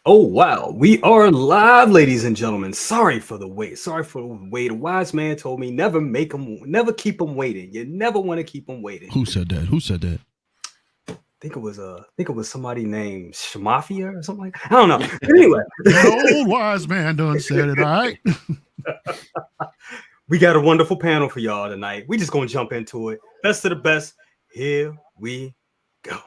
Oh wow, we are live, ladies and gentlemen. Sorry for the wait. Sorry for the wait. A wise man told me never keep them waiting. You never want to keep them waiting. Who said that? Who said that? I think it was somebody named Mafia or something like that. I don't know. But anyway, That old wise man done said it. All right. we got a wonderful panel for y'all tonight. We just gonna jump into it. Best of the best. Here we go.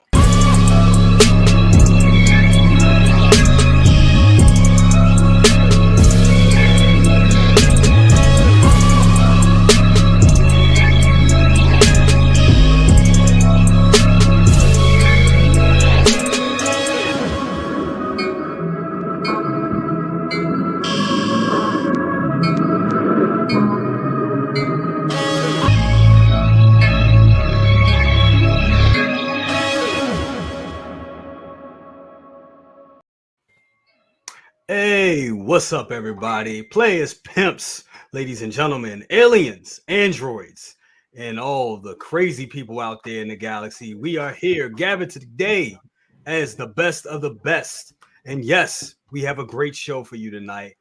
Hey, what's up, everybody? Players, pimps, ladies and gentlemen, aliens, androids, and all the crazy people out there in the galaxy. We are here gathered today as the best of the best. And yes, we have a great show for you tonight.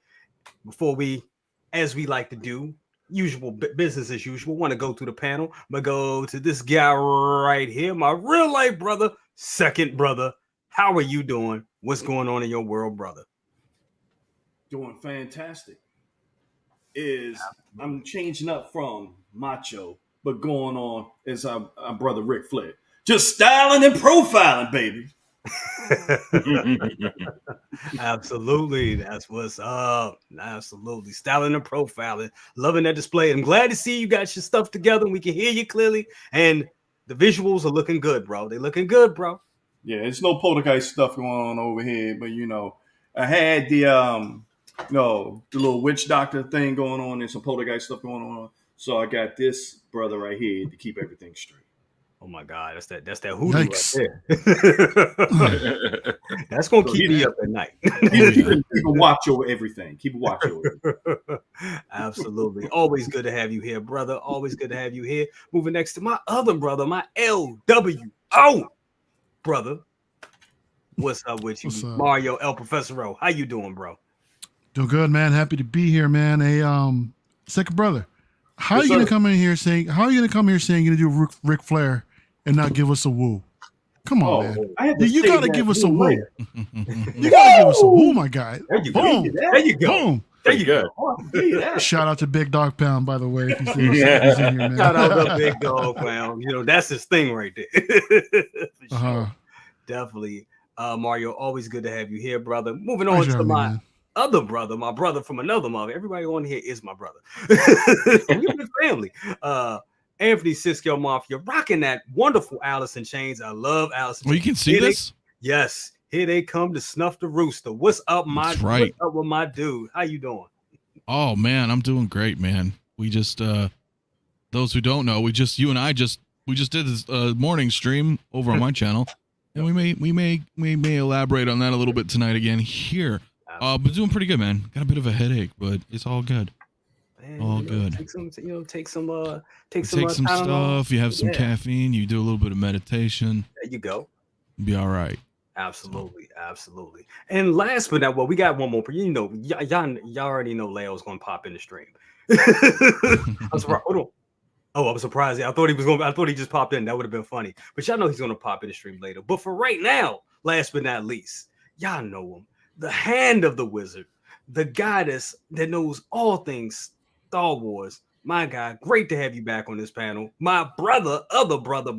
Before we, as we like to do, usual business as usual, want to go through the panel. I'm going to go to this guy right here, my real life brother, second brother. How are you doing? What's going on in your world, brother? Doing fantastic. I'm changing up from macho, but going on as our brother Ric Flair. Just styling and profiling, baby. Absolutely. That's what's up. Absolutely. Styling and profiling. Loving that display. I'm glad to see you got your stuff together and we can hear you clearly. And the visuals are looking good, bro. They're looking good, bro. Yeah, it's no poltergeist stuff going on over here, but I had the little witch doctor thing going on and some poltergeist stuff going on. So I got this brother right here to keep everything straight. Oh my God, that's that hoodoo right there. That's gonna keep me up at night. Keep a watch over everything. Keep a watch over everything. Absolutely. Always good to have you here, brother. Always good to have you here. Moving next to my other brother, my LWO brother. What's up with you, Mario El Professoro? How you doing, bro? Doing good, man. Happy to be here, man. Second brother. How are you gonna come here saying you're gonna do Ric Flair and not give us a woo? Come on, man. You gotta give us a woo. You gotta give us a woo, my guy. There you go. There you go. Boom. There you go. Shout out to Big Dog Pound, by the way. If he's in here, man. Shout out to Big Dog Pound. That's his thing right there. For sure. Definitely. Mario, always good to have you here, brother. Moving on to my other brother, my brother from another mother. Everybody on here is my brother. We're family. Anthony Scale Mafia rocking that wonderful Alice in Chains. I love Alice in Chains. Well, you can see this? Yes. Here they come to snuff the rooster. What's up, What's up with my dude? How you doing? Oh man, I'm doing great, man. We just those who don't know, we just did this morning stream over on my channel. And we may elaborate on that a little bit tonight again here. But doing pretty good, man. Got a bit of a headache, but it's all good. Man, all good. Take some stuff. You have some caffeine. You do a little bit of meditation. There you go. Be all right. Absolutely. And last but not, we got one more. Y'all already know Leo's gonna pop in the stream. I'm surprised. Hold on. Oh, I was surprised. I thought he just popped in. That would have been funny. But y'all know he's gonna pop in the stream later. But for right now, last but not least, y'all know him. The hand of the wizard, the goddess that knows all things Star Wars. My guy, great to have you back on this panel. My brother, other brother,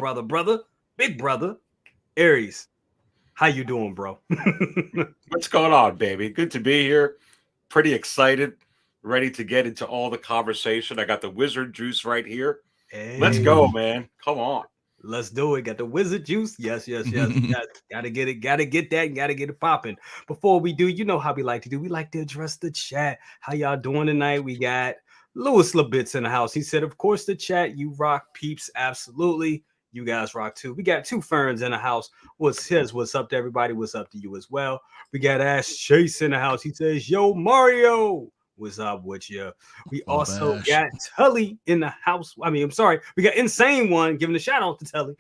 big brother, Aries. How you doing, bro? What's going on, baby? Good to be here. Pretty excited. Ready to get into all the conversation. I got the wizard juice right here. Hey. Let's go, man. Come on. Let's do it. Got the wizard juice. Yes. Gotta get it. Gotta get that. Gotta get it popping. Before we do, you know how we like to do. We like to address the chat. How y'all doing tonight? We got Louis Labitz in the house. He said, of course, the chat. You rock, peeps. Absolutely. You guys rock too. We got two Ferns in the house. What's up to everybody? What's up to you as well? We got Ash Chase in the house. He says, yo, Mario. What's up with you? We Oh, also Bash. got Tully in the house. I mean, I'm sorry. We got Insane One giving a shout out to Tully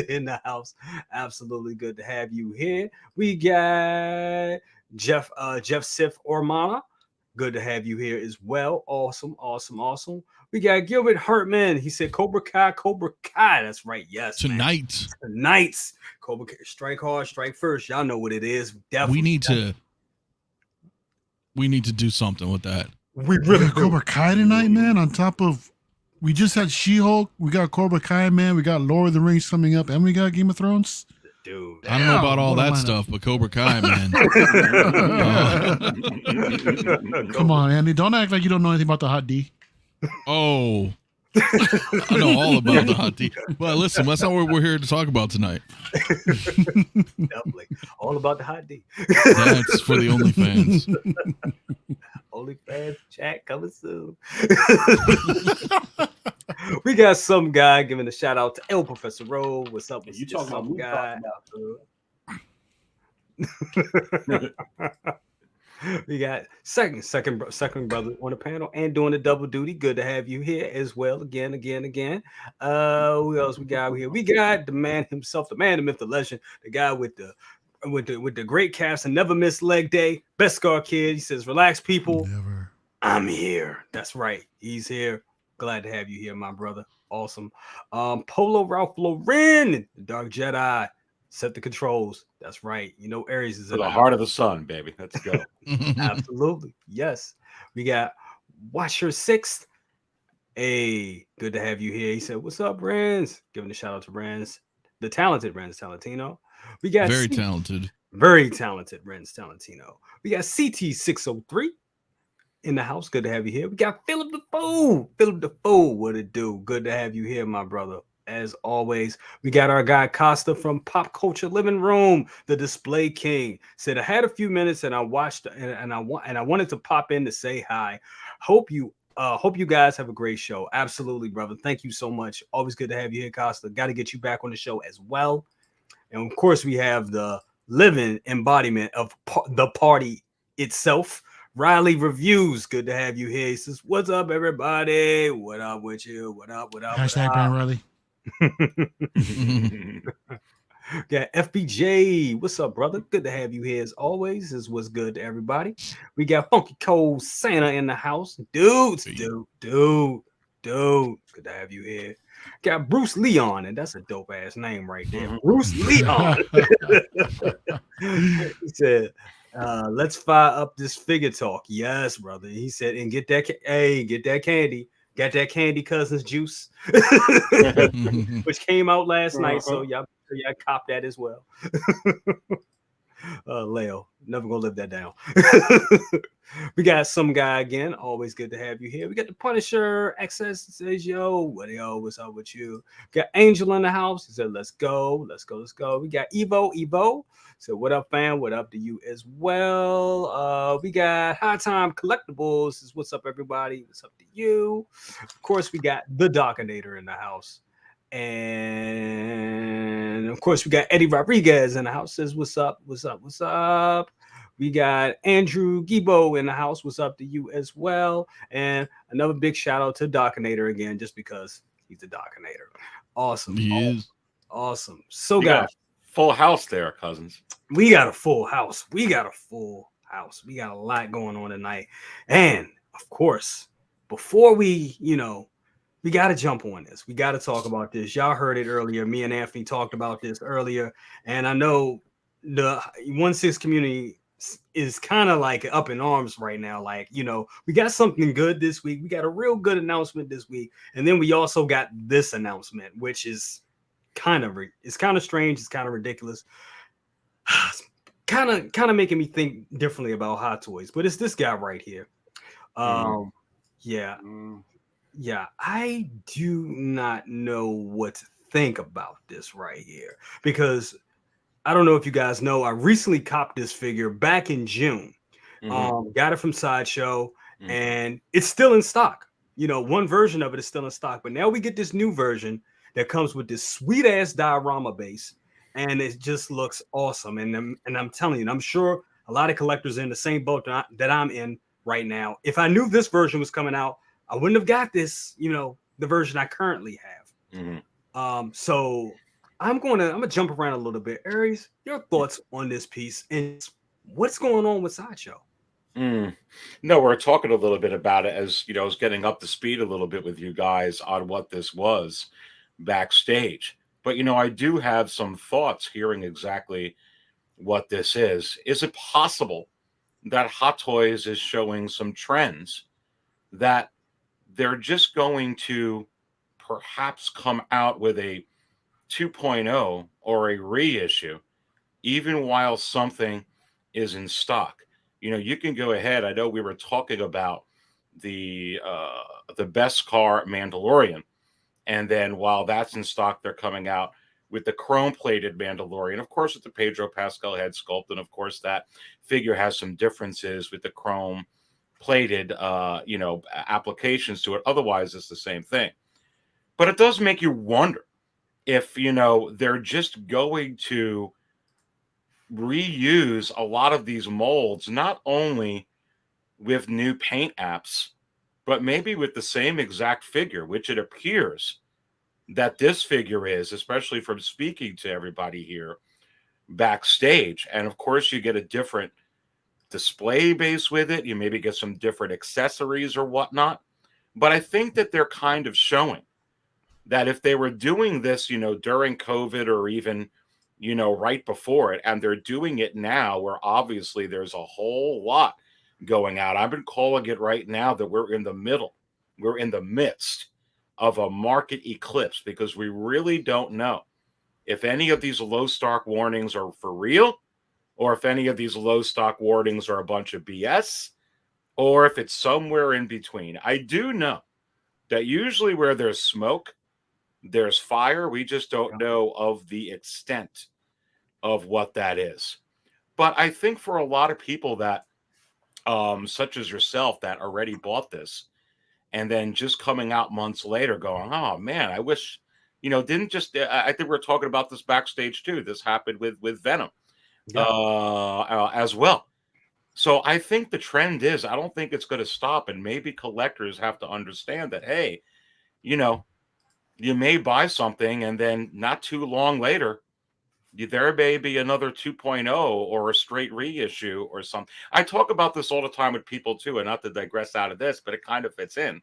in the house. Absolutely good to have you here. We got Jeff Sif Ormana. Good to have you here as well. Awesome. We got Gilbert Hartman. He said Cobra Kai. That's right. Yes. Tonight. Tonight's Cobra Kai. Strike hard, strike first. Y'all know what it is. Definitely. We need to do something with that. We We really got Cobra Kai tonight, man. On top of, we just had She-Hulk. We got Cobra Kai, man. We got Lord of the Rings coming up, and we got Game of Thrones. Dude. I don't know about all what a that lineup. stuff, but Cobra Kai, man. Come on, Andy. Don't act like you don't know anything about the Hot D. Oh, I know all about the hot tea. But listen, that's not what we're here to talk about tonight. Definitely. All about the hot D. That's for the OnlyFans. OnlyFans chat coming soon. We got some guy giving a shout out to El Professoro. What's up? You talking about some guy? We got second brother on the panel and doing the double duty. Good to have you here as well. Again. Who else we got here? We got the man himself, the man, the myth, the legend, the guy with the great calves and never miss leg day. Best Scar Kid. He says, "Relax, people. Never. I'm here." That's right. He's here. Glad to have you here, my brother. Awesome. Polo Ralph Lauren, the Dark Jedi. Set the controls. That's right. You know, Aries is For the heart of the sun, baby. Let's go. Absolutely. Yes. We got Watcher Sixth. Hey, good to have you here. He said, "What's up, Renz?" Giving a shout out to Renz, the talented Renz Talentino. We got very talented Renz Talentino. We got CT603 in the house. Good to have you here. We got Philip the Fool. What it do? Good to have you here, my brother. As always, we got our guy Costa from Pop Culture Living Room, the Display King. Said, "I had a few minutes and I watched and I wanted to pop in to say hi. Hope you guys have a great show." Absolutely, brother. Thank you so much. Always good to have you here, Costa. Got to get you back on the show as well. And of course, we have the living embodiment of the party itself, RileyReviews. Good to have you here. He says, "What's up, everybody? What up with you? What up? Hashtag Brand Riley. Yeah, FBJ. What's up, brother? Good to have you here as always. This was good to everybody. We got Funky Cold Santa in the house. Dude. Good to have you here. Got Bruce Leon, and that's a dope ass name right there. Bruce Leon. He said, "Let's fire up this figure talk." Yes, brother. He said, "And get that candy. Got that Candy Cousins juice," which came out last night. So y'all cop that as well. Leo, never gonna live that down. We got some guy again. Always good to have you here. We got the Punisher. XS says, what's up with you? Got Angel in the house. He said, let's go. We got Evo. So what up, fam? What up to you as well? We got High Time Collectibles. Says, what's up, everybody? What's up to you? Of course, we got the Dockinator in the house. And of course, we got Eddie Rodriguez in the house. Says, what's up? We got Andrew Gibo in the house. What's up to you as well? And another big shout out to Dockinator again, just because he's a Dockinator. Awesome. He is. Awesome. So, You guys, got a full house there, cousins. we got a full house. We got a lot going on tonight. And of course, before we got to jump on this. We got to talk about this. Y'all heard it earlier. Me and Anthony talked about this earlier. And I know the 1/6 community is kind of like up in arms right now. Like, we got something good this week. We got a real good announcement this week. And then we also got this announcement, which is kind of strange. It's kind of ridiculous. It's kind of making me think differently about Hot Toys. But it's this guy right here. Yeah, I do not know what to think about this right here, because I don't know if you guys know, I recently copped this figure back in June. Got it from Sideshow, and it's still in stock. One version of it is still in stock, but now we get this new version that comes with this sweet ass diorama base, and it just looks awesome. And I'm telling you, I'm sure a lot of collectors are in the same boat that I'm in. right now. If I knew this version was coming out, I wouldn't have got this, the version I currently have. So I'm gonna jump around a little bit. Aries, your thoughts on this piece and what's going on with Sideshow? No, we're talking a little bit about it as I was getting up to speed a little bit with you guys on what this was backstage. But I do have some thoughts hearing exactly what this is. Is it possible that Hot Toys is showing some trends that they're just going to perhaps come out with a 2.0 or a reissue, even while something is in stock? You can go ahead. I know we were talking about the best car Mandalorian, and then while that's in stock, they're coming out with the chrome-plated Mandalorian, of course, with the Pedro Pascal head sculpt, and of course that figure has some differences with the chrome-plated, applications to it. Otherwise, it's the same thing. But it does make you wonder if they're just going to reuse a lot of these molds, not only with new paint apps, but maybe with the same exact figure, which it appears that this figure is, especially from speaking to everybody here backstage. And of course, you get a different display base with it. You maybe get some different accessories or whatnot. But I think that they're kind of showing that if they were doing this, during COVID or even right before it, and they're doing it now where obviously there's a whole lot going out. I've been calling it right now that we're in the midst of a market eclipse, because we really don't know if any of these low stock warnings are for real, or if any of these low stock warnings are a bunch of BS, or if it's somewhere in between. I do know that usually where there's smoke, there's fire. We just don't know of the extent of what that is. But I think for a lot of people that, such as yourself, that already bought this, and then just coming out months later going, oh man, I wish, didn't just, I think we're talking about this backstage too. This happened with Venom as well. So I think the trend is, I don't think it's going to stop. And maybe collectors have to understand that, hey, you may buy something and then not too long later, there may be another 2.0 or a straight reissue or something. I talk about this all the time with people too, and not to digress out of this, but it kind of fits in.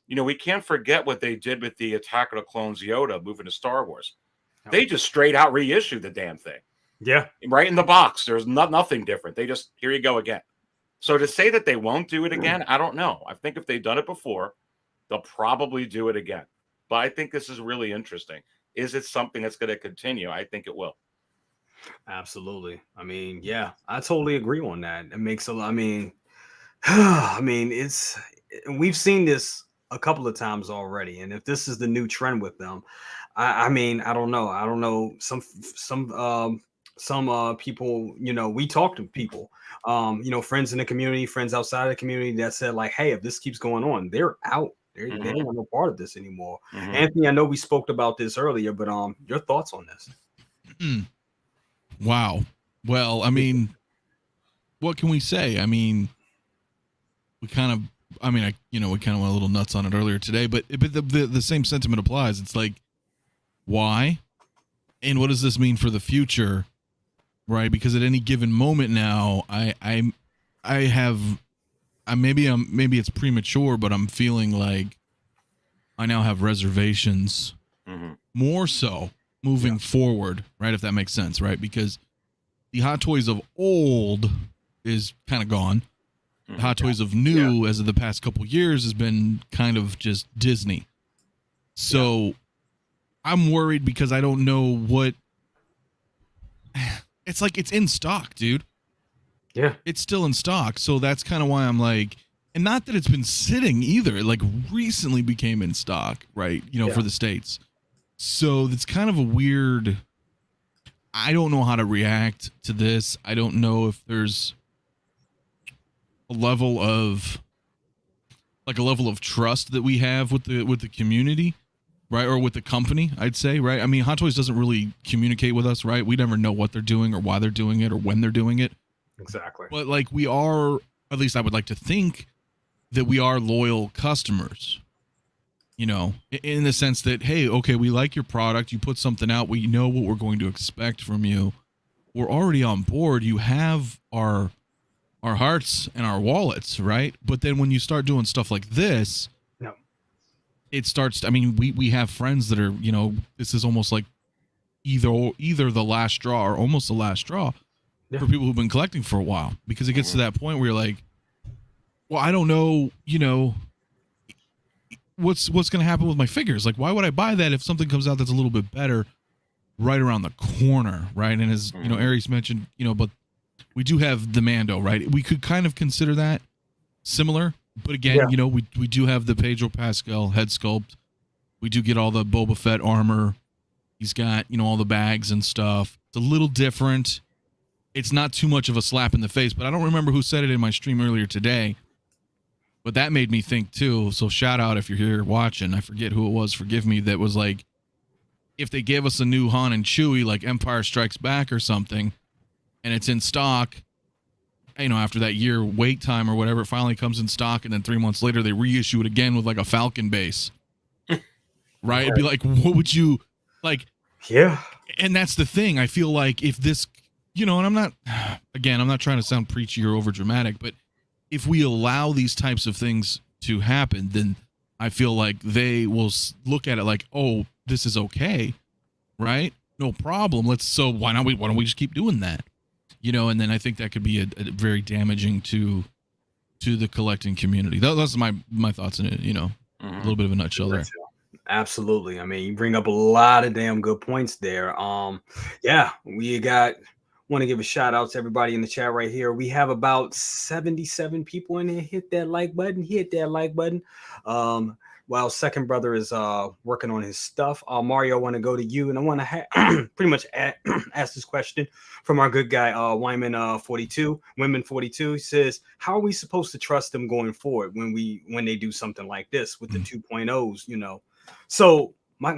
We can't forget what they did with the Attack of the Clones Yoda moving to Star Wars. They just straight out reissued the damn thing. Yeah. Right in the box. There's nothing different. They just, here you go again. So to say that they won't do it again, I don't know. I think if they've done it before, they'll probably do it again. But I think this is really interesting. Is it something that's going to continue? I think it will. Absolutely. I mean, yeah, I totally agree on that. It makes a lot. We've seen this a couple of times already. And if this is the new trend with them, I don't know. Some people, we talk to people, friends in the community, friends outside of the community that said like, hey, if this keeps going on, they're out. They don't want no part of this anymore. Anthony, I know we spoke about this earlier, but your thoughts on this? Wow. Well, what can we say? We kind of went a little nuts on it earlier today, but the same sentiment applies. It's like, why? And what does this mean for the future? Right? Because at any given moment now, maybe it's premature, but I'm feeling like I now have reservations more so moving forward, right? If that makes sense, right? Because the Hot Toys of old is kind of gone. The Hot Toys of new, as of the past couple years, has been kind of just Disney. So I'm worried because I don't know what. It's like it's in stock, dude. Yeah. It's still in stock. So that's kind of why I'm like, and not that it's been sitting either. It like recently became in stock, right? For the States. So it's kind of a weird. I don't know how to react to this. I don't know if there's a level of trust that we have with the community, right? Or with the company, I'd say, right? Hot Toys doesn't really communicate with us, right? We never know what they're doing or why they're doing it or when they're doing it. Exactly. But like we are at least I would like to think that we are loyal customers, you know, in the sense that, hey, okay, we like your product. You put something out. We know what we're going to expect from you. We're already on board. You have our hearts and our wallets, right? But then when you start doing stuff like this, No. it starts, I mean, we have friends that are, you know, this is almost like either the last straw or almost the last straw for people who've been collecting for a while, because it gets to that point where you're like, well, I don't know, you know, what's going to happen with my figures. Like, why would I buy that if something comes out that's a little bit better right around the corner, right? And as, you know, Aries mentioned, you know, but we do have the Mando, right? We could kind of consider that similar, but again, you know, we do have the Pedro Pascal head sculpt. We do get all the Boba Fett armor. He's got, you know, all the bags and stuff. It's a little different. It's not too much of a slap in the face, but I don't remember who said it in my stream earlier today, but that made me think too. So shout out if you're here watching. I forget who it was. Forgive me. That was like, if they gave us a new Han and Chewie, like Empire Strikes Back or something, and it's in stock, you know, after that year wait time or whatever, it finally comes in stock, and then 3 months later they reissue it again with like a Falcon base, right? It'd be like, what would you like? Yeah. And that's the thing. I feel like if this, you know, and I'm not trying to sound preachy or over dramatic, but if we allow these types of things to happen, then I feel like they will look at it like, oh, this is okay, right? No problem. So why don't we just keep doing that? You know, and then I think that could be a very damaging to the collecting community. That's my thoughts in it, you know, a little bit of a nutshell there. Absolutely. I mean, you bring up a lot of damn good points there. Yeah, want to give a shout out to everybody in the chat right here. We have about 77 people in here. Hit that like button. While second brother is working on his stuff, Mario, I want to go to you, and I want to pretty much ask this question from our good guy Wyman 42. He says, how are we supposed to trust them going forward when they do something like this with the 2.0s, you know? So I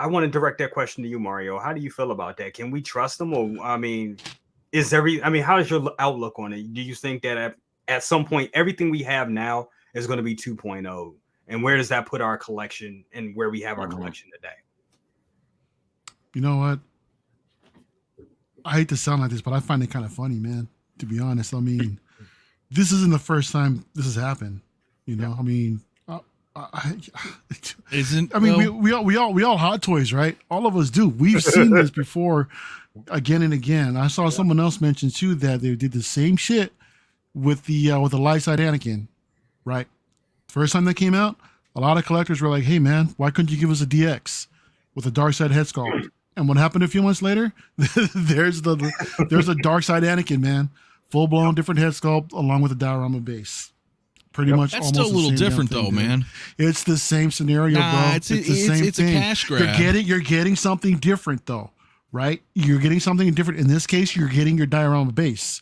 want to direct that question to you, Mario. How do you feel about that? Can we trust them? Or I mean, how is your outlook on it? Do you think that at some point everything we have now is going to be 2.0? And where does that put our collection and where we have our collection today? You know what? I hate to sound like this, but I find it kind of funny, man, to be honest. I mean, this isn't the first time this has happened. You know, I mean, we all hot toys, right? All of us do. We've seen this before again and again. I saw someone else mention too that they did the same shit with the light side Anakin, right? First time that came out, a lot of collectors were like, hey man, why couldn't you give us a DX with a dark side head sculpt? And what happened a few months later? there's a dark side Anakin, man. Full blown different head sculpt along with a diorama base. Pretty much. That's still a little different though, man. It's the same scenario, bro. It's the same thing. A cash grab. You're getting something different though, right? You're getting something different. In this case, you're getting your diorama base,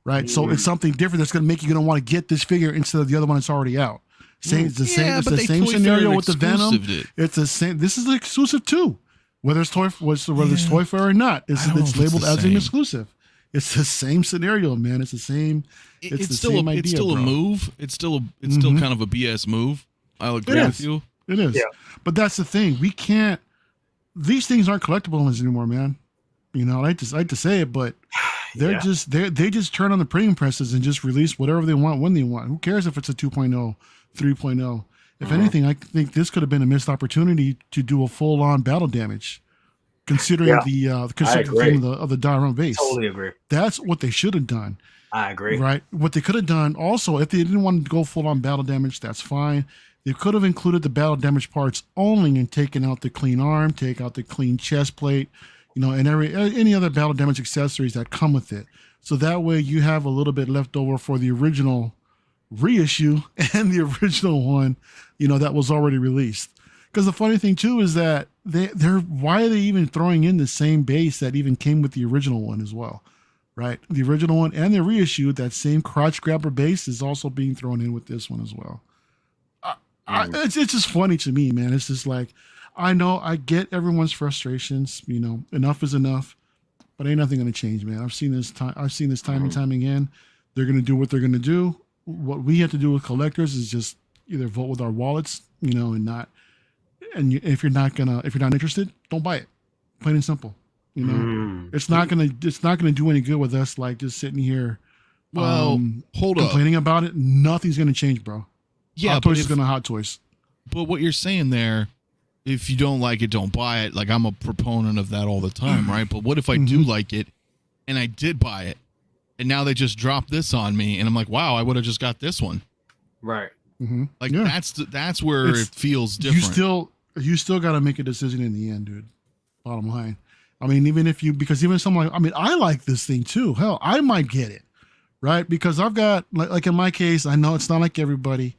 right? So it's something different that's going to make you going to want to get this figure instead of the other one that's already out. It's the same scenario with the Venom. It's the same. This is exclusive too, whether it's Toy Fair or not. It's labeled as an exclusive. It's the same scenario, man. It's the same. It's the same idea. It's still a move. It's still kind of a BS move. I'll agree with you. It is. Yeah. But that's the thing. We can't. These things aren't collectibles anymore, man. You know, I like to say it, but they just turn on the printing presses and just release whatever they want when they want. Who cares if it's a 2.0, 3.0? If anything, I think this could have been a missed opportunity to do a full-on battle damage, considering the diorama base. Totally agree. That's what they should have done. I agree. Right. What they could have done also, if they didn't want to go full-on battle damage, that's fine. They could have included the battle damage parts only and taken out the clean arm, take out the clean chest plate, you know, and any other battle damage accessories that come with it. So that way you have a little bit left over for the original reissue and the original one, you know, that was already released. Because the funny thing too is that why are they even throwing in the same base that even came with the original one as well, right? The original one and the reissue, that same crotch grabber base is also being thrown in with this one as well. It's just funny to me, man. It's just like, I know I get everyone's frustrations. You know, enough is enough, but ain't nothing going to change, man. I've seen this time and time again. They're going to do what they're going to do. What we have to do with collectors is just either vote with our wallets, and not. And if you're not interested, don't buy it. Plain and simple. It's not gonna do any good with us like just sitting here. Well, hold up. Complaining about it. Nothing's gonna change, bro. Yeah, Hot Toys is gonna Hot Toys. But what you're saying there, if you don't like it, don't buy it. Like, I'm a proponent of that all the time, right? But what if I do like it and I did buy it and now they just dropped this on me and I'm like, wow, I would have just got this one. Right. Like, that's where it feels different. You still got to make a decision in the end, dude. Bottom line. I mean, because even someone, I like this thing too. Hell, I might get it, right? Because I've got, like in my case, I know it's not like everybody,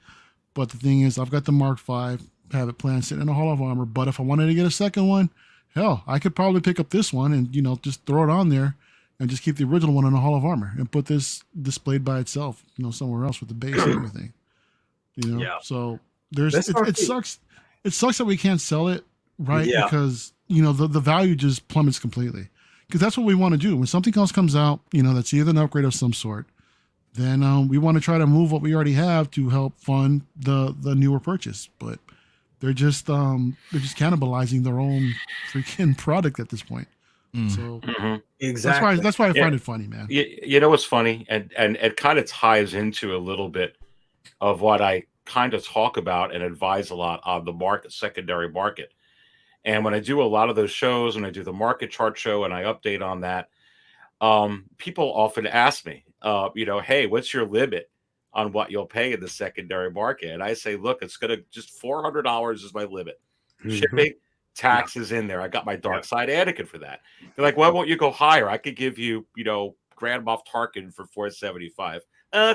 but the thing is, I've got the Mark V, have it planned sitting in a Hall of Armor. But if I wanted to get a second one, hell, I could probably pick up this one and, just throw it on there and just keep the original one in a Hall of Armor and put this displayed by itself, somewhere else with the base and everything. Yeah. So it sucks. It sucks that we can't sell it, right? Yeah. Because, the value just plummets completely. Because that's what we want to do. When something else comes out, that's either an upgrade of some sort, then we want to try to move what we already have to help fund the newer purchase. But they're just cannibalizing their own freaking product at this point. So exactly. That's why I find it funny, man. You know what's funny? And it kind of ties into a little bit of what I kind of talk about and advise a lot on the secondary market. And when I do a lot of those shows, and I do the market chart show and I update on that, people often ask me, hey, what's your limit on what you'll pay in the secondary market? And I say, look, it's going to just $400 is my limit. Shipping, taxes in there. I got my Dark Side Anakin for that. They're like, why won't you go higher? I could give you, Grand Moff Tarkin for $475.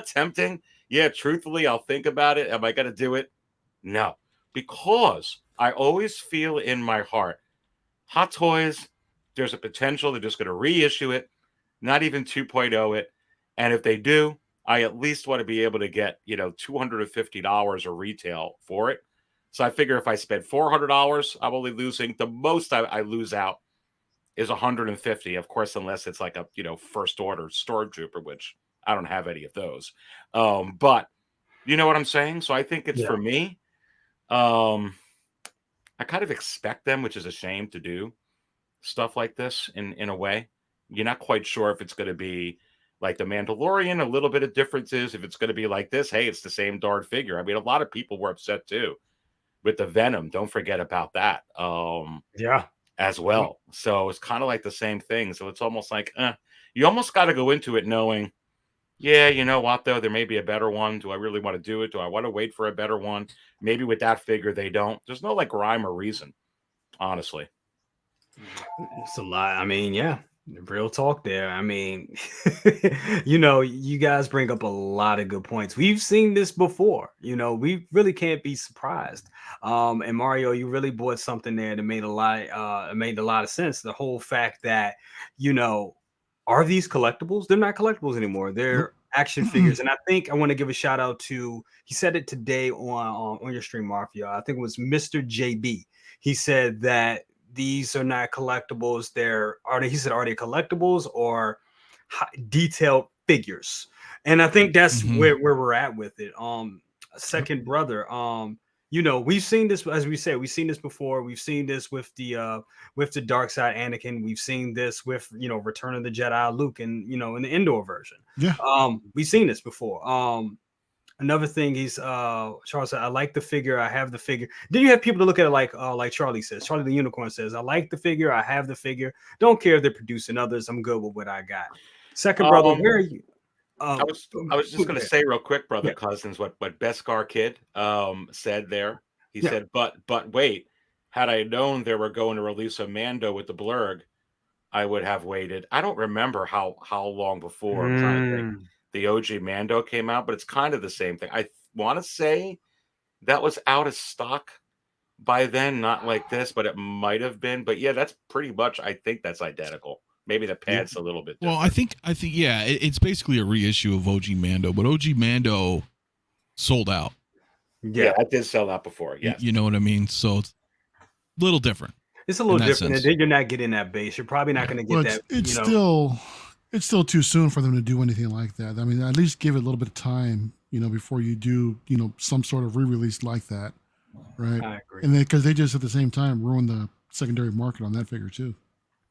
Tempting. Yeah, truthfully, I'll think about it. Am I going to do it? No, because I always feel in my heart, Hot Toys, there's a potential they're just going to reissue it, not even 2.0 it. And if they do, I at least want to be able to get, $250 of retail for it. So I figure if I spend $400, I'm only losing. The most I lose out is $150, of course, unless it's like a, first order Stormtrooper, which I don't have any of those. But you know what I'm saying? So I think it's for me. I kind of expect them, which is a shame, to do stuff like this in a way. You're not quite sure if it's going to be like the Mandalorian, a little bit of differences. If it's going to be like this, hey, it's the same darn figure. I mean, a lot of people were upset too with the Venom. Don't forget about that. As well. So it's kind of like the same thing. So it's almost like, you almost got to go into it knowing, yeah, you know what, though, there may be a better one. Do I really want to do it? Do I want to wait for a better one? Maybe with that figure, they don't. There's no like rhyme or reason, honestly. It's a lot. I mean, real talk there. I mean, you guys bring up a lot of good points. We've seen this before. We really can't be surprised. And Mario, you really brought something there that made a lot of sense. The whole fact that, are these collectibles? They're not collectibles anymore. They're action figures. And I think I want to give a shout out to, he said it today on your stream, Mafia. I think it was Mr. JB. He said that these are not collectibles. Are they collectibles or detailed figures? And I think that's where we're at with it. Second brother, we've seen this, as we said, we've seen this before. We've seen this with the Dark Side Anakin. We've seen this with, Return of the Jedi Luke and, in the indoor version. Yeah. We've seen this before. Another thing is, Charles said, I like the figure. I have the figure. Then you have people to look at it like Charlie says. Charlie the Unicorn says, I like the figure. I have the figure. Don't care if they're producing others. I'm good with what I got. Second brother, where are you? I was just going to say real quick, brother Cousins, what Beskar Kid said there. He said, but wait, had I known they were going to release a Mando with the blurg, I would have waited. I don't remember how long before. I'm trying to think. The OG Mando came out, but it's kind of the same thing. I want to say that was out of stock by then, not like this, but it might have been. But yeah, that's pretty much, I think that's identical. Maybe the pad's a little bit different. Well, I think it's basically a reissue of OG Mando, but OG Mando sold out. Yeah, I did sell out before. Yeah, you know what I mean. So it's a little different. It's a little different, and then you're not getting that base. You're probably not going to get that. It's still It's still too soon for them to do anything like that. I mean, at least give it a little bit of time, before you do, some sort of re-release like that, right? I agree. And then because they just at the same time ruin the secondary market on that figure too.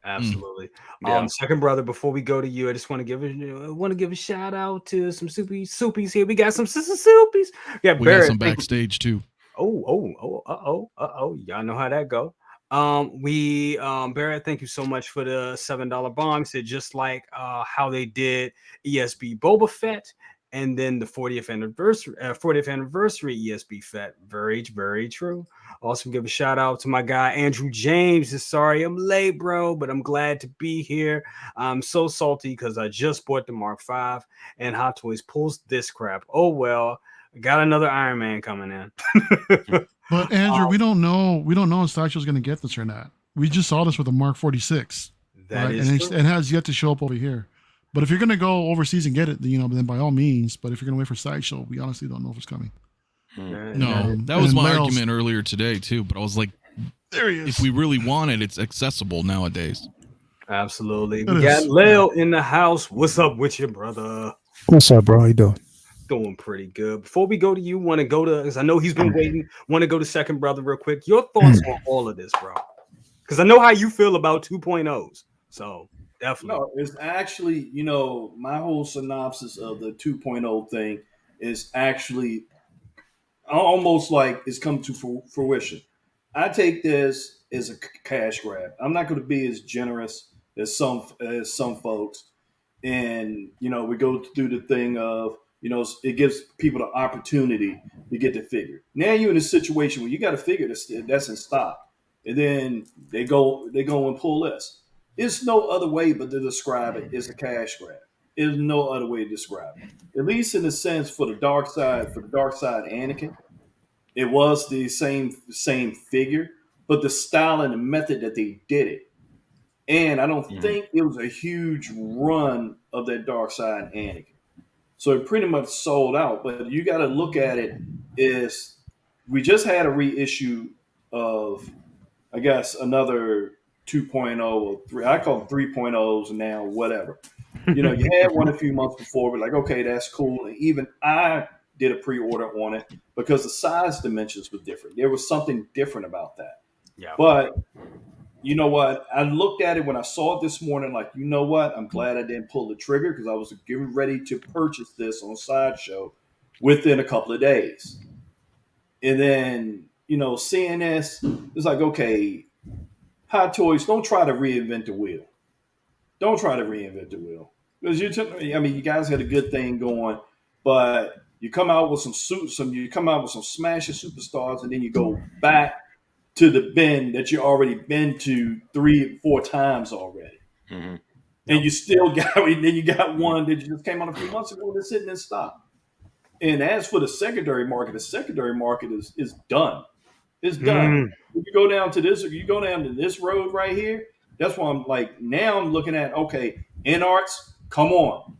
Absolutely. Yeah. Second brother, before we go to you, I just want to give a shout out to some soupies here. We got some soupies. Yeah, We got Barrett. some backstage too. Y'all know how that go. Barrett, thank you so much for the $7 bomb. Said just like how they did ESB Boba Fett, and then the 40th anniversary ESB Fett. Very, very true. Also give a shout out to my guy Andrew James. Sorry I'm late, bro, but I'm glad to be here. I'm so salty because I just bought the Mark V and Hot Toys pulls this crap. Oh well, got another Iron Man coming in. But Andrew, we don't know if Sideshow's going to get this or not. We just saw this with a Mark 46, That right? is And true. it has yet to show up over here. But if you're going to go overseas and get it, then by all means. But if you're going to wait for Sideshow, we honestly don't know if it's coming. No, that was and my Lael's- argument earlier today too. But I was like, There he is. if we really want it, it's accessible nowadays. Absolutely. It We got is. Leo in the house. What's up with you, brother? What's up, bro? How you doing? Doing pretty good. Before we go to you, want to go to, because I know he's been waiting, want to go to second brother real quick. Your thoughts on all of this, bro? Because I know how you feel about 2.0s. So definitely. No, it's actually, my whole synopsis of the 2.0 thing is actually almost like it's come to fruition. I take this as a cash grab. I'm not going to be as generous as some folks, and we go through the thing of it gives people the opportunity to get the figure. Now you're in a situation where you got a figure that's in stock, and then they go and pull this. There's no other way but to describe it as a cash grab. There's no other way to describe it. At least in a sense for the dark side Anakin, it was the same figure, but the style and the method that they did it. And I don't think it was a huge run of that dark side Anakin. So it pretty much sold out. But you got to look at it as we just had a reissue of, I guess, another 2.0 or 3. I call them 3.0s now, whatever. You had one a few months before, but like, okay, that's cool. And even I did a pre-order on it because the size dimensions were different. There was something different about that. Yeah. But you know what? I looked at it when I saw it this morning, like, you know what? I'm glad I didn't pull the trigger because I was getting ready to purchase this on Sideshow within a couple of days. And then, seeing this, it's like, okay, Hot Toys, don't try to reinvent the wheel. Don't try to reinvent the wheel. Because you guys had a good thing going, but you come out with some smashing superstars, and then you go back to the bin that you already been to 3-4 times already. Mhm. And you still got, and then you got one that you just came on a few months ago that's sitting in stock. And as for the secondary market is done. It's done. If you go down to this road right here, that's why I'm like, now I'm looking at, okay, InArts, come on.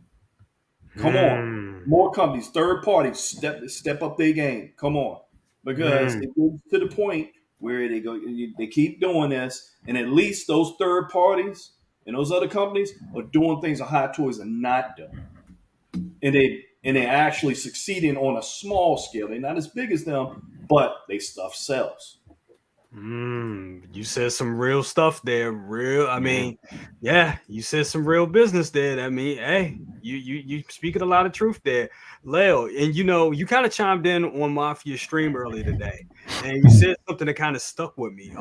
More companies, third parties, step up their game. Come on. Because it gets to the point where they keep doing this, and at least those third parties and those other companies are doing things that Hot Toys are not doing. And they're actually succeeding on a small scale. They're not as big as them, but they stuff sells. You said some real stuff there. You said some real business there. I mean, hey, you speaking a lot of truth there, Leo. And you kind of chimed in on Mafia stream earlier today, and you said something that kind of stuck with me.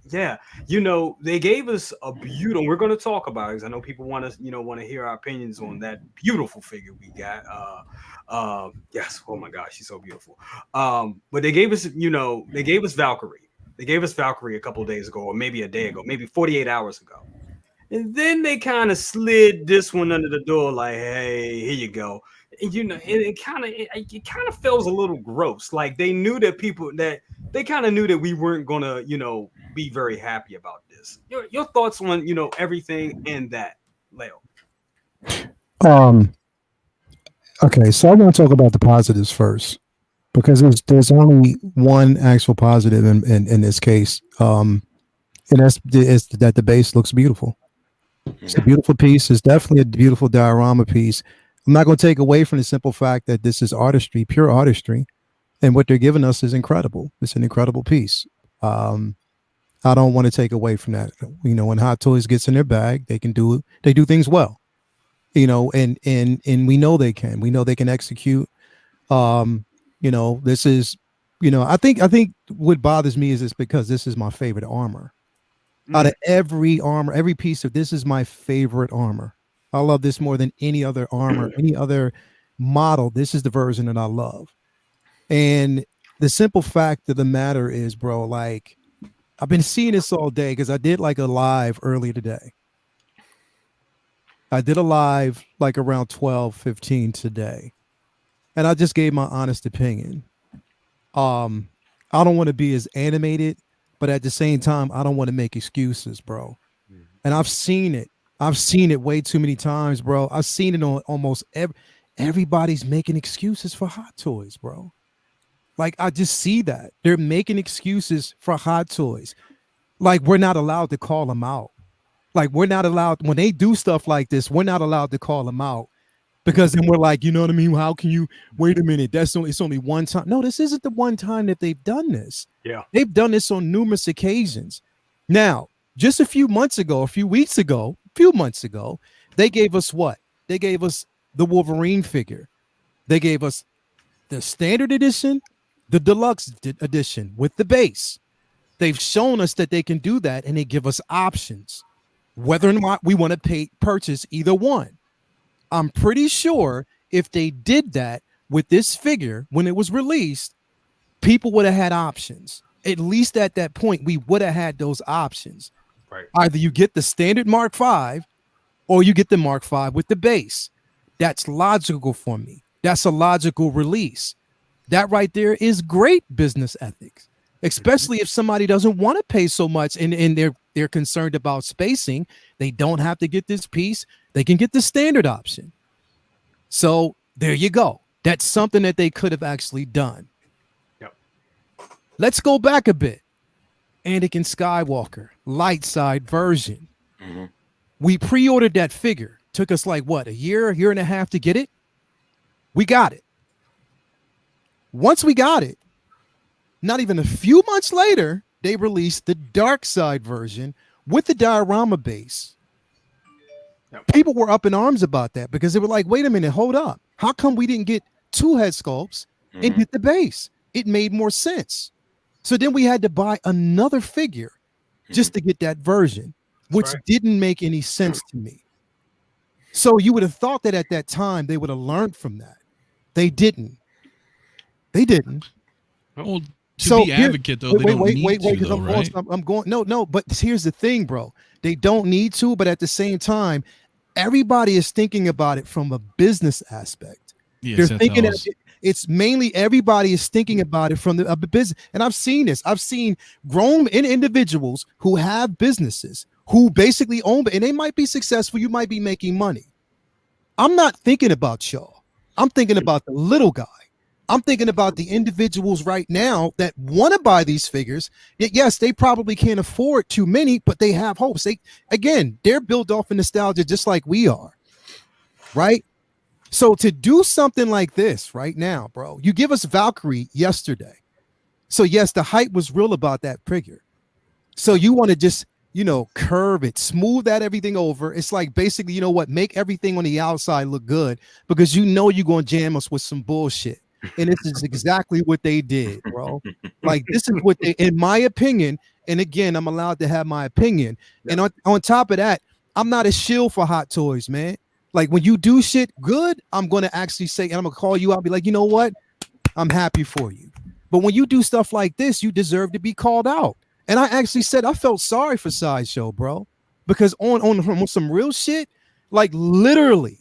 They gave us a beautiful. We're going to talk about it because I know people want to hear our opinions on that beautiful figure we got. Yes. Oh my gosh, she's so beautiful. But they gave us Valkyrie. They gave us Valkyrie a couple of days ago, or maybe a day ago, maybe 48 hours ago. And then they kind of slid this one under the door, like, hey, here you go. And it kind of feels a little gross. Like they knew that they kind of knew that we weren't gonna, be very happy about this. Your thoughts on everything in that, Leo? Okay, so I want to talk about the positives first because there's only one actual positive in this case, and that's that the base looks beautiful. It's a beautiful piece. It's definitely a beautiful diorama piece. I'm not going to take away from the simple fact that this is artistry, pure artistry, and what they're giving us is incredible. It's an incredible piece. I don't want to take away from that. You know, when Hot Toys gets in their bag, they do things well. You know, and we know they can. We know they can execute. You know, this is, you know, I think what bothers me is it's because this is my favorite armor. Out of every armor, every piece of this is my favorite armor. I love this more than any other armor, any other model. This is the version that I love. And the simple fact of the matter is, bro, like, I've been seeing this all day because I did like a live earlier today. I did a live like around 12:15 today. And I just gave my honest opinion. I don't want to be as animated, but at the same time, I don't want to make excuses, bro. And I've seen it. I've seen it way too many times, bro. I've seen it on almost everybody's making excuses for Hot Toys, bro. Like, I just see that. They're making excuses for Hot Toys. Like, we're not allowed to call them out. Like, we're not allowed, when they do stuff like this, we're not allowed to call them out. Because then we're like, you know what I mean? How can you wait a minute? It's only one time. No, this isn't the one time that they've done this. Yeah. They've done this on numerous occasions. Now, just a few months ago, they gave us what? They gave us the Wolverine figure. They gave us the standard edition, the deluxe edition with the base. They've shown us that they can do that, and they give us options, whether or not we want to purchase either one. I'm pretty sure if they did that with this figure when it was released, people would have had options. At least at that point, we would have had those options. Right. Either you get the standard Mark V or you get the Mark V with the base. That's logical for me. That's a logical release. That right there is great business ethics, especially if somebody doesn't want to pay so much and they're concerned about spacing. They don't have to get this piece. They can get the standard option. So there you go. That's something that they could have actually done. Yep. Let's go back a bit. Anakin Skywalker, light side version. Mm-hmm. We pre-ordered that figure. Took us like what, a year and a half to get it? We got it. Once we got it, not even a few months later, they released the dark side version with the diorama base. Yep. People were up in arms about that because they were like, wait a minute, hold up. How come we didn't get two head sculpts and get the base? It made more sense. So then we had to buy another figure just to get that version, which didn't make any sense to me. So you would have thought that at that time they would have learned from that. They didn't. They didn't. Well, to be advocate though, they don't need to, though, right? I'm going. No. But here's the thing, bro. They don't need to, but at the same time, everybody is thinking about it from a business aspect. Yes, they're thinking that it's mainly everybody is thinking about it from the business. And I've seen this. I've seen grown individuals who have businesses who basically own, and they might be successful. You might be making money. I'm not thinking about y'all. I'm thinking about the little guy. I'm thinking about the individuals right now that want to buy these figures. Yes, they probably can't afford too many, but they have hopes. They're built off of nostalgia just like we are, right? So to do something like this right now, bro, you give us Valkyrie yesterday. So yes, the hype was real about that figure. So you want to just, curve it, smooth that everything over. It's like basically, make everything on the outside look good because you're going to jam us with some bullshit. And this is exactly what they did, bro. Like, this is what they, in my opinion, and again, I'm allowed to have my opinion. Yep. And on top of that, I'm not a shill for Hot Toys, man. Like, when you do shit good, I'm going to actually say, and I'm going to call you out, be like, you know what? I'm happy for you. But when you do stuff like this, you deserve to be called out. And I actually said, I felt sorry for Sideshow, bro. Because on some real shit, like literally,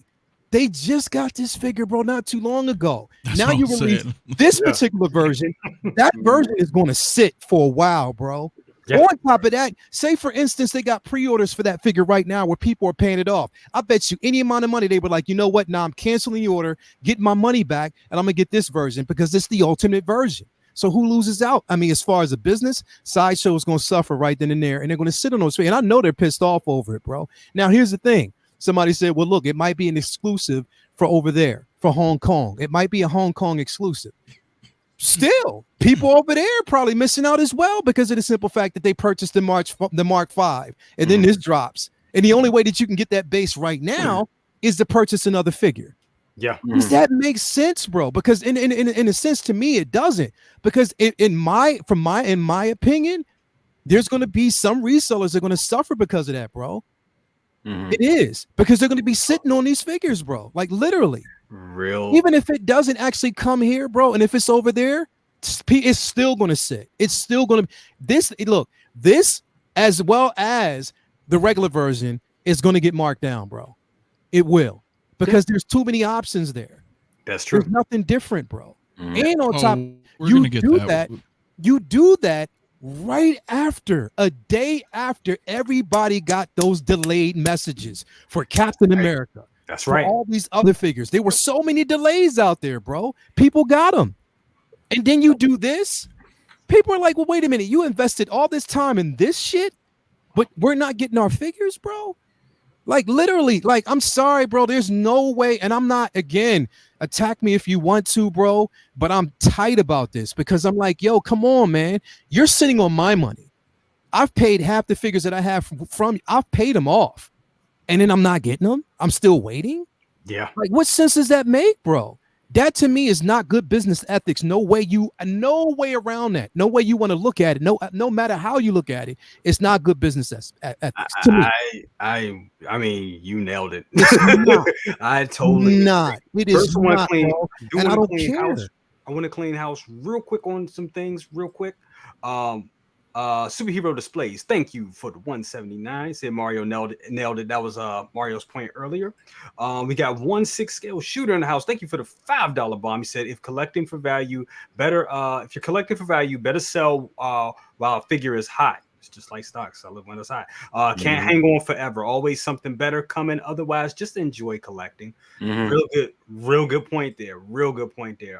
they just got this figure, bro, not too long ago. That's now you release this particular version. That version is going to sit for a while, bro. Yeah. On top of that, say, for instance, they got pre-orders for that figure right now where people are paying it off. I bet you any amount of money, they were like, you know what? Now I'm canceling the order, get my money back, and I'm going to get this version because it's the ultimate version. So who loses out? I mean, as far as a business, Sideshow is going to suffer right then and there, and they're going to sit on those figures. And I know they're pissed off over it, bro. Now, here's the thing. Somebody said, well, look, it might be an exclusive for over there, for Hong Kong. It might be a Hong Kong exclusive. Still, people over there are probably missing out as well because of the simple fact that they purchased the Mark V, and then this drops. And the only way that you can get that base right now is to purchase another figure. Yeah. Does that make sense, bro? Because in a sense, to me, it doesn't. Because in my opinion, there's going to be some resellers that are going to suffer because of that, bro. It is, because they're going to be sitting on these figures, bro. Like literally. Even if it doesn't actually come here, bro, and if it's over there, it's still going to sit. It's still going to this as well as the regular version is going to get marked down, bro. It will. Because there's too many options there. That's true. There's nothing different, bro. And on top, you do that right after, a day after everybody got those delayed messages for Captain America. That's right. All these other figures. There were so many delays out there, bro. People got them. And then you do this. People are like, well, wait a minute. You invested all this time in this shit, but we're not getting our figures, bro. Like literally, like, I'm sorry, bro. There's no way. And I'm not, again, attack me if you want to, bro. But I'm tight about this because I'm like, yo, come on, man. You're sitting on my money. I've paid half the figures that I have from you. I've paid them off. And then I'm not getting them. I'm still waiting. Yeah. Like, what sense does that make, bro? That to me is not good business ethics. No way around that. No way you want to look at it. No matter how you look at it, it's not good business ethics to me. I mean, you nailed it. I totally not. It is not, bro. And I don't care. I want to clean house real quick on some things, real quick. Superhero displays. Thank you for the 179. Said Mario nailed it. That was Mario's point earlier. We got 1/6 scale shooter in the house. Thank you for the $5 bomb. He said, if you're collecting for value, better sell while a figure is hot. It's just like stocks. I live when it's hot. Can't hang on forever. Always something better coming. Otherwise, just enjoy collecting. Real good point there.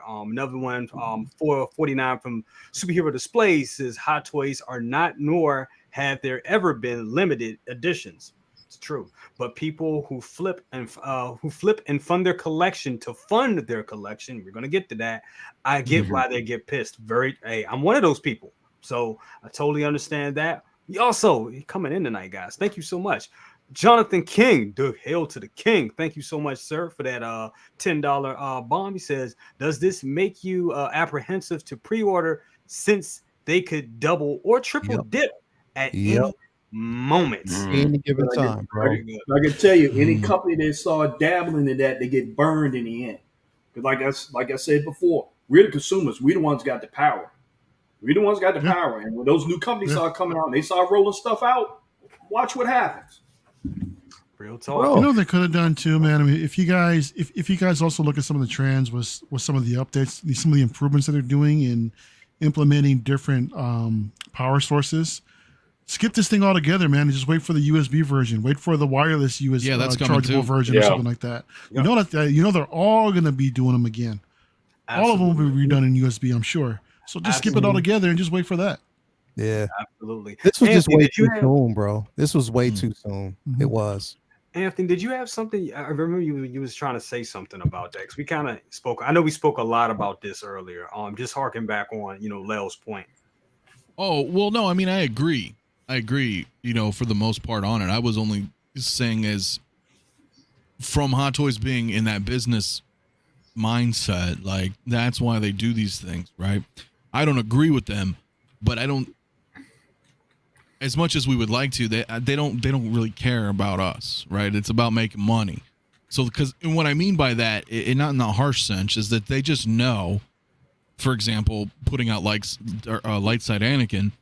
Another one, 449 from Superhero Displays says Hot Toys are not, nor have there ever been, limited editions. It's true, but people who flip and fund their collection to fund their collection, we're gonna get to that. I get why they get pissed. I'm one of those people. So I totally understand that. Also, coming in tonight, guys. Thank you so much. Jonathan King, hail to the king. Thank you so much, sir, for that $10 bomb. He says, does this make you apprehensive to pre-order since they could double or triple dip at any moment? Any given time, bro. I can tell you, any company that saw dabbling in that, they get burned in the end. Because like I said before, we're the consumers. We're the ones got the power. We're the ones got the power. And when those new companies start coming out and they start rolling stuff out, watch what happens. Real talk. You know they could have done too, man. I mean, if you guys also look at some of the trends with some of the updates, some of the improvements that they're doing in implementing different power sources, skip this thing altogether, man, and just wait for the USB version. Wait for the wireless USB chargeable version or something like that. You know they're all going to be doing them again. Absolutely. All of them will be redone in USB, I'm sure. So just skip it all together and just wait for that. Yeah, absolutely. This was just way too soon, bro. This was way too soon. It was. Anthony, did you have something? I remember you was trying to say something about that because we kind of spoke. I know we spoke a lot about this earlier. Just harking back on Leo's point. Oh well, no, I mean I agree. For the most part on it. I was only saying as from Hot Toys being in that business mindset, like that's why they do these things, right? I don't agree with them, but I don't. As much as we would like to, they don't really care about us, right? It's about making money. So, and what I mean by that, not in the harsh sense, is that they just know, for example, putting out light side Anakin,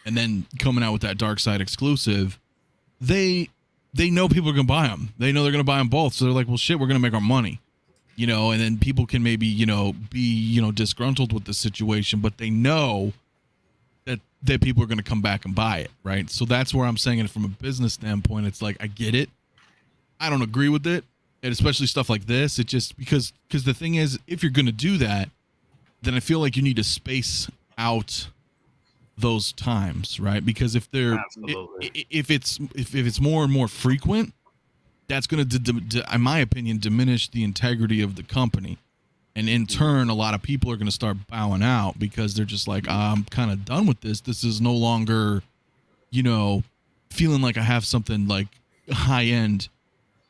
and then coming out with that dark side exclusive, they know people are gonna buy them. They know they're gonna buy them both, so they're like, well, shit, we're gonna make our money. And then people can maybe, be, disgruntled with the situation, but they know that people are going to come back and buy it, right? So that's where I'm saying it from a business standpoint. It's like, I get it. I don't agree with it. And especially stuff like this. It just, because the thing is, if you're going to do that, then I feel like you need to space out those times, right? Because if they're Absolutely. if it's more and more frequent, that's going to, in my opinion, diminish the integrity of the company, and in turn, a lot of people are going to start bowing out because they're just like, I'm kind of done with this. This is no longer, you know, feeling like I have something like high end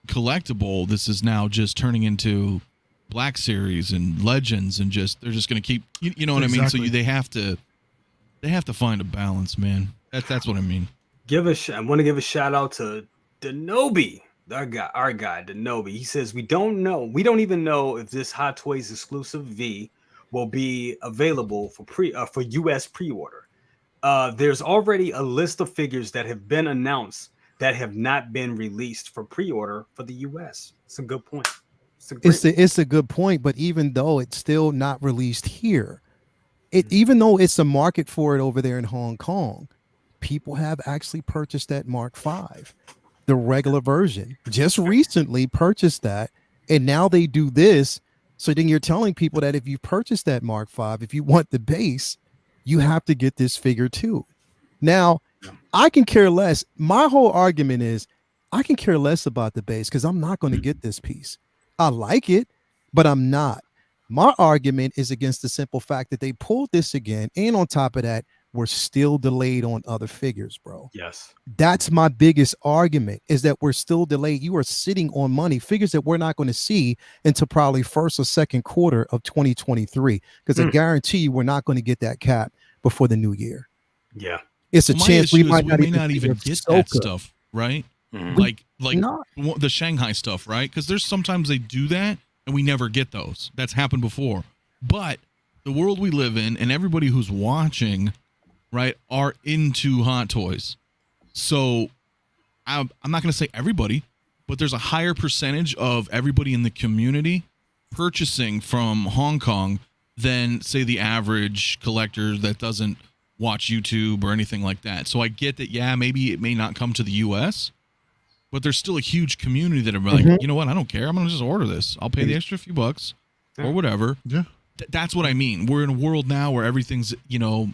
collectible. This is now just turning into Black Series and Legends, and just they're just going to keep, you know what I mean? So Exactly. they have to find a balance, man. That's what I mean. I want to give a shout out to Denobi, our guy Denobi. He says we don't even know if this Hot Toys exclusive V will be available for US pre-order. There's already a list of figures that have been announced that have not been released for pre-order for the US. It's a good point. It's a good point, but even though it's still not released here, even though it's a market for it over there in Hong Kong, people have actually purchased that Mark V, the regular version. Just recently purchased that, and now they do this. So then you're telling people that if you purchase that Mark V, if you want the base, you have to get this figure too. Now, I can care less. My whole argument is I can care less about the base because I'm not going to get this piece. I like it, but I'm not. My argument is against the simple fact that they pulled this again, and on top of that, we're still delayed on other figures, bro. Yes. That's my biggest argument, is that we're still delayed. You are sitting on money, figures that we're not going to see until probably first or second quarter of 2023, because I guarantee you we're not going to get that cap before the new year. Yeah. It's a My chance we issue is might we not may even not even see get that Ahsoka. stuff, right? Mhm. Like Not. the Shanghai stuff, right? Because there's sometimes they do that and we never get those. That's happened before. But the world we live in and everybody who's watching, right, are into Hot Toys. So I'm not going to say everybody, but there's a higher percentage of everybody in the community purchasing from Hong Kong than, say, the average collector that doesn't watch YouTube or anything like that. So I get that, yeah, maybe it may not come to the US, but there's still a huge community that are like, you know what, I don't care. I'm going to just order this. I'll pay the extra few bucks or whatever. Yeah. That's what I mean. We're in a world now where everything's, you know,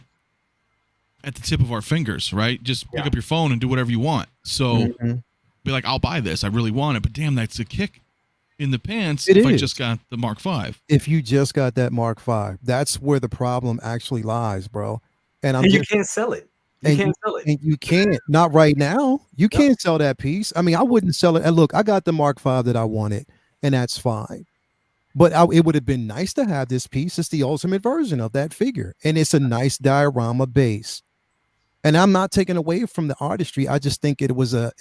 at the tip of our fingers, right? Just pick up your phone and do whatever you want. So be like, I'll buy this. I really want it. But damn, that's a kick in the pants if I just got the Mark V. If you just got that Mark V, that's where the problem actually lies, bro. And You can't sell it. You can't sell it. And you can't, not right now. You can't sell that piece. I mean, I wouldn't sell it. And look, I got the Mark V that I wanted, and that's fine. But it would have been nice to have this piece. It's the ultimate version of that figure, and it's a nice diorama base. And I'm not taking away from the artistry. I just think it was a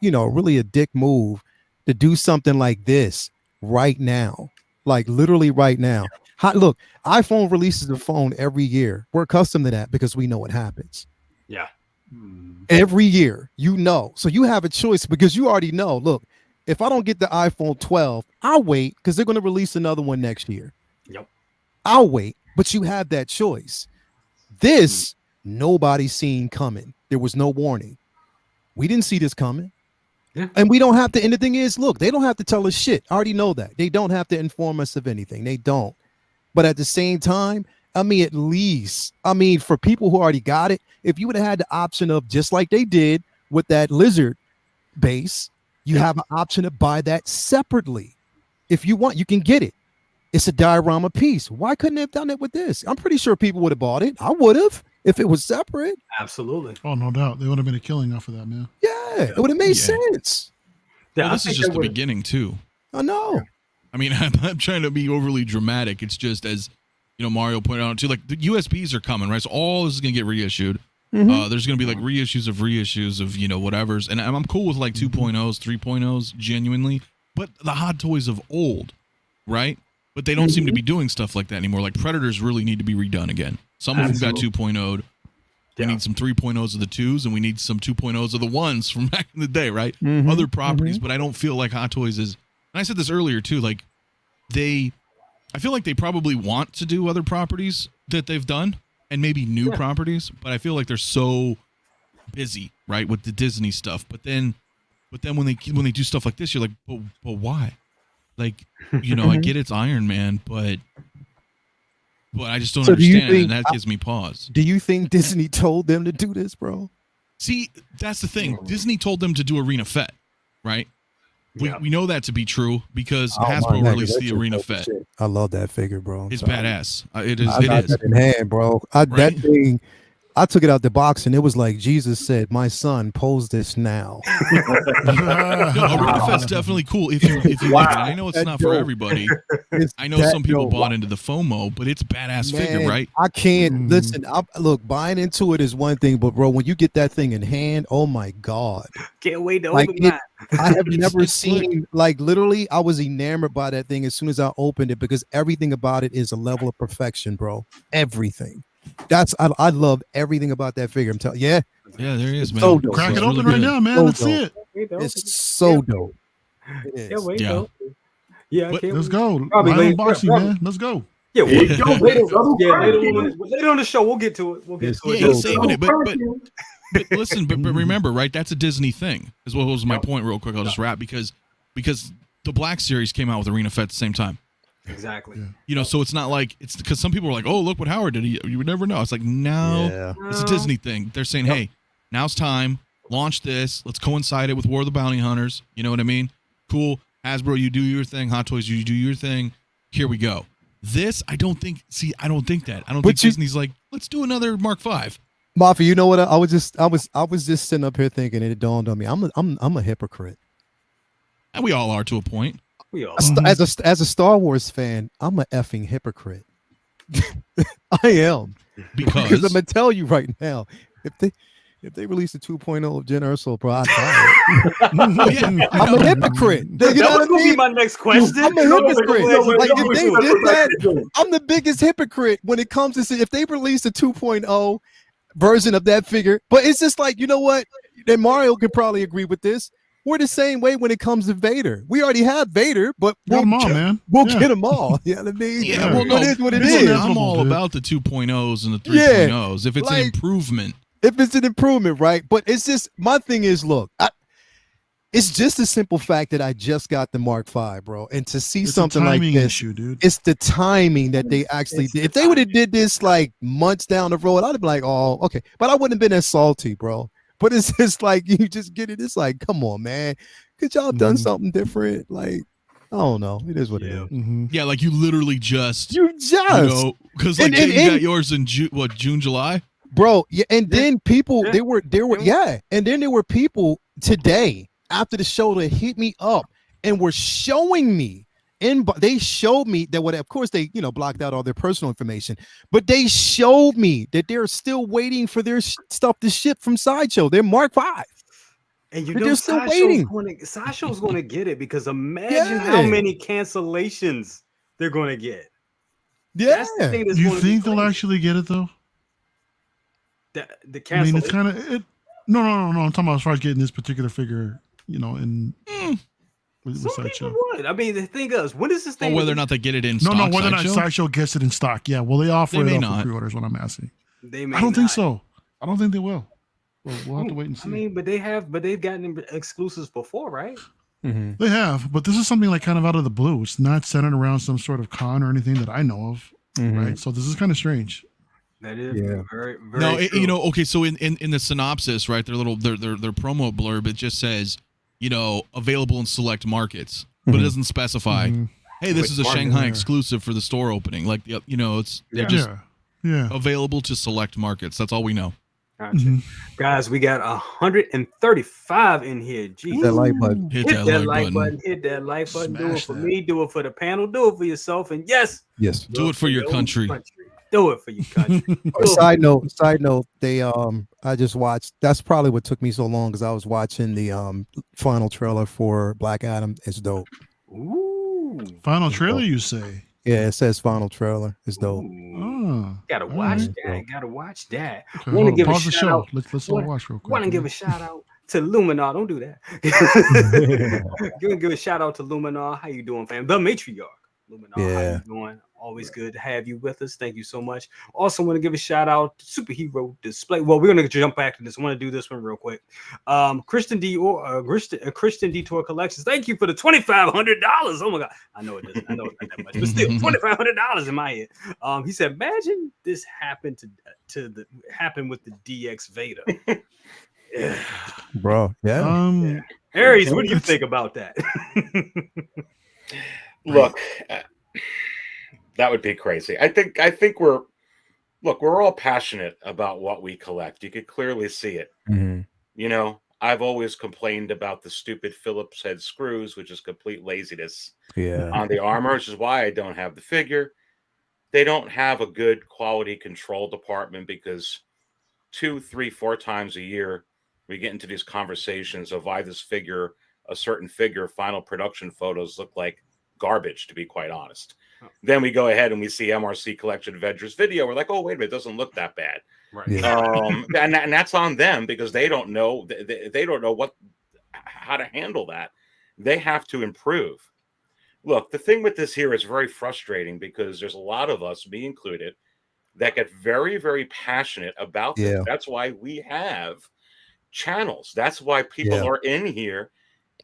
you know, really a dick move to do something like this right now, like literally right now. Look, iPhone releases a phone every year. We're accustomed to that because we know what happens. Yeah. Every year, you know. So you have a choice because you already know. Look, if I don't get the iPhone 12, I'll wait because they're going to release another one next year. Yep. I'll wait, but you have that choice. This, nobody's seen coming. There was no warning. We didn't see this coming. Yeah. And we don't have to. And the thing is, look, they don't have to tell us shit. I already know that. They don't have to inform us of anything. They don't. But at the same time, I mean, at least, I mean, for people who already got it, if you would have had the option of, just like they did with that lizard base, you have an option to buy that separately. If you want, you can get it. It's a diorama piece. Why couldn't they have done it with this? I'm pretty sure people would have bought it. I would have if it was separate. Absolutely. Oh, no doubt. They would have been a killing off of that, man. Yeah, it would have made sense. Yeah, Well, this is just the beginning too. I know. I mean, I'm not trying to be overly dramatic. It's just, as you know, Mario pointed out too, like the USBs are coming, right? So all this is going to get reissued. There's going to be like reissues of, you know, whatever's. And I'm cool with like 2.0s, 3.0s, genuinely. But the Hot Toys of old, right? But they don't seem to be doing stuff like that anymore. Like Predators really need to be redone again. Some of them got 2.0'd. We need some 3.0s of the 2s, and we need some 2.0s of the 1s from back in the day, right? Other properties, but I don't feel like Hot Toys is. And I said this earlier too, like I feel like they probably want to do other properties that they've done and maybe new properties, but I feel like they're so busy, right, with the Disney stuff. But then when they do stuff like this, you're like, but why? Like, you know, I get it's Iron Man, but But I just don't So do you understand it, and think- that gives me pause. Do you think Disney told them to do this, bro? See, that's the thing. Disney told them to do Arena Fet, right? We know that to be true because I don't Hasbro mind that, released 'cause the that Arena shit dope as Fet. shit. I love that figure, bro. It's Sorry. badass. It is. I It got is. that in hand, bro. That Right? thing, I took it out the box and it was like Jesus said, "My son, pose this now." No, Arena Fet's definitely cool if you like it. I know it's That's not for dope. everybody. It's I know that some people dope. bought into the FOMO, but it's a badass figure, Man, right? I can't listen. Look, buying into it is one thing, but bro, when you get that thing in hand, oh my god! Can't wait to Like open mine. I have never it's slick. seen, like, literally, I was enamored by that thing as soon as I opened it because everything about it is a level of perfection, bro. Everything. I love everything about that figure. I'm telling you, Yeah, there he is, man. so dope. Crack It's it really open right good. now, man. So Let's see dope. it. It's so dope. It Yeah, is. wait, Yeah. though. Yeah, I But can't Let's wait. go. Probably Live later- unboxing, probably- man. Let's go. Yeah, Here you later, go, later, double yeah, credit. later on the show, we'll get to it. We'll get It's to Yeah, it. he's so saving it, but But listen, but remember, right? That's a Disney thing. Is what was my point, real quick. I'll just wrap because the Black Series came out with Arena Fet at the same time. Exactly. Yeah. You know, so it's not like it's because some people are like, "Oh, look what Howard did." You would never know. It's like, no, Yeah. it's a Disney thing. They're saying, "Hey, now's time. Launch this. Let's coincide it with War of the Bounty Hunters." You know what I mean? Cool. Hasbro, you do your thing. Hot Toys, you do your thing. Here we go. This, I don't think. See, I don't think that. I don't But think Disney's like, let's do another Mark V. Mafia, you know what? I was just sitting up here thinking, and it dawned on me. I'm a hypocrite. And we all are to a point. We all As a Star Wars fan, I'm a effing hypocrite. I am. Because I'm Because gonna tell you right now, if they release a 2.0 of Gen Urso, bro, I'd buy oh, yeah, it. I'm a hypocrite. You know that what was I gonna be mean? my next question. I'm a hypocrite. Like, if they did that, that, I'm the biggest hypocrite when it comes to if they release a 2.0 version of that figure. But it's just like, you know what? And Mario could probably agree with this. We're the same way when it comes to Vader. We already have Vader, but Got them all, man. we'll Yeah. get them all. You know what I mean? yeah, well, no, It is what it listen, is. I'm all Dude. about the 2.0s and the Yeah, 3.0s. If it's an like- improvement, If it's an improvement, right? But it's just, my thing is, look, it's just a simple fact that I just got the Mark V, bro. And to see It's something a like timing this, issue, dude. it's the timing that they actually did. If they would have did this like months down the road, I'd have been like, oh, okay. But I wouldn't have been as salty, bro. But it's just like, you just get it. It's like, come on, man. Could y'all have done something different? Like, I don't know. It is what it is. Mhm. yeah, like you literally just, You just, know, because like And- you got yours in June, July. bro. Yeah, and then people, Yeah. there were, and then there were people today after the show that hit me up and were showing me. They showed me that of course they blocked out all their personal information, but they showed me that they're still waiting for their stuff to ship from Sideshow. They're Mark V. And you But know, they're still waiting. Sideshow's going to get it because imagine how Yeah. many cancellations they're going to get. Yeah, That's the thing that's You going to be think they'll crazy. actually get it though? The I mean, cancellation. it's kind of it. No. I'm talking about as far as getting this particular figure, in with Some Sideshow. people would. I mean, the thing is, when is this Or thing? whether or not they get it in No, stock. whether or not Sideshow? Sideshow gets it in stock. Yeah, well, they offer They may it up not. for pre-orders. What I'm asking. They may I don't think not. so. I don't think they will. Well, we'll have to wait and see. I mean, but they've gotten exclusives before, right? Mhm. They have, but this is something like kind of out of the blue. It's not centered around some sort of con or anything that I know of, Mhm. right? So this is kind of strange. That is Yeah. very, very No, true. okay. So in the synopsis, right, their promo blurb, it just says, available in select markets, but it Mhm. doesn't specify. Mhm. Hey, this Which is a market? Shanghai Yeah. exclusive for the store opening. Like, it's they're Yeah. just Yeah. available to select markets. That's all we know. Gotcha. Mhm. Guys, we got 135 in here. Jeez. That like button. Hit that like button. Hit that like button. Do it Smash for that. me. Do it for the panel. Do it for yourself. And yes, Yes. Do it for your country. Do it for your country. Side note, they I just watched, that's probably what took me so long, because I was watching the final trailer for Black Adam. It's dope. Ooh. Final trailer, you say? Yeah, it says final trailer. It's dope. Ooh. Oh, Gotta watch right. that. Gotta watch that. okay, Wanna hold on. give a Pause the shout show. out- Let's all wanna- watch real quick. Want to give a shout out to Luminar. Don't do that. Give a shout out to Luminar. How you doing, fam? The matriarch. Luminar, how Yeah. you doing? Always good to have you with us. Thank you so much. Also want to give a shout out to Superhero Display. Well, we're gonna jump back to this. I want to do this one real quick. Christian Detour Collections. Thank you for the $2,500. Oh my god, I know it doesn't. I know it's not that much, but still $2,500 in my head. He said, imagine this happened happened with the DX Vader. Yeah. Bro. Yeah. Aries, what do you think about that? Look, that would be crazy. I think we're all passionate about what we collect. You could clearly see it. Mhm. You know, I've always complained about the stupid Phillips head screws, which is complete laziness Yeah. on the armor, which is why I don't have the figure. They don't have a good quality control department because 2, 3, 4 times a year we get into these conversations of why this figure, a certain figure, final production photos look like garbage, to be quite honest. Oh. Then we go ahead and we see MRC Collection Vendors video. We're like, oh, wait a minute, it doesn't look that bad. Right. Yeah. And that's on them because they don't know they don't know how to handle that. They have to improve. Look, the thing with this here is very frustrating because there's a lot of us, me included, that get very, very passionate about this. Yeah. That's why we have channels. That's why people are in here.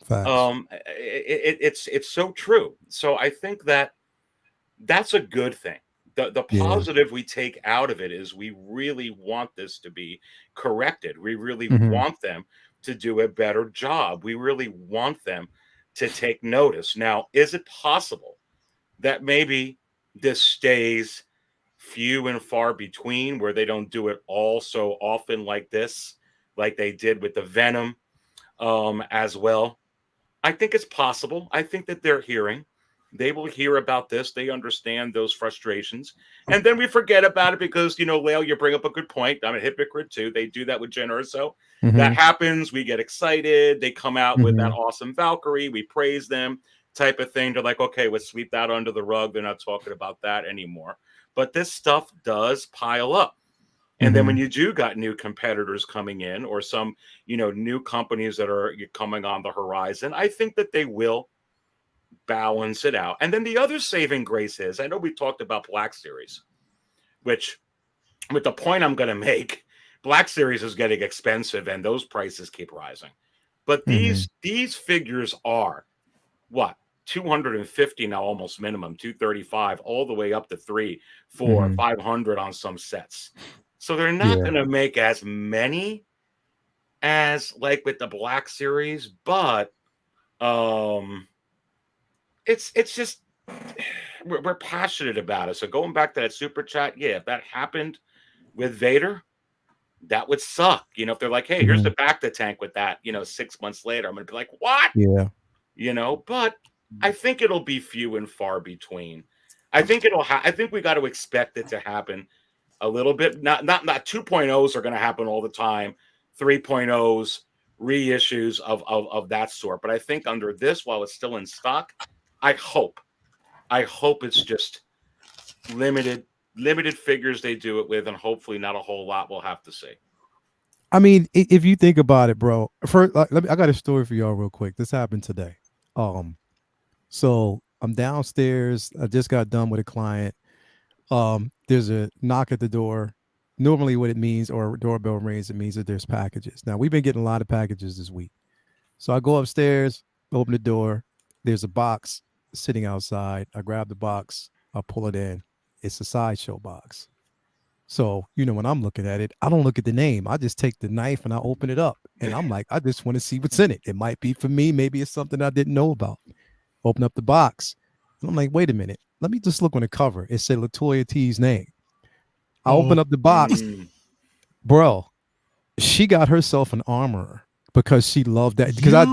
Facts. It's so true. So I think that's a good thing. The positive we take out of it is we really want this to be corrected. We really want them to do a better job. We really want them to take notice. Now, is it possible that maybe this stays few and far between where they don't do it all so often like this, like they did with the Venom as well? I think it's possible. I think that they're hearing. They will hear about this. They understand those frustrations. And then we forget about it because, Lale, you bring up a good point. I'm a hypocrite too. They do that with Jen Urso. That happens. We get excited. They come out with that awesome Valkyrie. We praise them type of thing. They're like, okay, let's sweep that under the rug. They're not talking about that anymore. But this stuff does pile up. And then when you do got new competitors coming in or some, new companies that are coming on the horizon, I think that they will balance it out. And then the other saving grace is, I know we talked about Black Series, which with the point I'm going to make, Black Series is getting expensive and those prices keep rising. But these figures are what? 250 now, almost minimum, 235, all the way up to 300, 400, 500 on some sets. So they're not going to make as many as like with the Black Series, but it's just we're passionate about it. So going back to that super chat, if that happened with Vader, that would suck. If they're like, hey, here's the back to tank with that, 6 months later, I'm gonna be like, what? Yeah. But I think it'll be few and far between. I think I think we got to expect it to happen a little bit. Not 2.0s are going to happen all the time. 3.0s, reissues of that sort. But I think under this, while it's still in stock, I hope it's just limited figures they do it with, and hopefully not a whole lot we'll have to see. I mean, if you think about it, bro. First, I got a story for y'all real quick. This happened today. So I'm downstairs. I just got done with a client. There's a knock at the door. Normally what it means, or doorbell rings, it means that there's packages. Now, we've been getting a lot of packages this week. So I go upstairs, open the door. There's a box sitting outside. I grab the box. I pull it in. It's a Sideshow box. So, when I'm looking at it, I don't look at the name. I just take the knife and I open it up. And I'm like, I just want to see what's in it. It might be for me. Maybe it's something I didn't know about. Open up the box. And I'm like, wait a minute. Let me just look on the cover. It said LaToya T's name. I open up the box. Bro, she got herself an armorer because she loved that. Because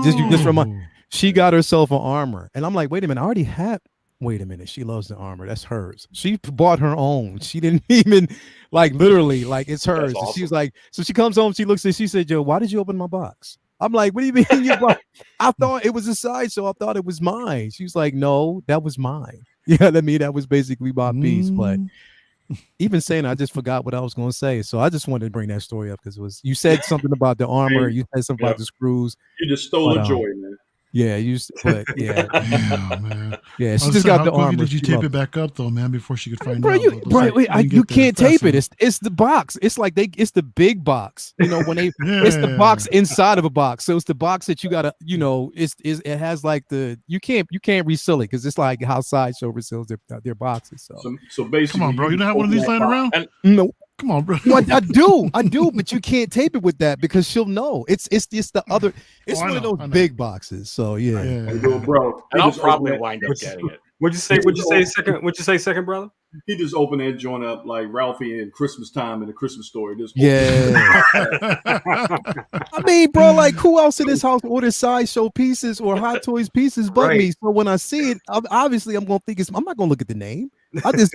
she got herself an armor. And I'm like, wait a minute. I already have. Wait a minute. She loves the armor. That's hers. She bought her own. She didn't even literally, it's hers. Awesome. She was like, so she comes home. She looks at, she said, Joe, why did you open my box? I'm like, what do you mean you bought? I thought it was a Sideshow. I thought it was mine. She was like, no, that was mine. Yeah, that was basically my piece. But even saying, I just forgot what I was going to say. So I just wanted to bring that story up because you said something about the armor. You said something about the screws. You just stole a joy, man. Yeah, but yeah, Yeah, man. yeah. She I was just saying, got how the quickly armor. did you She tape loved it back up though, man? Before she could find bro, out. you, Though. Those bro, like, wait, didn't you get there can't tape fast it. enough. It's the box. It's like it's the big box. You know, when it's the Yeah. box inside of a box. So it's the box that you gotta, you know, it has like you can't reseal it because it's like how Sideshow reseals their boxes. So basically, Come on, bro. You don't have one of these laying around? And No, Come on, bro. well, I do, but you can't tape it with that because she'll know. It's the other. It's I one of know, those I know. big boxes. So yeah. Little bro, and he I'll just probably opened wind up getting it. What'd you say? What'd you say second? What'd you say second, brother? He just opened that joint up like Ralphie in Christmas time in the Christmas story. Just Yeah. I mean, bro, like who else in this house orders Sideshow pieces or Hot Toys pieces but Right. me? So when I see it, obviously I'm gonna think I'm not gonna look at the name. I just,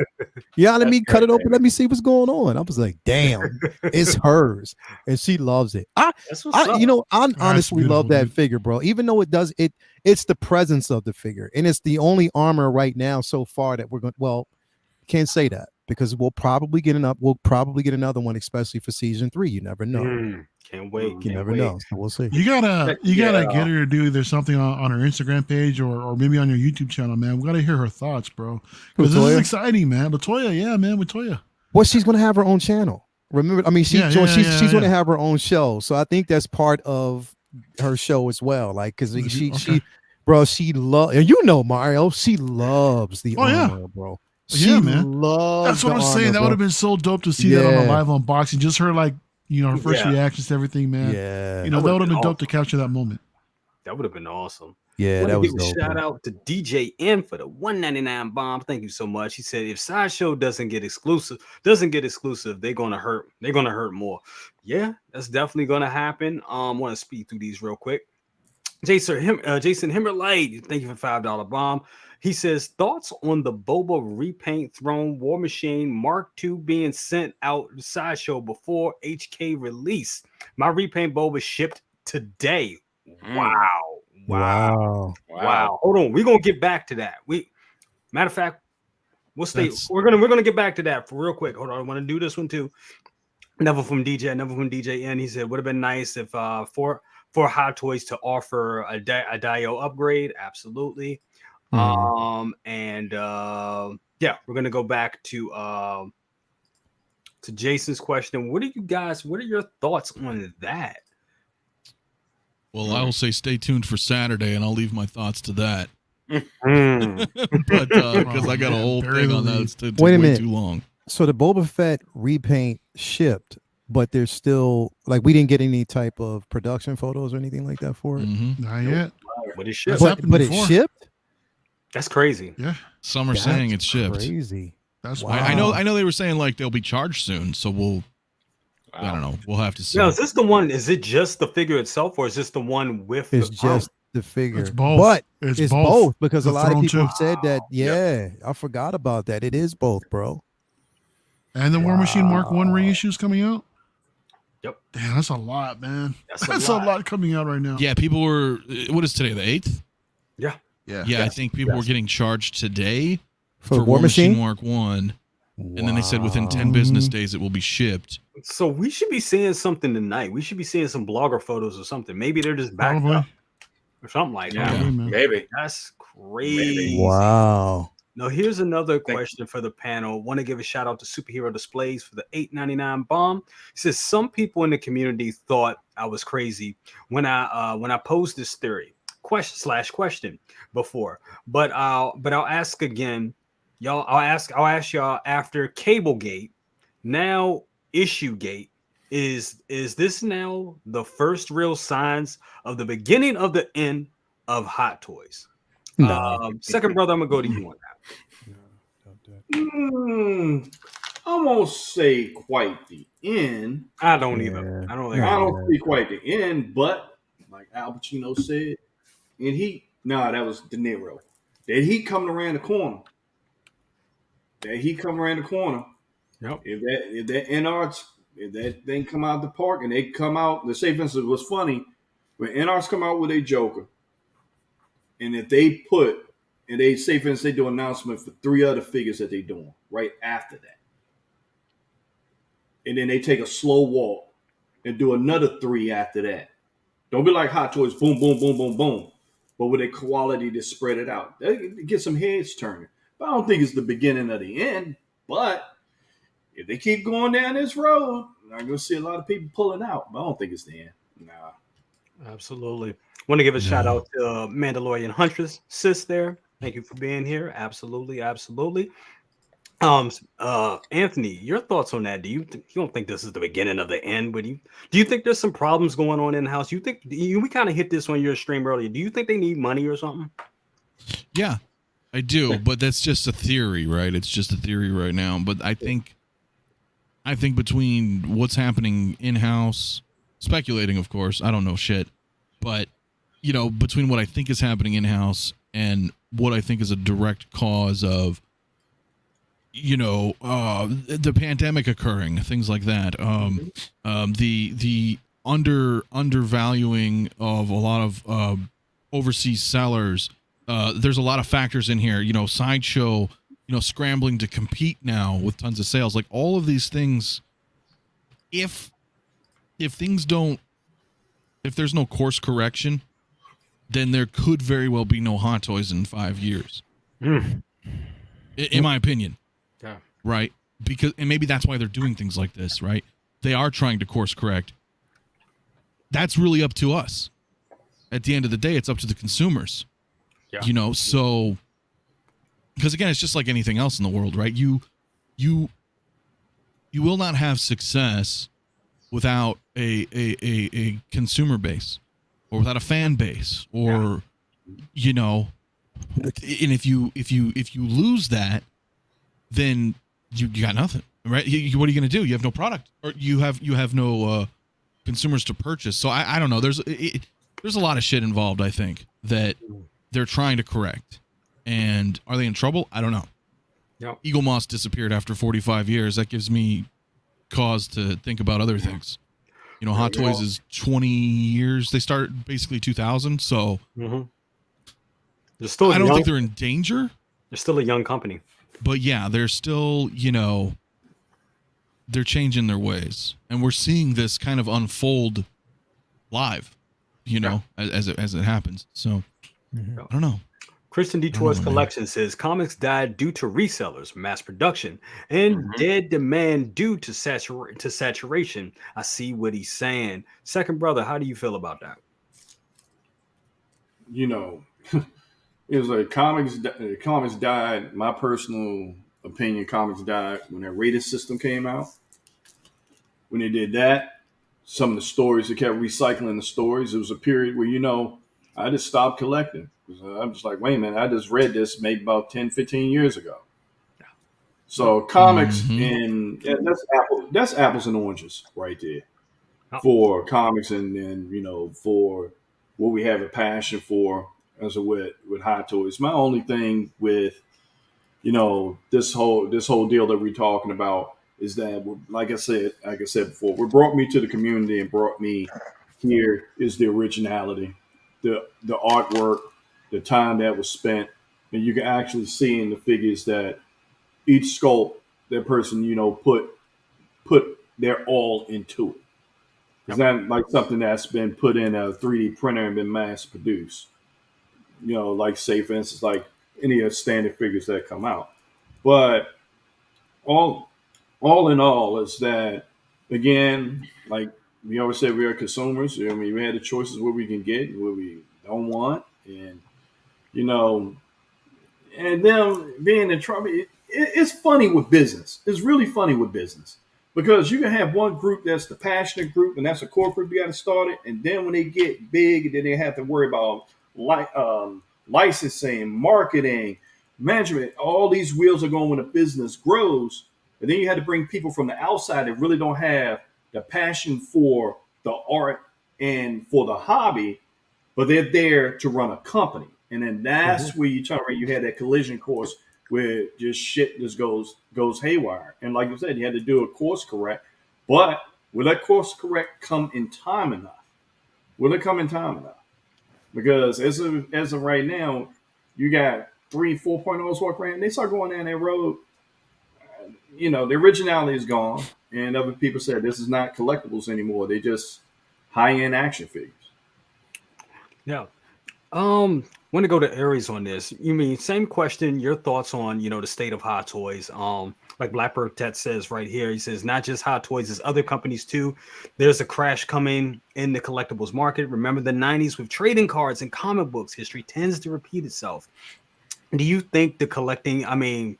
you know what I mean? Cut it open, let me see what's going on. I was like, damn, it's hers, and she loves it. That's what's up. You know, I That's honestly love beautiful, that dude. figure, bro. Even though it's the presence of the figure, and it's the only armor right now so far that we're going. Well, can't say that because we'll probably get another one, especially for season 3. You never know. Can't wait. You never know. So we'll see. You gotta Yeah. get her to do either something on her Instagram page or maybe on your YouTube channel, man. We gotta hear her thoughts, bro. Because this is Latoya? exciting, man. Latoya, yeah, man, Latoya. Well, she's gonna have her own channel. Remember, I mean, she's gonna have her own show. So I think that's part of her show as well. Like, because she loves, and you know, Mario, she loves the armor, bro. She loves. That's what the I'm saying. armor, That bro. would have been so dope to see that on a Yeah. live unboxing. Just her, like, you know, her first Yeah. reactions to everything, man. Yeah, You know, that would have been dope to capture that moment. That would have been awesome. yeah, I that want was to give dope. a shout bro. out to DJ M for the 199 bomb. Thank you so much. He said if Sideshow doesn't get exclusive, they're gonna hurt. They're gonna hurt more. Yeah, that's definitely gonna happen. Want to speed through these real quick. Jason Himmerlight, thank you for $5 bomb. He says thoughts on the Boba repaint throne War Machine Mark II being sent out to Sideshow before HK release. My repaint Boba shipped today. Wow. Hold on, we're gonna get back to that. Matter of fact, we're gonna get back to that for real quick. Hold on, I want to do this one too. Another from DJ N. He said would have been nice if for Hot Toys to offer a Dio upgrade. Absolutely. Yeah, we're gonna go back to Jason's question. What are your thoughts on that? Well, I will say stay tuned for Saturday, and I'll leave my thoughts to that. But because I got a whole thing on that, it's Wait a way minute. too long. So the Boba Fett repaint shipped, but there's still like we didn't get any type of production photos or anything like that for it. Not yet. But it shipped. happened But it before. shipped. That's crazy. Yeah, Some are saying it's shipped. Crazy. that's Wow. I know they were saying like they'll be charged soon, so I don't know. We'll have to see. Now, is this the one? Is it just the figure itself, or is this the one with It's the just the figure. It's both. But It's it's both. both because a The lot of throne people too. said that. Yeah, I forgot about that. It is both, bro. And the War Machine Mark 1 reissues coming out? Yep. Damn, that's a lot, man. That's a a lot. lot coming out right now. Yeah, people were. What is today? The 8th? Yeah. Yeah, I think people were getting charged today For War Machine? Mark 1. And then they said within 10 business days it will be shipped. So we should be seeing something tonight. We should be seeing some blogger photos or something. Maybe they're just backed Probably. up or something like that. Probably, man. Maybe. That's crazy. Wow. Now, here's another question for the panel. Want to give a shout out to Superhero Displays for the $8.99 bomb. He says some people in the community thought I was crazy when I posed this theory question before, but I'll ask again, y'all. I'll ask y'all after Cablegate, now Issuegate. Is this now the first real signs of the beginning of the end of Hot Toys? No. Second brother, I'm gonna go to you on that. I won't say quite the end. I don't either. I don't think I don't see quite the end, but like Al Pacino said, that was De Niro. That he coming around the corner. Yep. If that NRs, if that thing come out the park and they come out, the say for instance was funny when NRs come out with a Joker, and if they say for instance they do an announcement for 3 other figures that they doing right after that. And then they take a slow walk and do another 3 after that. Don't be like Hot Toys, boom, boom, boom, boom, boom. but with a quality to spread it out. They get some heads turning. But I don't think it's the beginning of the end. But if they keep going down this road, I'm going to see a lot of people pulling out. But I don't think it's the end. Nah. Absolutely. Want to give a shout No. out to Mandalorian Huntress, sis there. Thank you for being here. Absolutely, absolutely. Anthony, your thoughts on that? You don't think this is the beginning of the end? But do you think there's some problems going on in the house? We kind of hit this on your stream earlier. Do you think they need money or something? Yeah, I do, but that's just a theory, right? It's just a theory right now. But I think between what's happening in-house, speculating, of course, I don't know shit, but between what I think is happening in-house and what I think is a direct cause of the pandemic occurring, things like that, the undervaluing of a lot of overseas sellers. There's a lot of factors in here, Sideshow, scrambling to compete now with tons of sales, like all of these things. If things don't, if there's no course correction, then there could very well be no Hot Toys in 5 years. In my opinion. Yeah. Right? And maybe that's why they're doing things like this, right? They are trying to course correct. That's really up to us. At the end of the day, it's up to the consumers. Yeah. So, because again, it's just like anything else in the world, right? You will not have success without a consumer base, or without a fan base, or and if you lose that, then you got nothing, right? What are you going to do? You have no product, or you have no consumers to purchase. So I don't know. There's a lot of shit involved, I think, that they're trying to correct. And are they in trouble? I don't know. Yep. Eagle Moss disappeared after 45 years. That gives me cause to think about other things. Hot Toys is 20 years. They started basically 2000. So they're I don't think they're in danger. They're still a young company. But yeah, they're still, they're changing their ways. And we're seeing this kind of unfold live, as it happens. So I don't know. Christian Detroit's collection says comics died due to resellers, mass production, and dead demand due to saturation. I see what he's saying. Second brother, how do you feel about that? It was like comics died. My personal opinion, comics died when that rated system came out. When they did that, some of the stories, they kept recycling the stories. It was a period where, I just stopped collecting. I'm just like, wait a minute, I just read this maybe about 10, 15 years ago. Yeah. So comics that's apples and oranges right there for comics and for what we have a passion for as with Hot Toys. My only thing with this whole deal that we're talking about is that, like I said before, what brought me to the community and brought me here is the originality, the artwork, the time that was spent, and you can actually see in the figures that each sculpt, that person put their all into it. It's not like something that's been put in a 3D printer and been mass produced. Like say for instance, like any of the standard figures that come out. But all in all is that, again, like we always say, we are consumers. I mean, we had the choices what we can get and what we don't want, and and them being in trouble. It's funny with business. It's really funny with business, because you can have one group that's the passionate group, and that's a core group you got to start it, and then when they get big, then they have to worry about licensing, marketing, management. All these wheels are going when a business grows, and then you had to bring people from the outside that really don't have the passion for the art and for the hobby, but they're there to run a company. And then that's where you had that collision course where just shit just goes haywire. And like you said, you had to do a course correct. But will that course correct come in time enough? Will it come in time enough? Because as of right now, you got 3-4.0s walk around. They start going down that road. The originality is gone. And other people said this is not collectibles anymore. They just high-end action figures. Yeah. Want to go to Aries on this. You mean same question, your thoughts on, the state of Hot Toys. Like Blackbird Tet says right here, he says not just Hot Toys, there's other companies too. There's a crash coming in the collectibles market. Remember the 90s with trading cards and comic books. History tends to repeat itself. Do you think the collecting,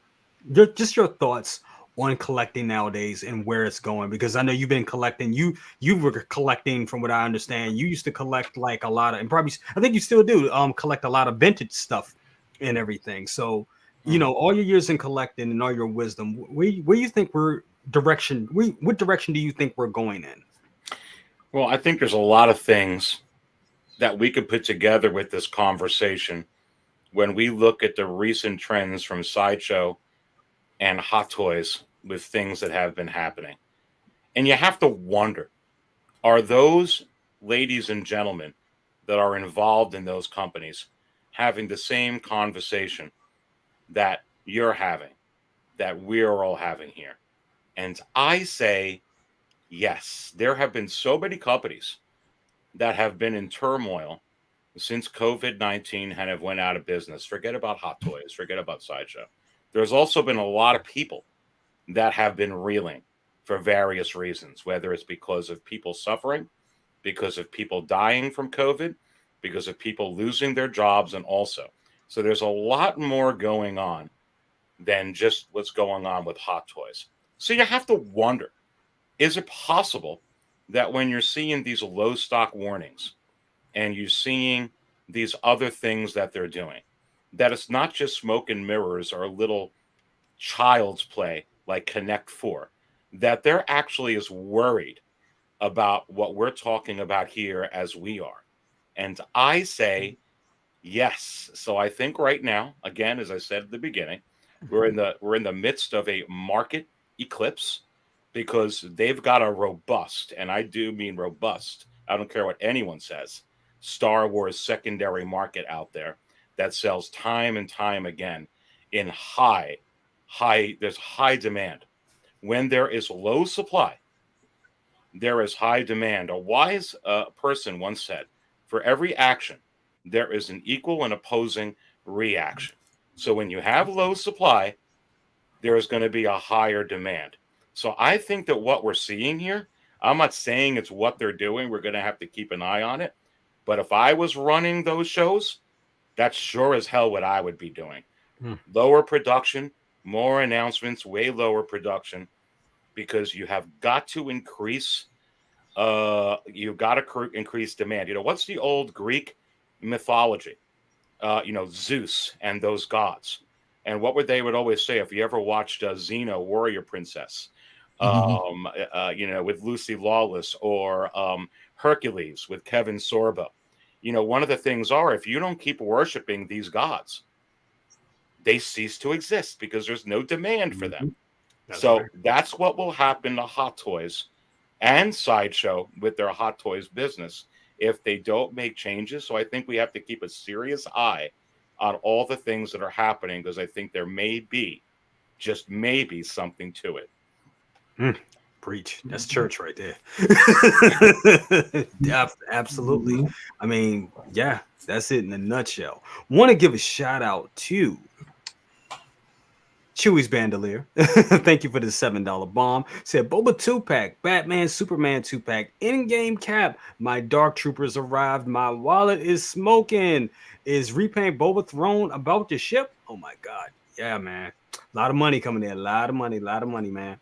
just your thoughts on collecting nowadays and where it's going? Because I know you've been collecting. You were collecting, from what I understand. You used to collect like a lot of, and probably I think you still do. Collect a lot of vintage stuff and everything. So all your years in collecting and all your wisdom, where you think what direction do you think we're going in? Well, I think there's a lot of things that we could put together with this conversation when we look at the recent trends from Sideshow and Hot Toys with things that have been happening. And you have to wonder, are those ladies and gentlemen that are involved in those companies having the same conversation that you're having, that we're all having here? And I say, yes, there have been so many companies that have been in turmoil since COVID-19 kind of went out of business. Forget about Hot Toys, forget about Sideshow. There's also been a lot of people that have been reeling for various reasons, whether it's because of people suffering, because of people dying from COVID, because of people losing their jobs, and also. So there's a lot more going on than just what's going on with Hot Toys. So you have to wonder, is it possible that when you're seeing these low stock warnings and you're seeing these other things that they're doing, that it's not just smoke and mirrors or a little child's play like Connect 4, that they're actually as worried about what we're talking about here as we are? And I say yes. So I think right now, again, as I said at the beginning, we're in the midst of a market eclipse, because they've got a robust, and I do mean robust, I don't care what anyone says, Star Wars secondary market out there that sells time and time again in there's high demand. When there is low supply, there is high demand. A wise person once said, for every action, there is an equal and opposing reaction. So when you have low supply, there is going to be a higher demand. So I think that what we're seeing here, I'm not saying it's what they're doing. We're going to have to keep an eye on it. But if I was running those shows, that's sure as hell what I would be doing. Lower production, more announcements, way lower production, because you have got to increase increase demand. What's the old Greek mythology? Zeus and those gods. And what would always say if you ever watched Xena, Warrior Princess, with Lucy Lawless, or Hercules with Kevin Sorbo? One of the things are, if you don't keep worshiping these gods, they cease to exist because there's no demand for them. That's what will happen to Hot Toys and Sideshow with their Hot Toys business if they don't make changes. So I think we have to keep a serious eye on all the things that are happening, because I think there may be, just maybe, something to it. Preach. That's church right there. Absolutely. I mean, yeah, that's it in a nutshell. Want to give a shout out to Chewy's Bandolier. Thank you for the $7 bomb. Said Boba 2-pack, Batman, Superman 2-pack, in-game cap. My Dark Troopers arrived. My wallet is smoking. Is repaint Boba Throne about to ship? Oh my God. Yeah, man. A lot of money coming in. A lot of money, man.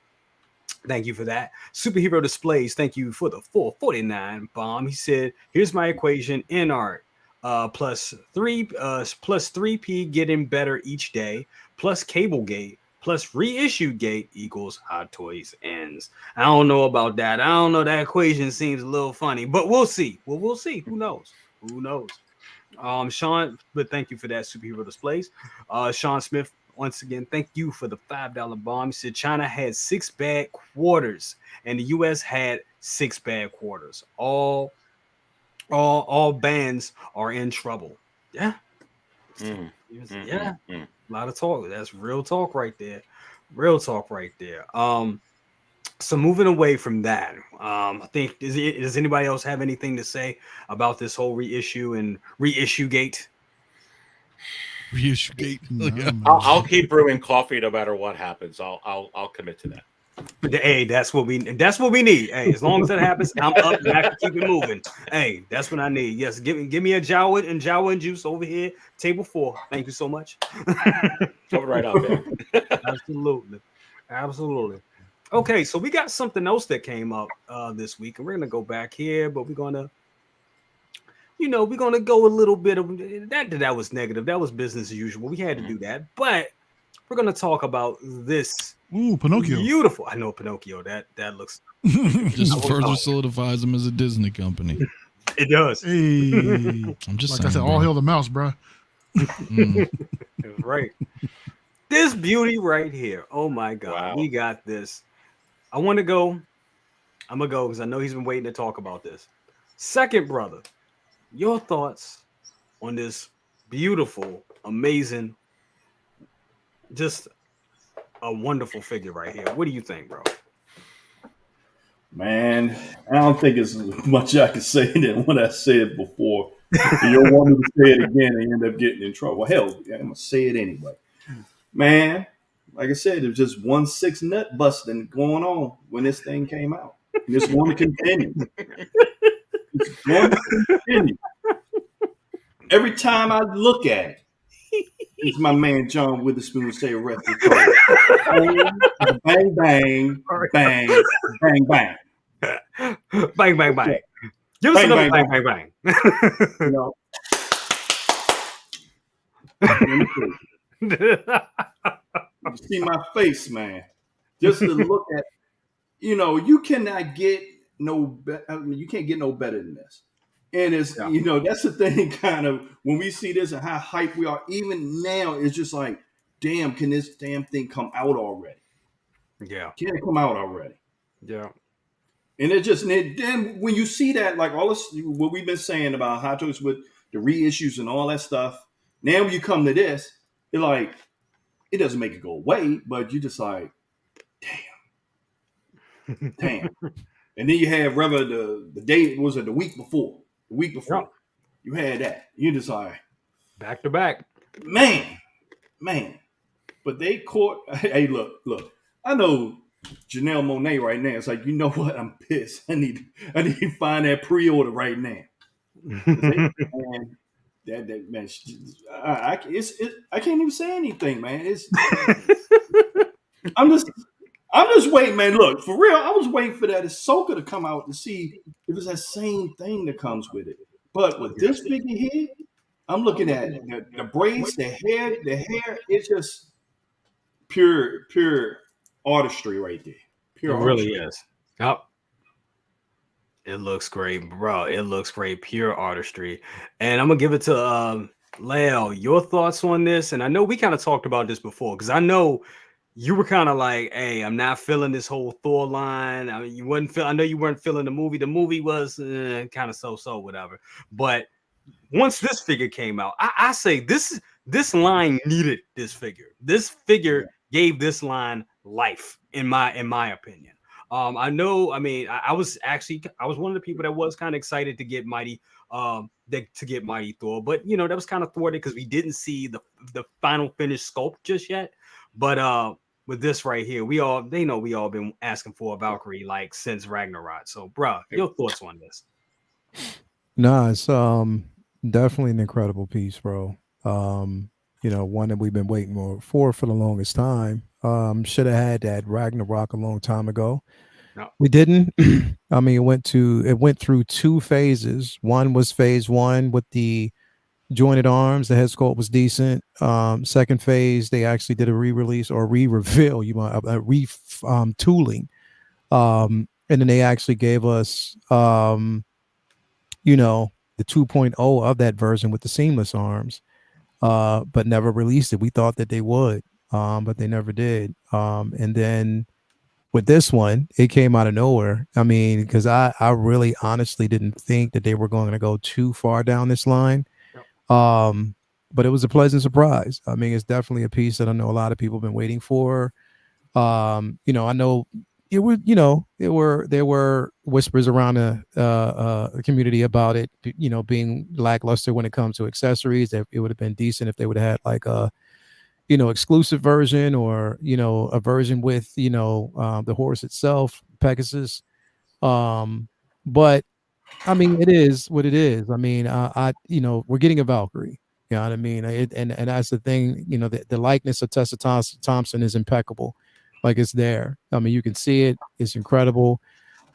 Thank you for that. Superhero Displays, thank you for the 449 bomb. He said, here's my equation in art. Plus 3P getting better each day, plus cable gate, plus reissue gate equals Hot Toys ends. I don't know about that. I don't know. That equation seems a little funny, but we'll see. Well, we'll see. Who knows? Sean, but thank you for that, Superhero Displays. Sean Smith, once again, thank you for the $5 bomb. He said China had 6 bad quarters and the US had 6 bad quarters. All bands are in trouble. Yeah. Yeah. A lot of talk. That's real talk right there. So moving away from that, I think does anybody else have anything to say about this whole reissue and reissue gate? Reissue gate. No, Oh, yeah. man. I'll keep brewing coffee no matter what happens. I'll commit to that. Hey, that's what we need. Hey, as long as that happens, I'm up and I can keep it moving. Hey, that's what I need. Yes, give me a Jawa and juice over here, table 4. Thank you so much. Coming right up there. Absolutely. Okay, so we got something else that came up this week, and we're gonna go back here, but we're gonna go a little bit of that was negative. That was business as usual. We had to do that, but we're gonna talk about this. Ooh, Pinocchio. Beautiful. I know Pinocchio. That looks. Just further solidifies them as a Disney company. It does. Hey, I'm just like saying, I said, bro. all hail the mouse, bro. Right. This beauty right here. Oh my God. Wow. We got this. I'm gonna go because I know he's been waiting to talk about this. Second brother, your thoughts on this beautiful, amazing, just a wonderful figure right here. What do you think, bro? Man, I don't think it's much I can say than what I said before. You don't want me to say it again and end up getting in trouble. Hell, I'm gonna say it anyway. Man, like I said, there's just 1/6 nut busting going on when this thing came out. And it's going to continue. It's going to continue. Every time I look at it, it's my man John Witherspoon say rest his soul. Bang, bang, bang, bang, bang. Bang, bang, bang. Give us Bang, another bang, bang, bang, You know. You see my face, man. Just to look at, you cannot get no better. I mean, you can't get no better than this. And it's, that's the thing kind of when we see this and how hype we are, even now, it's just like, damn, can this damn thing come out already? Yeah. Can it come out already? Yeah. And then when you see that, like all this, what we've been saying about Hot Toys with the reissues and all that stuff, now when you come to this, it's like, it doesn't make it go away, but you just like, damn. And then you have rather the day, was it the week before? The week before, you had that. You just like, back to back. Man. But they caught, hey, look, I know Janelle Monáe right now. It's like, you know what? I'm pissed. I need to find that pre-order right now. Man, I can't even say anything, man. I'm just waiting, man. Look, for real, I was waiting for that Ahsoka to come out to see if it's that same thing that comes with it. But with this figure here, I'm looking at the braids, the hair. It's just pure artistry right there. Pure It really artistry. is. Yep. It looks great, bro. It looks great. Pure artistry. And I'm going to give it to Leo. Your thoughts on this? And I know we kind of talked about this before because I know you were kind of like, hey, I'm not feeling this whole Thor line. I mean, I know you weren't feeling the movie. The movie was kind of so, whatever. But once this figure came out, I say this line needed this figure. This figure gave this line life, in my opinion. I know. I mean, I was one of the people that was kind of excited to get Mighty Thor, but that was kind of thwarted because we didn't see the final finished sculpt just yet. But with this right here, we all been asking for a Valkyrie like since Ragnarok. So, bro, your thoughts on this? No, it's definitely an incredible piece, bro. One that we've been waiting for the longest time. Should have had that Ragnarok a long time ago. No. We didn't. I mean, it went through 2 phases. One was phase 1 with the jointed arms. The head sculpt was decent. Second phase, they actually did a re-release or re-reveal, tooling. And then they actually gave us the 2.0 of that version with the seamless arms, but never released it. We thought that they would, but they never did. And then with this one, it came out of nowhere. I mean, because I really honestly didn't think that they were going to go too far down this line. But it was a pleasant surprise. I mean, it's definitely a piece that I know a lot of people have been waiting for. I know it was, you know, there were whispers around the community about it, you know, being lackluster when it comes to accessories. That it would have been decent if they would have had like a, you know, exclusive version, or, you know, a version with, you know, the horse itself, Pegasus. But I mean, it is what it is. I mean, you know, we're getting a Valkyrie. You know what I mean? And that's the thing. You know, the likeness of Tessa Thompson is impeccable. Like, it's there. I mean, you can see it. It's incredible.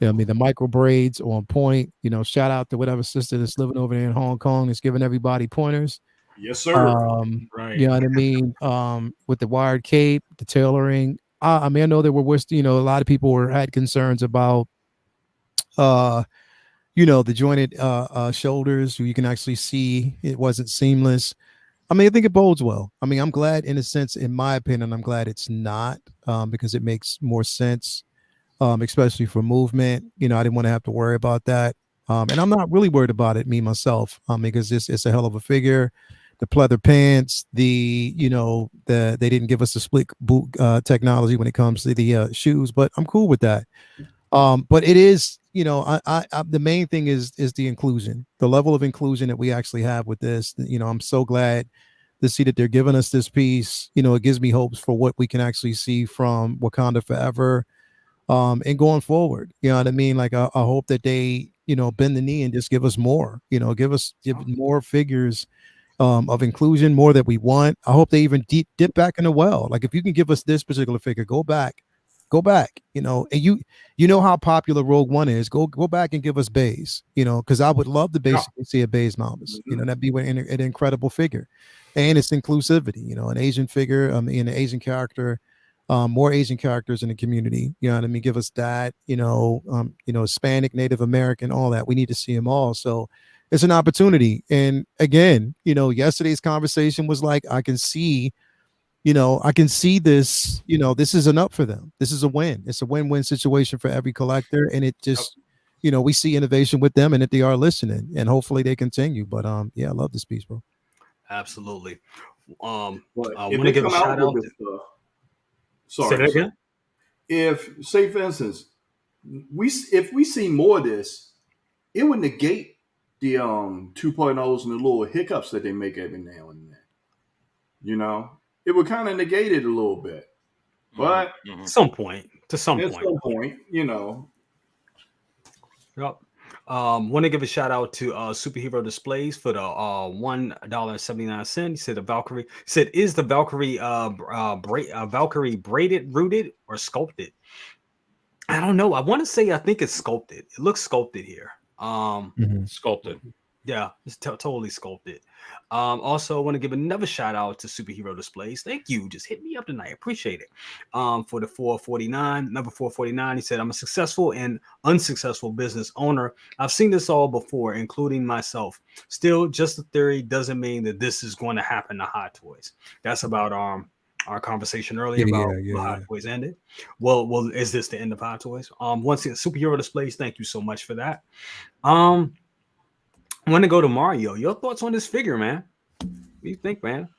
You know, I mean, the micro braids on point. You know, shout out to whatever sister that's living over there in Hong Kong is giving everybody pointers. Yes, sir. Right. You know what I mean? With the wired cape, the tailoring. I mean, I know there were, you know, a lot of people had concerns about, you know, the jointed shoulders. You can actually see it wasn't seamless. I mean, I think it bodes well. I mean, I'm glad, in a sense, in my opinion, I'm glad it's not, because it makes more sense, especially for movement. You know, I didn't want to have to worry about that. And I'm not really worried about it, me, myself, because it's a hell of a figure. The pleather pants, you know, they didn't give us the split boot technology when it comes to the shoes, but I'm cool with that. But it is, you know, I the main thing is the inclusion, the level of inclusion that we actually have with this. You know, I'm so glad to see that they're giving us this piece. You know, it gives me hopes for what we can actually see from Wakanda Forever, and going forward. You know what I mean? Like, I hope that they, you know, bend the knee and just give us more. You know, give more figures of inclusion, more that we want. I hope they even dip back in the well. Like, if you can give us this particular figure, go back, you know, and you know how popular Rogue One is. Go back and give us Baze, you know, because I would love to basically see a Baze Mamas. You know, that'd be an incredible figure, and it's inclusivity. You know, an Asian figure, an Asian character, more Asian characters in the community. You know what I mean? Give us that. You know, Hispanic, Native American, all that. We need to see them all. So it's an opportunity. And again, you know, yesterday's conversation was like, I can see this, you know, this is an up for them. This is a win. It's a win-win situation for every collector. And it just, you know, we see innovation with them, and that they are listening, and hopefully they continue. But yeah, I love this piece, bro. Absolutely. But I if want to they give a come shout out out. with this, Say sorry, that again? if, say for instance, if we see more of this, it would negate the 2.0s and the little hiccups that they make every now and then. You know, it would kind of negate it a little bit. But To some point, you know. Yep. Want to give a shout out to Superhero Displays for the $1.79. He said the Valkyrie. He said, is the Valkyrie Valkyrie braided, rooted, or sculpted? I don't know. I want to say I think it's sculpted. It looks sculpted here. Sculpted. Yeah, it's totally sculpted. Also, I want to give another shout out to Superhero Displays. Thank you. Just hit me up tonight. Appreciate it. For the 449, number 449, he said, I'm a successful and unsuccessful business owner. I've seen this all before, including myself. Still, just a theory doesn't mean that this is going to happen to Hot Toys. That's about our conversation earlier about Hot Toys ended. Well, is this the end of Hot Toys? Once again, Superhero Displays, thank you so much for that. I want to go to Mario. Your thoughts on this figure, man? What do you think, man?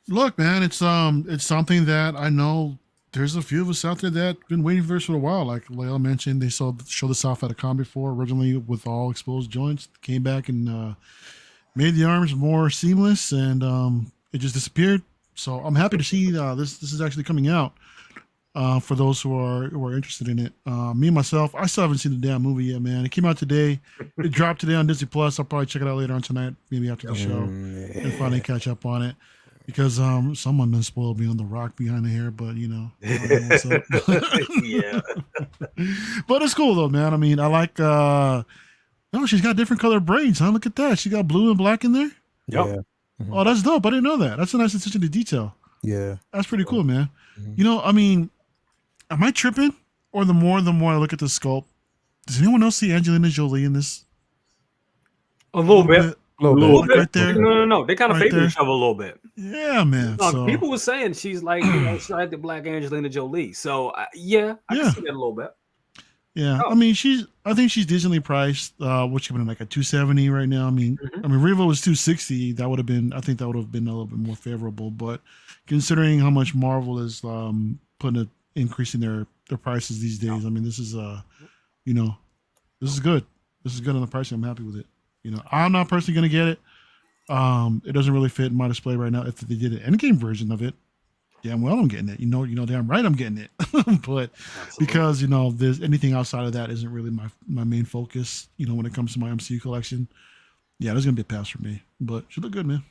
Look, man, it's something that I know there's a few of us out there that been waiting for this for a while. Like Lael mentioned, they showed this off at a con before, originally with all exposed joints. Came back and made the arms more seamless, and it just disappeared. So I'm happy to see this is actually coming out for those who are interested in it. Me myself, I still haven't seen the damn movie yet, man. It came out today. It dropped today on Disney Plus. I'll probably check it out later on tonight, maybe after the show, and finally catch up on it. Because someone done spoiled me on the rock behind the hair, but you know, I don't know what's up. Yeah. But it's cool though, man. I mean, I like oh, she's got different colored braids, huh? Look at that. She got blue and black in there. Yep. Yeah. Oh, that's dope. I didn't know that. That's a nice attention to detail. Yeah. That's pretty cool, man. You know, I mean, am I tripping? Or the more I look at the sculpt, does anyone else see Angelina Jolie in this? A little bit. A little bit. Right there. No. They kind of Right favor there. each other a little bit. Yeah, man. So, People were saying she's like, she's like the black Angelina Jolie. So yeah, I can see that a little bit. Yeah, I mean, I think she's decently priced. Which would have been like a $270 right now. I mean, Revo was $260. That would have been, I think that would have been a little bit more favorable. But considering how much Marvel is putting increasing their prices these days. I mean, this is you know, this is good. This is good on the pricing. I'm happy with it. You know, I'm not personally gonna get it. It doesn't really fit in my display right now. If they did an endgame version of it, damn well I'm getting it. You know, damn right I'm getting it. But because there's anything outside of that isn't really my main focus. You know, when it comes to my MCU collection, yeah, there's gonna be a pass for me. But should look good, man.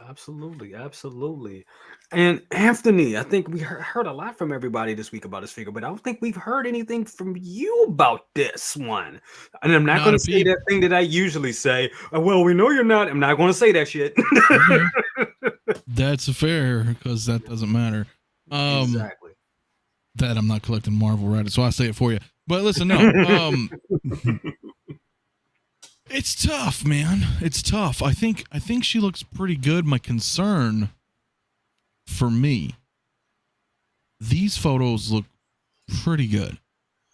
Absolutely, absolutely. And Anthony, I think we heard a lot from everybody this week about this figure, but I don't think we've heard anything from you about this one. And I'm not going to say that thing that I usually say. Well, we know you're not. I'm not going to say that shit. That's fair, because that doesn't matter. Exactly. That I'm not collecting Marvel, right? So I say it for you. But listen, no. It's tough, man. It's tough. I think she looks pretty good. My concern for me, these photos look pretty good.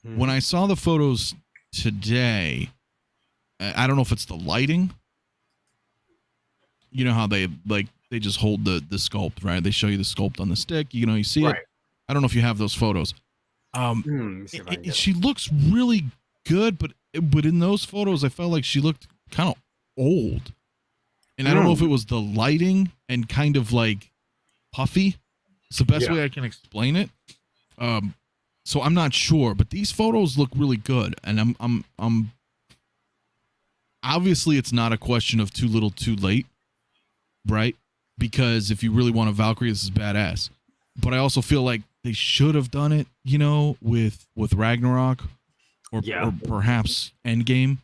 When I saw the photos today, I don't know if it's the lighting. You know how they just hold the sculpt, right? They show you the sculpt on the stick. You see it. I don't know if you have those photos. She looks really good, but in those photos, I felt like she looked kind of old. And I don't know if it was the lighting and kind of like puffy. It's the best way I can explain it. So I'm not sure, but these photos look really good. And I'm obviously it's not a question of too little, too late, right? Because if you really want a Valkyrie, this is badass. But I also feel like they should have done it, with Ragnarok. Or perhaps Endgame.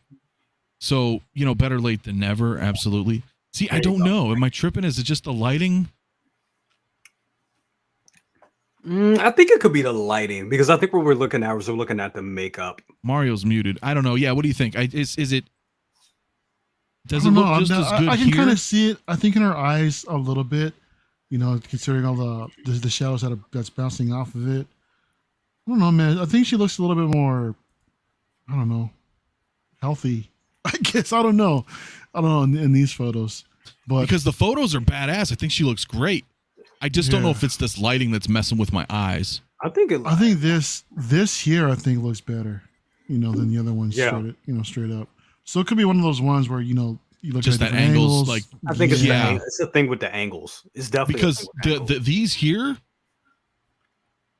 So, better late than never. Absolutely. See, I don't know. Am I tripping? Is it just the lighting? I think it could be the lighting, because I think what we're looking at is we're looking at the makeup. Mario's muted. I don't know. Yeah, what do you think? Is it? Does it look just as good? I can kind of see it. I think in her eyes a little bit. Considering all the shadows that's bouncing off of it. I don't know, man. I think she looks a little bit more. I don't know, healthy. I guess I don't know in these photos, but because the photos are badass, I think she looks great. I just don't know if it's this lighting that's messing with my eyes. I think this here looks better, than the other ones. Straight up. So it could be one of those ones where you look just at that angles. like I think it's the thing with the angles. It's definitely because these here.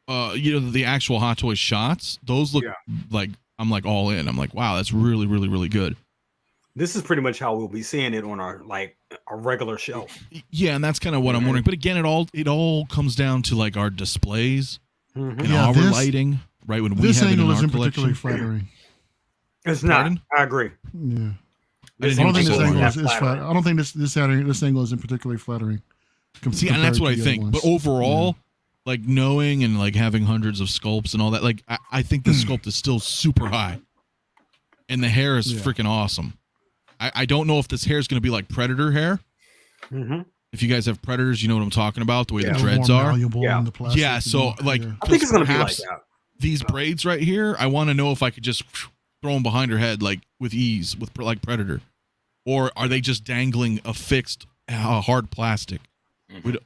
The actual Hot Toys shots, those look like I'm like all in. I'm like, wow, that's really, really, really good. This is pretty much how we'll be seeing it on our regular shelf. Yeah, and that's kind of what I'm wondering. But again, it all comes down to like our displays and our lighting, right? When we have it in our collection. Particularly flattering. It's not. I agree. Yeah. I don't think this angle is flat. I don't think this angle isn't particularly flattering. See, and that's what I think. But overall. Like knowing and like having hundreds of sculpts and all that, like I think the sculpt is still super high, and the hair is freaking awesome. I don't know if this hair is going to be like Predator hair. If you guys have Predators, you know what I'm talking about. The way the dreads are. Yeah. So like, I think it's going to be like that. These braids right here, I want to know if I could just throw them behind her head like with ease, with like Predator, or are they just dangling a fixed hard plastic?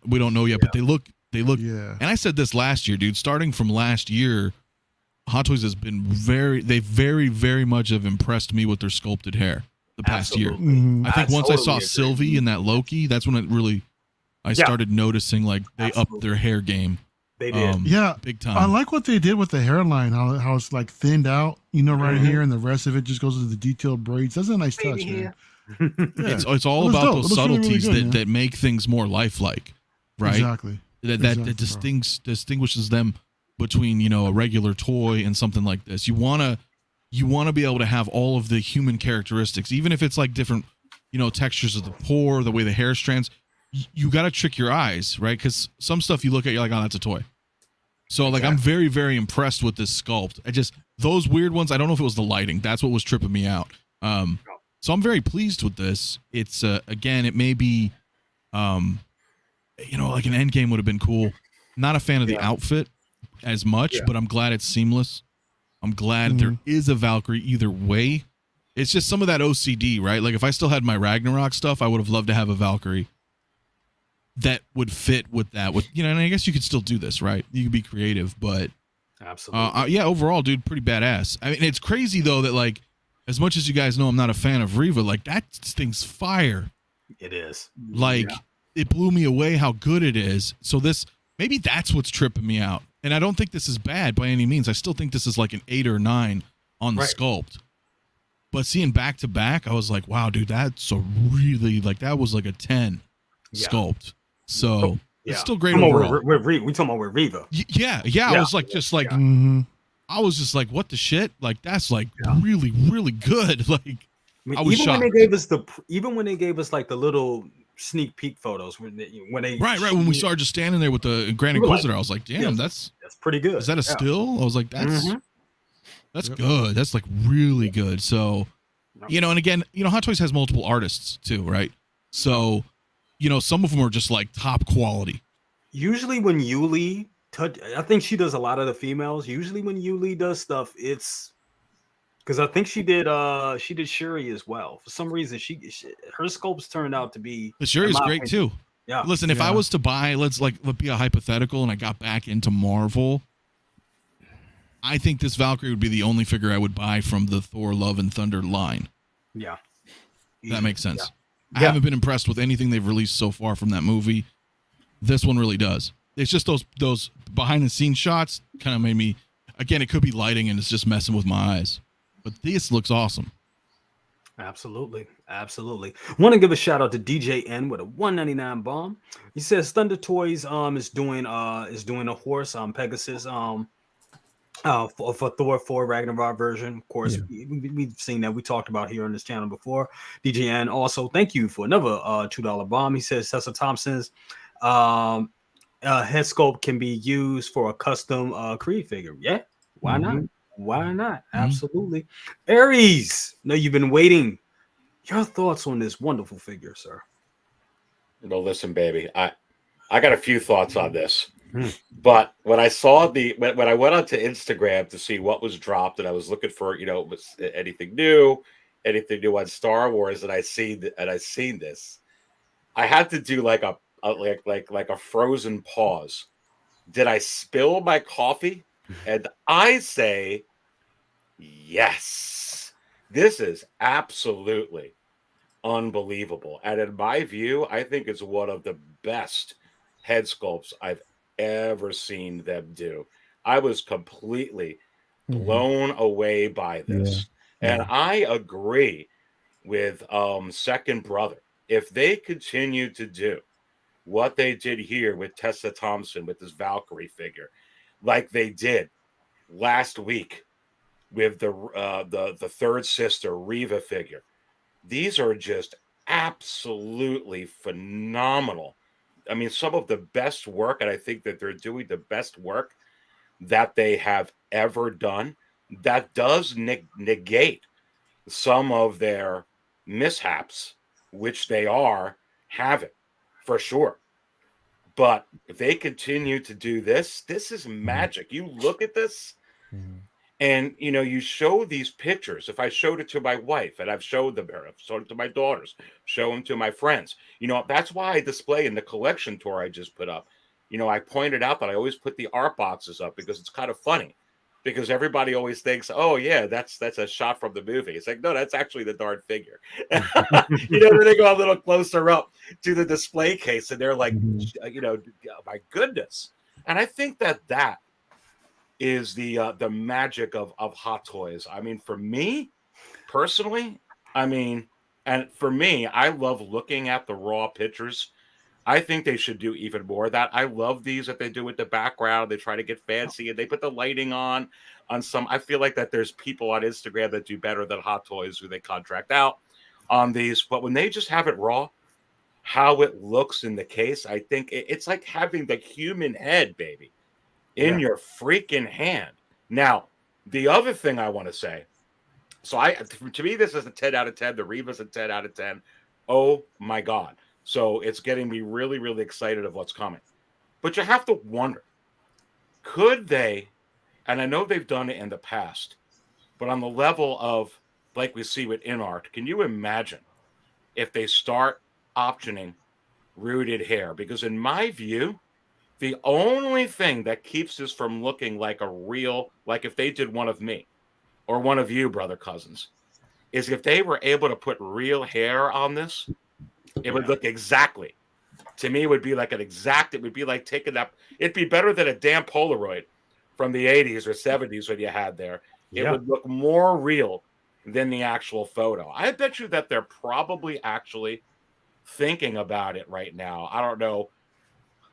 We don't know yet, but they look. And I said this last year, dude, starting from last year, Hot Toys has been they very, very much have impressed me with their sculpted hair the past year. I think once I saw Sylvie in that Loki, that's when I started noticing like they upped their hair game. They did. Big time. I like what they did with the hairline, how it's like thinned out, right here, and the rest of it just goes into the detailed braids. That's a nice touch, man. It's all about those subtleties really good, that make things more lifelike, right? Exactly. That distinguishes them between a regular toy and something like this. You wanna be able to have all of the human characteristics, even if it's like different textures of the pore, the way the hair strands. You got to trick your eyes, right? Because some stuff you look at, you're like, oh, that's a toy. So like I'm very, very impressed with this sculpt. Those weird ones, I don't know if it was the lighting. That's what was tripping me out. So I'm very pleased with this. It's again, it may be like an Endgame would have been cool. Not a fan of the outfit as much, but I'm glad it's seamless. I'm glad there is a Valkyrie either way. It's just some of that OCD, right? Like if I still had my Ragnarok stuff, I would have loved to have a Valkyrie that would fit with that. And I guess you could still do this, right? You could be creative, but Absolutely. Yeah, overall, dude, pretty badass. I mean, it's crazy though that like, as much as you guys know, I'm not a fan of Riva. Like that thing's fire. It is. Like it blew me away how good it is. So maybe that's what's tripping me out. And I don't think this is bad by any means. I still think this is like an 8 or 9 on the sculpt. But seeing back to back, I was like, wow, dude, that's a really like that was like a 10 sculpt. So it's still great overall. We talking about with Riva. Yeah. I was like, just like, I was just like, what the shit? Like that's like really, really good. Like I was shocked. Even when they gave us like the little sneak peek photos when they when we started just standing there with the Grand Inquisitor, I was like, damn, that's pretty good. Is that a still? I was like, that's good. That's like really good. So, and again, Hot Toys has multiple artists too, right? So, some of them are just like top quality. Usually when Yuli I think she does a lot of the females. Usually when Yuli does stuff, it's because I think she did Shuri as well. For some reason, her sculpts turned out to be. The Shuri's great too. Yeah. Listen, if I was to buy, let's be a hypothetical, and I got back into Marvel, I think this Valkyrie would be the only figure I would buy from the Thor Love and Thunder line. Yeah. That makes sense. I haven't been impressed with anything they've released so far from that movie. This one really does. It's just those behind the scenes shots kind of made me, again, it could be lighting and it's just messing with my eyes. But this looks awesome. Absolutely. Want to give a shout out to DJ N with a 199 bomb. He says Thunder Toys is doing a horse Pegasus for Thor 4 Ragnarok version. Of course, we've seen that. We talked about here on this channel before. DJ N also, thank you for another $2 bomb. He says Tessa Thompson's head sculpt can be used for a custom Creed figure. Yeah, why not? Why not? Absolutely. Aries, no, you've been waiting. Your thoughts on this wonderful figure, sir? No, listen, baby. I got a few thoughts on this. But when I saw when I went onto Instagram to see what was dropped, and I was looking for, was anything new on Star Wars, and I seen this, I had to do like a frozen pause. Did I spill my coffee? And I say, yes, this is absolutely unbelievable. And in my view, I think it's one of the best head sculpts I've ever seen them do. I was completely blown away by this. And I agree with Second Brother. If they continue to do what they did here with Tessa Thompson with this Valkyrie figure, like they did last week with the third sister Riva figure, these are just absolutely phenomenal. I mean, some of the best work, and I think that they're doing the best work that they have ever done. That does negate some of their mishaps, which they are having for sure. But if they continue to do this, this is magic. You look at this and, you show these pictures. If I showed it to my wife, and I've showed them, I've showed it to my daughters, show them to my friends, that's why I display in the collection tour I just put up. I pointed out that I always put the art boxes up because it's kind of funny. Because everybody always thinks, oh yeah, that's a shot from the movie. It's like, no, that's actually the darn figure. Then they go a little closer up to the display case, and they're like, my goodness. And I think that is the magic of Hot Toys. I mean, for me personally, and for me, I love looking at the raw pictures. I think they should do even more of that. I love these that they do with the background. They try to get fancy and they put the lighting on some. I feel like that there's people on Instagram that do better than Hot Toys who they contract out on these. But when they just have it raw, how it looks in the case, I think it's like having the human head, baby, in your freaking hand. Now, the other thing I want to say, to me, this is a 10 out of 10. The Riva's a 10 out of 10. Oh my God. So it's getting me really, really excited of what's coming. But you have to wonder, could they, and I know they've done it in the past, but on the level of, like we see with InArt, can you imagine if they start optioning rooted hair? Because in my view, The only thing that keeps this from looking like a real, like if they did one of me or one of you, brother cousins, is if they were able to put real hair on this, it would look exactly. To me, it would be like an exact. It would be like taking that. It'd be better than a damn Polaroid from the 80s or 70s when you had there. It would look more real than the actual photo. I bet you that they're probably actually thinking about it right now. I don't know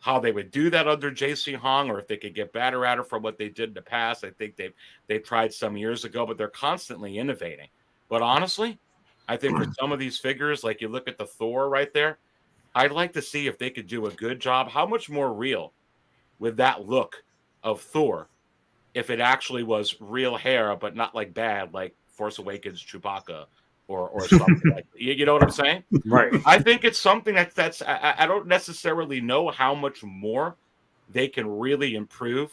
how they would do that under JC Hong, or if they could get better at it from what they did in the past. I think they've tried some years ago, but they're constantly innovating. But honestly, I think for some of these figures, like you look at the Thor right there, I'd like to see if they could do a good job. How much more real would that look of Thor if it actually was real hair, but not like bad, like Force Awakens Chewbacca or something like that? You know what I'm saying? Right. I think it's something that's I don't necessarily know how much more they can really improve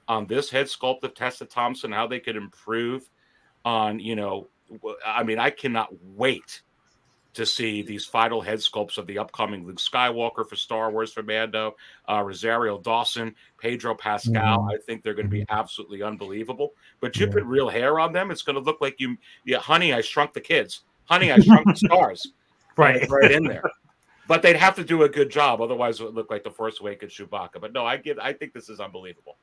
on this head sculpt of Tessa Thompson, how they could improve on, I mean, I cannot wait to see these final head sculpts of the upcoming Luke Skywalker for Star Wars for Mando, Rosario Dawson, Pedro Pascal. I think they're going to be absolutely unbelievable. But you put real hair on them, it's going to look like Honey, I Shrunk the Kids. Honey, I Shrunk the Stars. Right in there. But they'd have to do a good job. Otherwise, it would look like the Force Awakens Chewbacca. But no, I think this is unbelievable.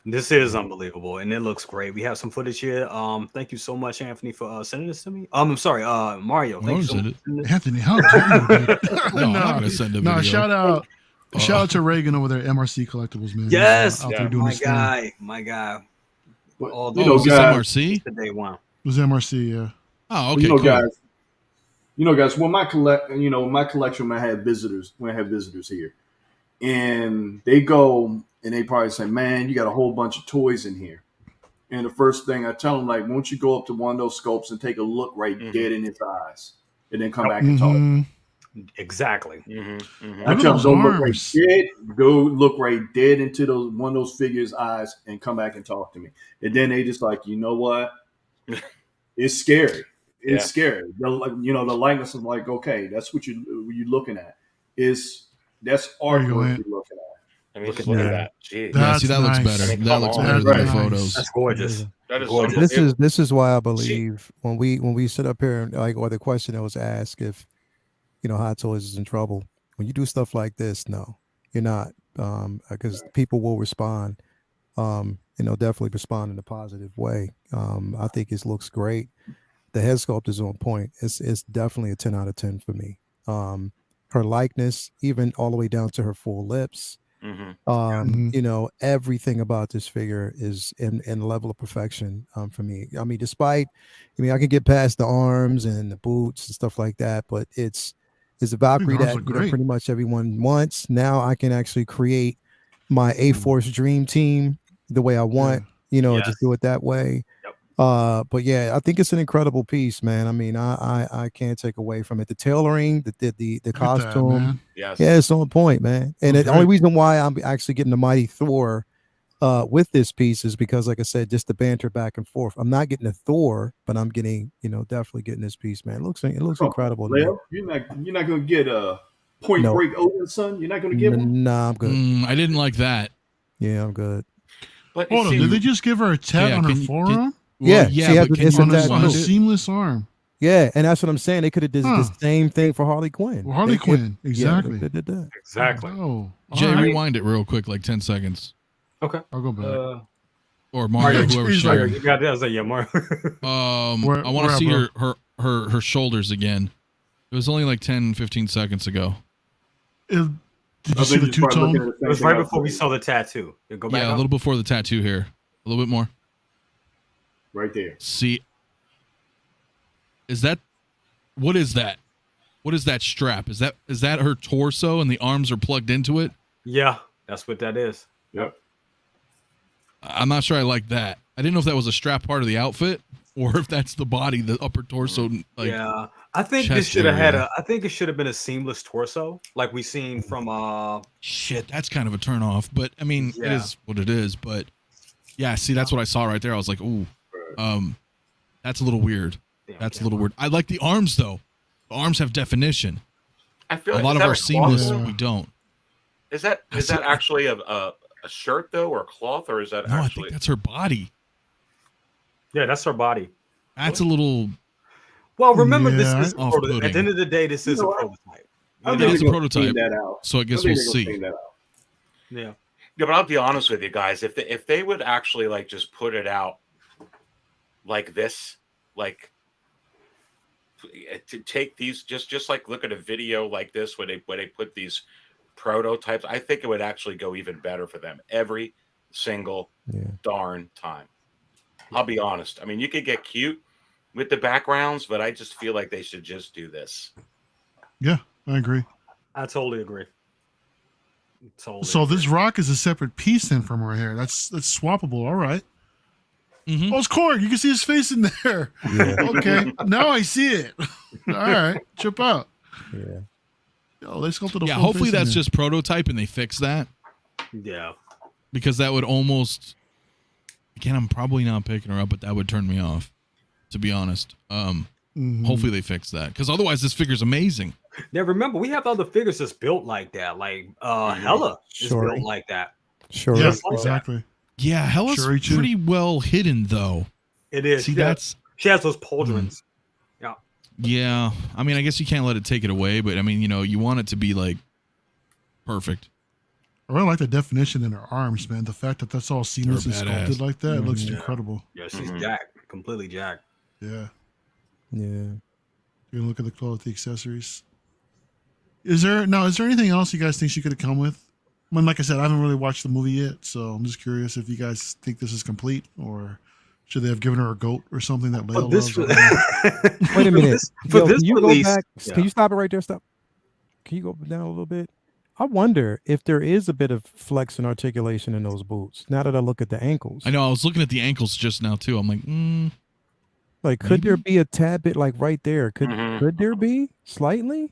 This is unbelievable, and it looks great. We have some footage here. Thank you so much, Anthony, for sending this to me. I'm sorry, Mario. Thank you so much. Anthony, how dare you? No, I'm not gonna send a video. Shout out to Reagan over there, MRC Collectibles, man. Yes, out there doing my his guy, thing. my guy. Was this MRC? Today one. It was MRC, yeah. Oh, okay, cool. guys, when my collection, when I have visitors here, and they go and they probably say, "Man, you got a whole bunch of toys in here." And the first thing I tell them, like, won't you go up to one of those scopes and take a look dead in his eyes, and then come back and talk. Exactly. I tell them, don't look right dead. Go look right dead into one of those figures' eyes and come back and talk to me. And then they just like, you know what? It's scary. It's scary. The likeness is like, okay, that's what you're looking at. That's artwork you're looking at. I mean, look at that. Jeez. Yeah, see, that looks better. I mean, that looks better than the photos. That's gorgeous. That is gorgeous. This is why I believe when we sit up here and or the question that was asked if Hot Toys is in trouble. When you do stuff like this, no, you're not, because people will respond. Definitely respond in a positive way. I think it looks great. The head sculpt is on point. It's definitely a 10 out of 10 for me. Her likeness, even all the way down to her full lips. Everything about this figure is in level of perfection for me. I mean, I can get past the arms and the boots and stuff like that, but it's a Valkyrie that pretty much everyone wants. Now I can actually create my A-Force Dream Team the way I want, just do it that way. But yeah, I think it's an incredible piece, man. I mean, I can't take away from it. The tailoring, the costume, it's on point, man. And the only reason why I'm actually getting the Mighty Thor with this piece is because, like I said, just the banter back and forth. I'm not getting a Thor, but I'm getting, definitely getting this piece, man. It looks incredible. Leo, you're not gonna get a Point Break Odin, son. You're not gonna give him. Nah, I'm good. I didn't like that. Yeah, I'm good. But hold on, did they just give her a tat on her forearm? She has a seamless arm. Yeah, and that's what I'm saying. They could have did the same thing for Harley Quinn. Well, Harley Quinn, exactly. They did that. Exactly. Oh, Jay, rewind it real quick, like 10 seconds. Okay, I'll go back. Or Mario, whoever's showing. You got that? Yeah, Mario. I want to see her shoulders again. It was only like 10, 15 seconds ago. Did you see the two-tone? It was right before we saw the tattoo. Go back a little before the tattoo here. A little bit more. Right there. See, what is that? What is that strap? Is that her torso and the arms are plugged into it? Yeah, that's what that is. Yep. I'm not sure I like that. I didn't know if that was a strap part of the outfit or if that's the body, the upper torso. I think this should have I think it should have been a seamless torso, like we seen from. Shit, that's kind of a turn off. But I mean, it is what it is. But yeah, see, that's what I saw right there. I was like, ooh. That's a little weird. That's a little weird. I like the arms though. The arms have definition. I feel a lot of our seamless we don't. Is that actually a shirt though, or a cloth, or is that No, I actually? think that's her body. Yeah, that's her body. That's a little. Well, remember, this Yeah, is off-putting. at the end of the day, this is a prototype. I You think know? it's a they're gonna prototype, clean that out. So I guess I think we'll they're gonna see. clean that out. Yeah. Yeah, but I'll be honest with you guys. If they would actually like just put it out like this, like to take these just like look at a video like this where they put these prototypes, I think it would actually go even better for them every single darn time. I'll be honest. I mean, you could get cute with the backgrounds, but I just feel like they should just do this. Yeah, I agree. I totally agree. So this rock is a separate piece then from her hair. That's swappable. All right. Mhm. Oh, it's Korg. You can see his face in there. Yeah. Okay, now I see it. All right, chip out. Yeah. Oh, they sculpted a Yeah, full hopefully face in that's there. just prototype and they fix that, Yeah. because that would almost. Again, I'm probably not picking her up, but that would turn me off, to be honest. Mhm. Hopefully they fix that, because otherwise this figure's amazing. Now remember, we have other figures that's built like that. Like Hella is Sure. built like that. Sure. Yeah, Just like that. exactly. Yeah, Hella's Shuri too. pretty well hidden though. It is. See, Yeah. that's She has those pauldrons. yeah. I mean, I guess you can't let it take it away, but I mean, you want it to be like perfect. I really like the definition in her arms, man. The fact that that's all seamless and They're sculpted badass. like that, it looks Yeah. incredible. Yeah, she's Mhm. jacked, completely jacked. Yeah. Yeah. You're gonna look at the clothes, the accessories. Is there anything else you guys think she could have come with? I mean, like I said, I haven't really watched the movie yet, so I'm just curious if you guys think this is complete, or should they have given her a goat or something that Leia this loves? I don't know. Wait a minute. For Yo, this can you release, go back? yeah. Can you stop it right there? Stop. Can you go down a little bit? I wonder if there is a bit of flex and articulation in those boots. Now that I look at the ankles, I know. I was looking at the ankles just now too. I'm like, like, could there maybe? be a tad bit like right there? Could Mhm. could there be slightly?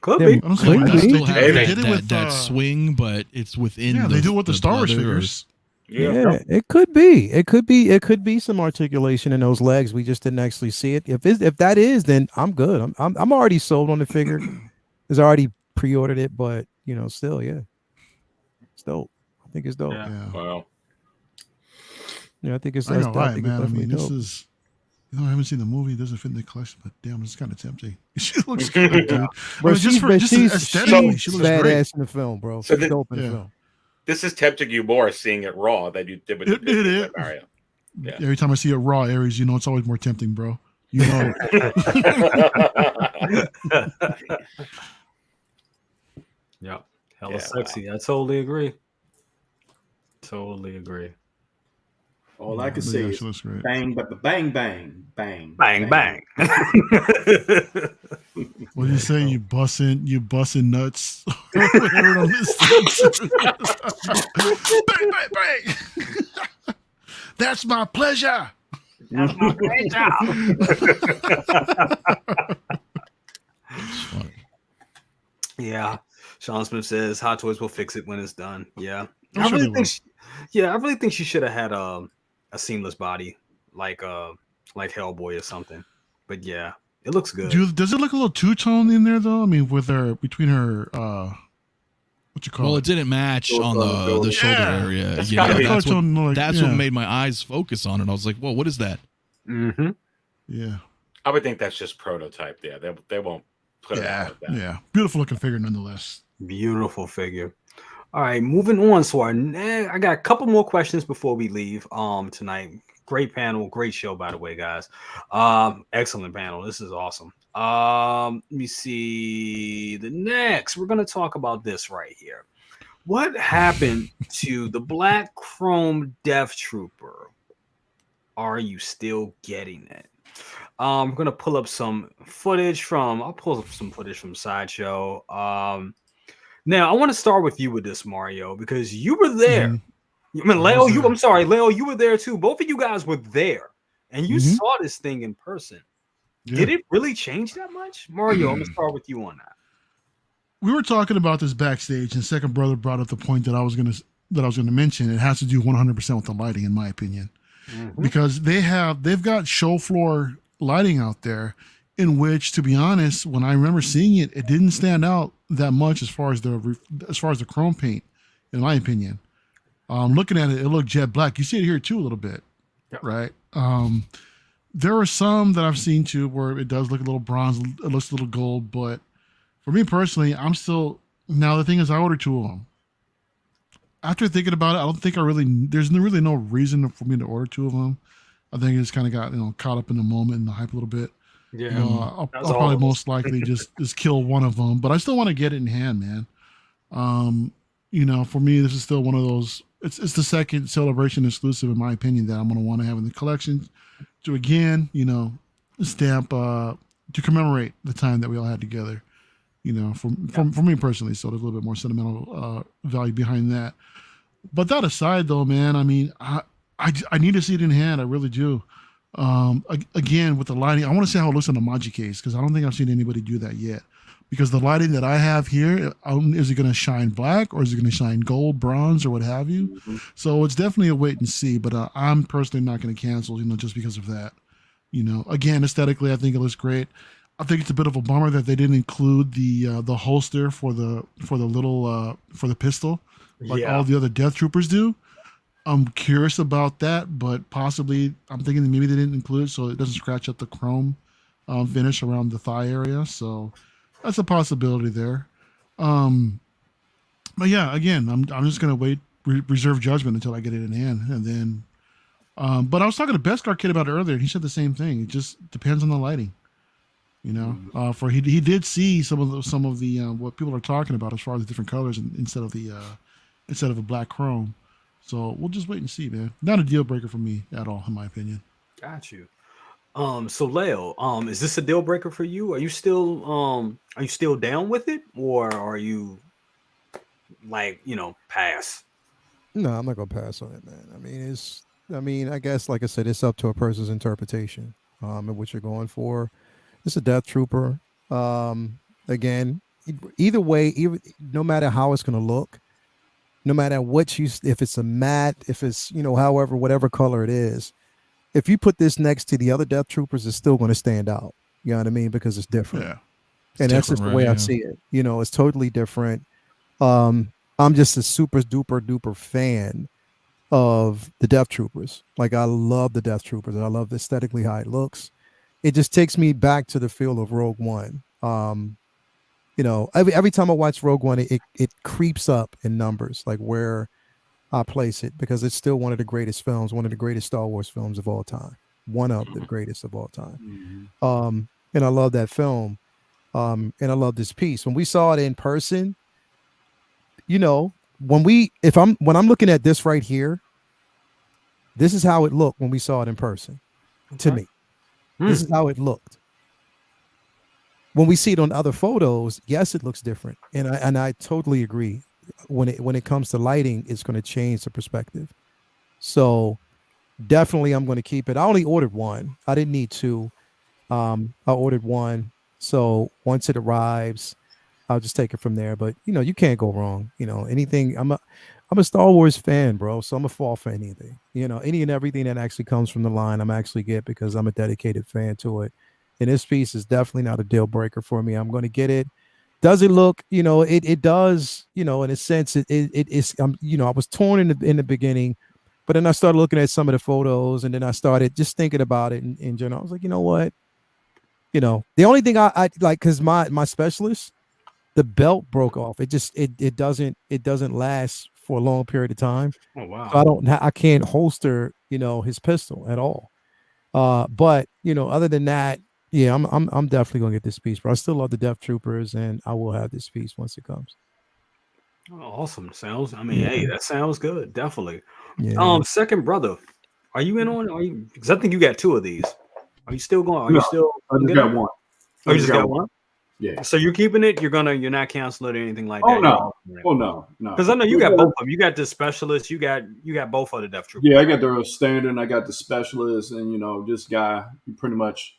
Could Them- be. I don't see Could why be. not. still They have did that, it that, with that swing, but it's within. yeah, they do it with the Star Wars leather or- figures. Yeah, it could be. It could be. It could be some articulation in those legs. We just didn't actually see it. If that is, then I'm good. I'm already sold on the figure. Because I already pre-ordered it, but still, yeah, it's dope. I think it's dope. Yeah. Yeah. Wow. Yeah, I think it's. I know, I right, think it's man. I definitely mean, this dope. is. I haven't seen the movie. It doesn't fit in the collection, but damn, it's kind of tempting. She looks good, dude. I Bro, mean, just she's aesthetically, she looks badass great. in the film, bro. So She's the- dope in the Yeah. film. This is tempting you more seeing it raw than you did with It the Disney is. Mario. Yeah. Every time I see it raw, Aries, it's always more tempting, bro. You know. Yeah. Hella Yeah, sexy. I totally agree. Totally agree. All I can But say yeah, is she looks great. bang, bang, bang, bang, Bang, bang. What do you say? You bussin' nuts. Whatever on this thing. Bang, bang, bang. That's my pleasure. That's my pleasure. It's funny. Yeah. Sean Smith says Hot Toys will fix it when it's done. Yeah. I'm I sure really they think I really think she should have had a seamless body like Hellboy or something. But yeah, it looks good. Does it look a little two-tone in there though? I mean, between her what you call Well, it? it didn't match Shoulder on on the the shoulder Yeah. area. That's Yeah, gotta be- that's what, Two-tone, that's yeah. what made my eyes focus on it. I was like, whoa, what is that? Mm-hmm. Yeah. I would think that's just prototype. Yeah, they won't put it Yeah. out like that. Yeah. Beautiful looking figure nonetheless. Beautiful figure. All right, moving on. So I got a couple more questions before we leave tonight. Great panel, great show, by the way, guys. Excellent panel. This is awesome. Let me see the next. We're gonna talk about this right here. What happened to the Black Chrome Death Trooper? Are you still getting it? I'm gonna pull up some footage from. I'll pull up some footage from Sideshow. Now I want to start with you with this, Mario, because you were there. Mhm. I mean, I Leo, was there. I'm sorry, Leo, you were there too. Both of you guys were there, and you Mhm. saw this thing in person. Yeah. Did it really change that much, Mario? I'm gonna start with you on that. We were talking about this backstage, and Second Brother brought up the point that I was gonna mention. It has to do 100% with the lighting, in my opinion, because they've got show floor lighting out there, in which, to be honest, when I remember seeing it, it didn't stand out that much as far as the chrome paint, in my opinion. Looking at it, it looked jet black. You see it here too a little bit, Yeah. right? There are some that I've seen too where it does look a little bronze, it looks a little gold, but for me personally, I'm still, now the thing is I ordered 2 of them. After thinking about it, I don't think there's really no reason for me to order 2 of them. I think it just kind of got, caught up in the moment and the hype a little bit. Yeah. I'll That's all probably of us. most likely just kill one of them, but I still want to get it in hand, man. For me, this is still one of those. It's the second Celebration exclusive, in my opinion, that I'm going to want to have in the collection to again, stamp to commemorate the time that we all had together. For me personally, so there's a little bit more sentimental value behind that. But that aside, though, man, I mean, I need to see it in hand. I really do. Again, with the lighting, I want to see how it looks on the Maji case because I don't think I've seen anybody do that yet. Because the lighting that I have here, is it going to shine black or is it going to shine gold, bronze, or what have you? Mm-hmm. So it's definitely a wait and see. But I'm personally not going to cancel, just because of that. Again, aesthetically, I think it looks great. I think it's a bit of a bummer that they didn't include the holster for the little for the pistol, like all the other Death Troopers do. I'm curious about that, but possibly I'm thinking that maybe they didn't include it so it doesn't scratch up the chrome finish around the thigh area. So that's a possibility there. But yeah, again, I'm just gonna wait, reserve judgment until I get it in hand, and then. But I was talking to Beskar Kid about it earlier, and he said the same thing. It just depends on the lighting. For he did see some of the what people are talking about as far as the different colors instead of a black chrome. So we'll just wait and see, man. Not a deal breaker for me at all, in my opinion. Got you. So Leo, is this a deal breaker for you? Are you still down with it, or are you pass? No, I'm not gonna pass on it, man. I mean, I guess, like I said, it's up to a person's interpretation of what you're going for. It's a Death Trooper. Again, either way, no matter how it's gonna look, no matter if it's a matte, if it's however, whatever color it is, if you put this next to the other Death Troopers, it's still going to stand out. You know what I mean? Because it's different. Yeah. And that's just the way I see it. It's totally different. I'm just a super duper fan of the Death Troopers. Like, I love the Death Troopers. I love aesthetically how it looks. It just takes me back to the feel of Rogue One. Every time I watch Rogue One, it creeps up in numbers, like where I place it, because it's still one of the greatest films, one of the greatest Star Wars films of all time, one of the greatest of all time. And I love that film. And I love this piece. When we saw it in person, when I'm looking at this right here, this is how it looked when we saw it in person. To me, this is how it looked. When we see it on other photos, yes, it looks different, and I totally agree. When it comes to lighting, it's going to change the perspective. So definitely, I'm going to keep it. I only ordered one. I didn't need 2. I ordered 1. So once it arrives, I'll just take it from there. But you can't go wrong. Anything. I'm a Star Wars fan, bro. So I'm a fall for anything. Any and everything that actually comes from the line, I'm actually get because I'm a dedicated fan to it. And this piece is definitely not a deal breaker for me. I'm going to get it. Does it look, it does, in a sense, it's, I was torn in the beginning, but then I started looking at some of the photos and then I started just thinking about it in general. I was like, you know what? The only thing I like, cause my specialist, the belt broke off. It doesn't last for a long period of time. Oh, wow. So I can't holster, his pistol at all. But other than that, yeah, I'm definitely gonna get this piece, but I still love the Death Troopers, and I will have this piece once it comes. Oh, awesome. Hey, that sounds good. Definitely. Yeah. Second brother, are you in on? Because I think you got 2 of these. Are you still going? I just got one. Oh, you just got one? Yeah. So you're keeping it? You're not canceling it or anything like that? Oh no. Because I know you got both of them. You got the specialist. You got both of the Death Troopers. Yeah, I got the standard. And I got the specialist, and this guy pretty much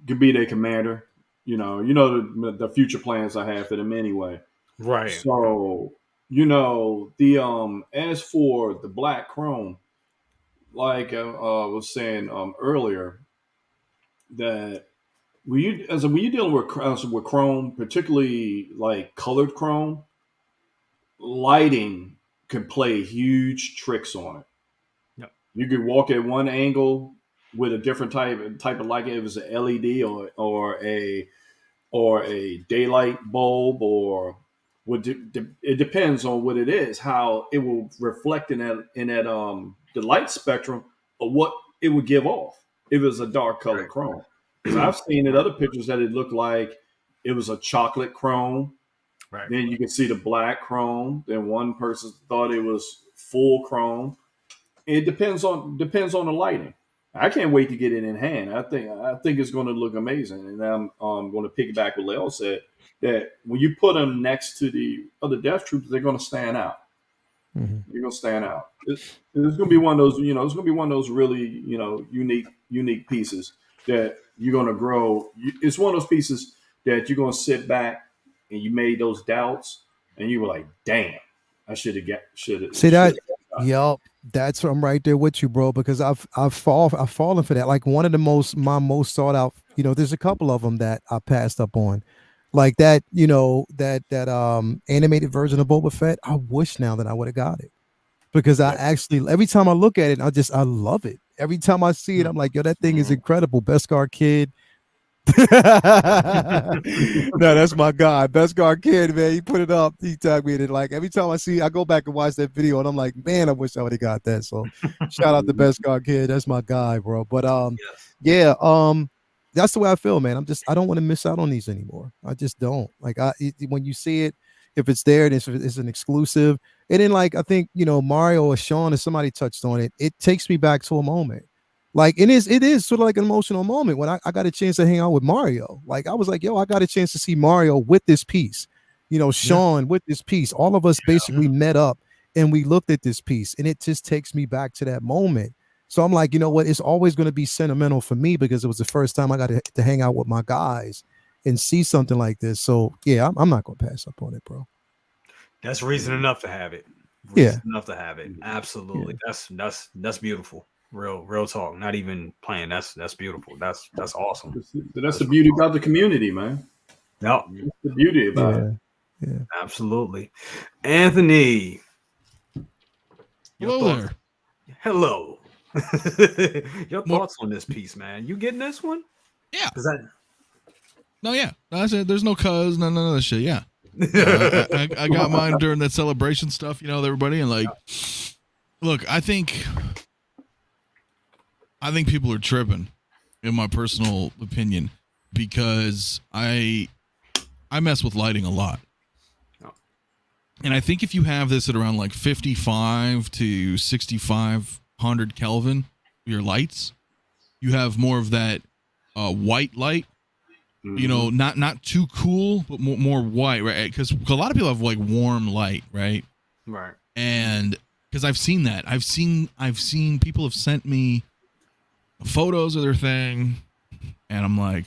could be their commander. The future plans I have for them anyway. Right. So the as for the black chrome, like I was saying earlier, that when you're dealing with chrome, particularly like colored chrome, lighting can play huge tricks on it. Yep. You could walk at one angle with a different type of light, if it was an LED or a daylight bulb, or it depends on what it is, how it will reflect in that the light spectrum of what it would give off if it was a dark colored chrome. Because I've seen in other pictures that it looked like it was a chocolate chrome. Right. Then you can see the black chrome. Then one person thought it was full chrome. It depends on the lighting. I can't wait to get it in hand. I think it's going to look amazing. And I'm going to piggyback what Leo said, that when you put them next to the other Death Troopers, they're going to stand out. Mm-hmm. They're going to stand out. It's going to be one of those, it's going to be one of those really, unique pieces that you're going to grow. It's one of those pieces that you're going to sit back and you made those doubts and you were like, damn, I should have. See that? Yup. That's I'm right there with you, bro, because I've fallen for that. Like one of my most sought out, there's a couple of them that I passed up on. Like that, that animated version of Boba Fett. I wish now that I would have got it. Because I actually every time I look at it, I love it. Every time I see it, I'm like, yo, that thing is incredible. Beskar Kid. No, that's my guy. Beskar Kid, man. He put it up. He tagged me in it. Like every time I go back and watch that video, and I'm like, man, I wish I would have got that. So shout out to Beskar Kid. That's my guy, bro. But that's the way I feel, man. I don't want to miss out on these anymore. I just don't. Like when you see it, if it's there and it's an exclusive, and then like I think Mario or Sean or somebody touched on it. It takes me back to a moment. Like it is sort of like an emotional moment when I got a chance to hang out with Mario. Like I was like, yo, I got a chance to see Mario with this piece, Sean with this piece. All of us basically met up and we looked at this piece, and it just takes me back to that moment. So I'm like, you know what? It's always going to be sentimental for me because it was the first time I got to hang out with my guys and see something like this. So yeah, I'm not going to pass up on it, bro. That's reason enough to have it. Enough to have it. Absolutely. Yeah. That's beautiful. Real talk. Not even playing. That's beautiful. That's awesome. That's the beauty about the community, man. No, that's the beauty about it. Yeah, absolutely. Anthony, hello there. Hello. Your thoughts on this piece, man? You getting this one? Yeah. No, yeah. I said there's no cuz, none of that shit. Yeah. I got mine during that celebration stuff, with everybody, and like, look, I think people are tripping, in my personal opinion, because I mess with lighting a lot. And I think if you have this at around like 55 to 6500 Kelvin, your lights, you have more of that white light, not too cool, but more white, right? Because a lot of people have like warm light, right? Right. And because I've seen that, I've seen people have sent me photos of their thing, and I'm like,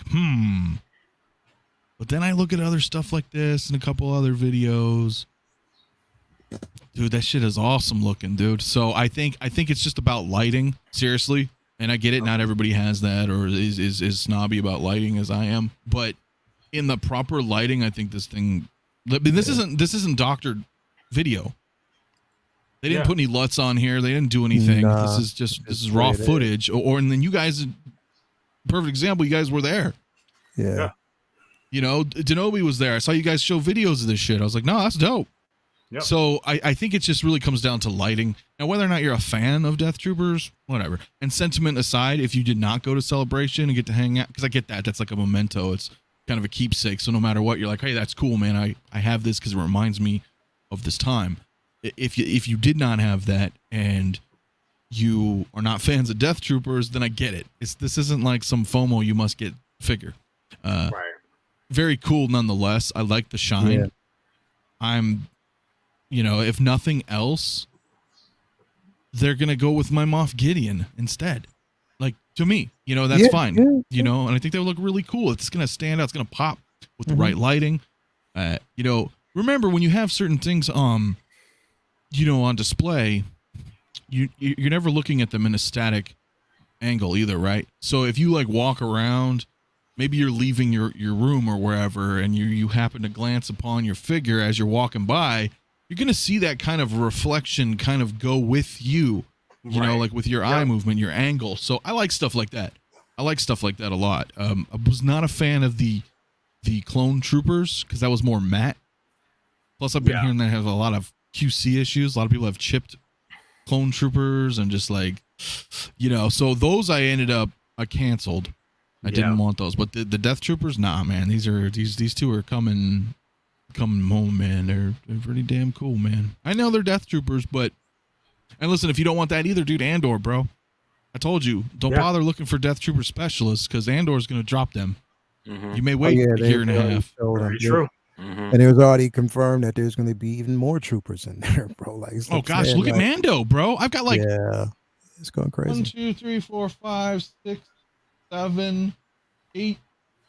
But then I look at other stuff like this and a couple other videos. Dude, that shit is awesome looking, dude. So I think it's just about lighting, seriously. And I get it, not everybody has that or is snobby about lighting as I am. But in the proper lighting, I think this thing. I mean, this isn't doctored video. They didn't put any LUTs on here. They didn't do anything. Nah, this is raw footage. And then you guys, perfect example. You guys were there. Yeah. Denobi was there. I saw you guys show videos of this shit. I was like, no, that's dope. Yep. So I think it just really comes down to lighting. Now, whether or not you're a fan of Death Troopers, whatever. And sentiment aside, if you did not go to Celebration and get to hang out, because I get that. That's like a memento. It's kind of a keepsake. So no matter what, you're like, hey, that's cool, man. I have this because it reminds me of this time. If you did not have that and you are not fans of Death Troopers, then I get it. This isn't like some FOMO you must get figure. Right. Very cool nonetheless. I like the shine. Yeah. I'm, if nothing else, they're gonna go with my Moff Gideon instead. Like, to me, that's fine. And I think that would look really cool. It's gonna stand out. It's gonna pop with the right lighting. Remember when you have certain things on display, you're never looking at them in a static angle either, right? So if you like walk around maybe you're leaving your room or wherever, and you happen to glance upon your figure as you're walking by, you're going to see that kind of reflection kind of go with you, you know, like with your eye movement, your angle. So I like stuff like that. I like stuff like that a lot. I was not a fan of the clone troopers because that was more matte. Plus, I've been hearing that have a lot of QC issues. A lot of people have chipped clone troopers and just like, you know, so those I canceled. I didn't want those, but the Death Troopers, nah, man. These two are coming home, man. They're pretty damn cool, man. I know they're Death Troopers, but and listen, if you don't want that either, dude, Andor, bro. I told you, don't bother looking for Death Trooper specialists because Andor's gonna drop them. You may wait a year and a half. Very true. And it was already confirmed that there's going to be even more troopers in there, bro. Like, oh gosh, look at Mando, bro. I've got like it's going crazy. 1, 2, 3, 4, 5, 6, 7, 8.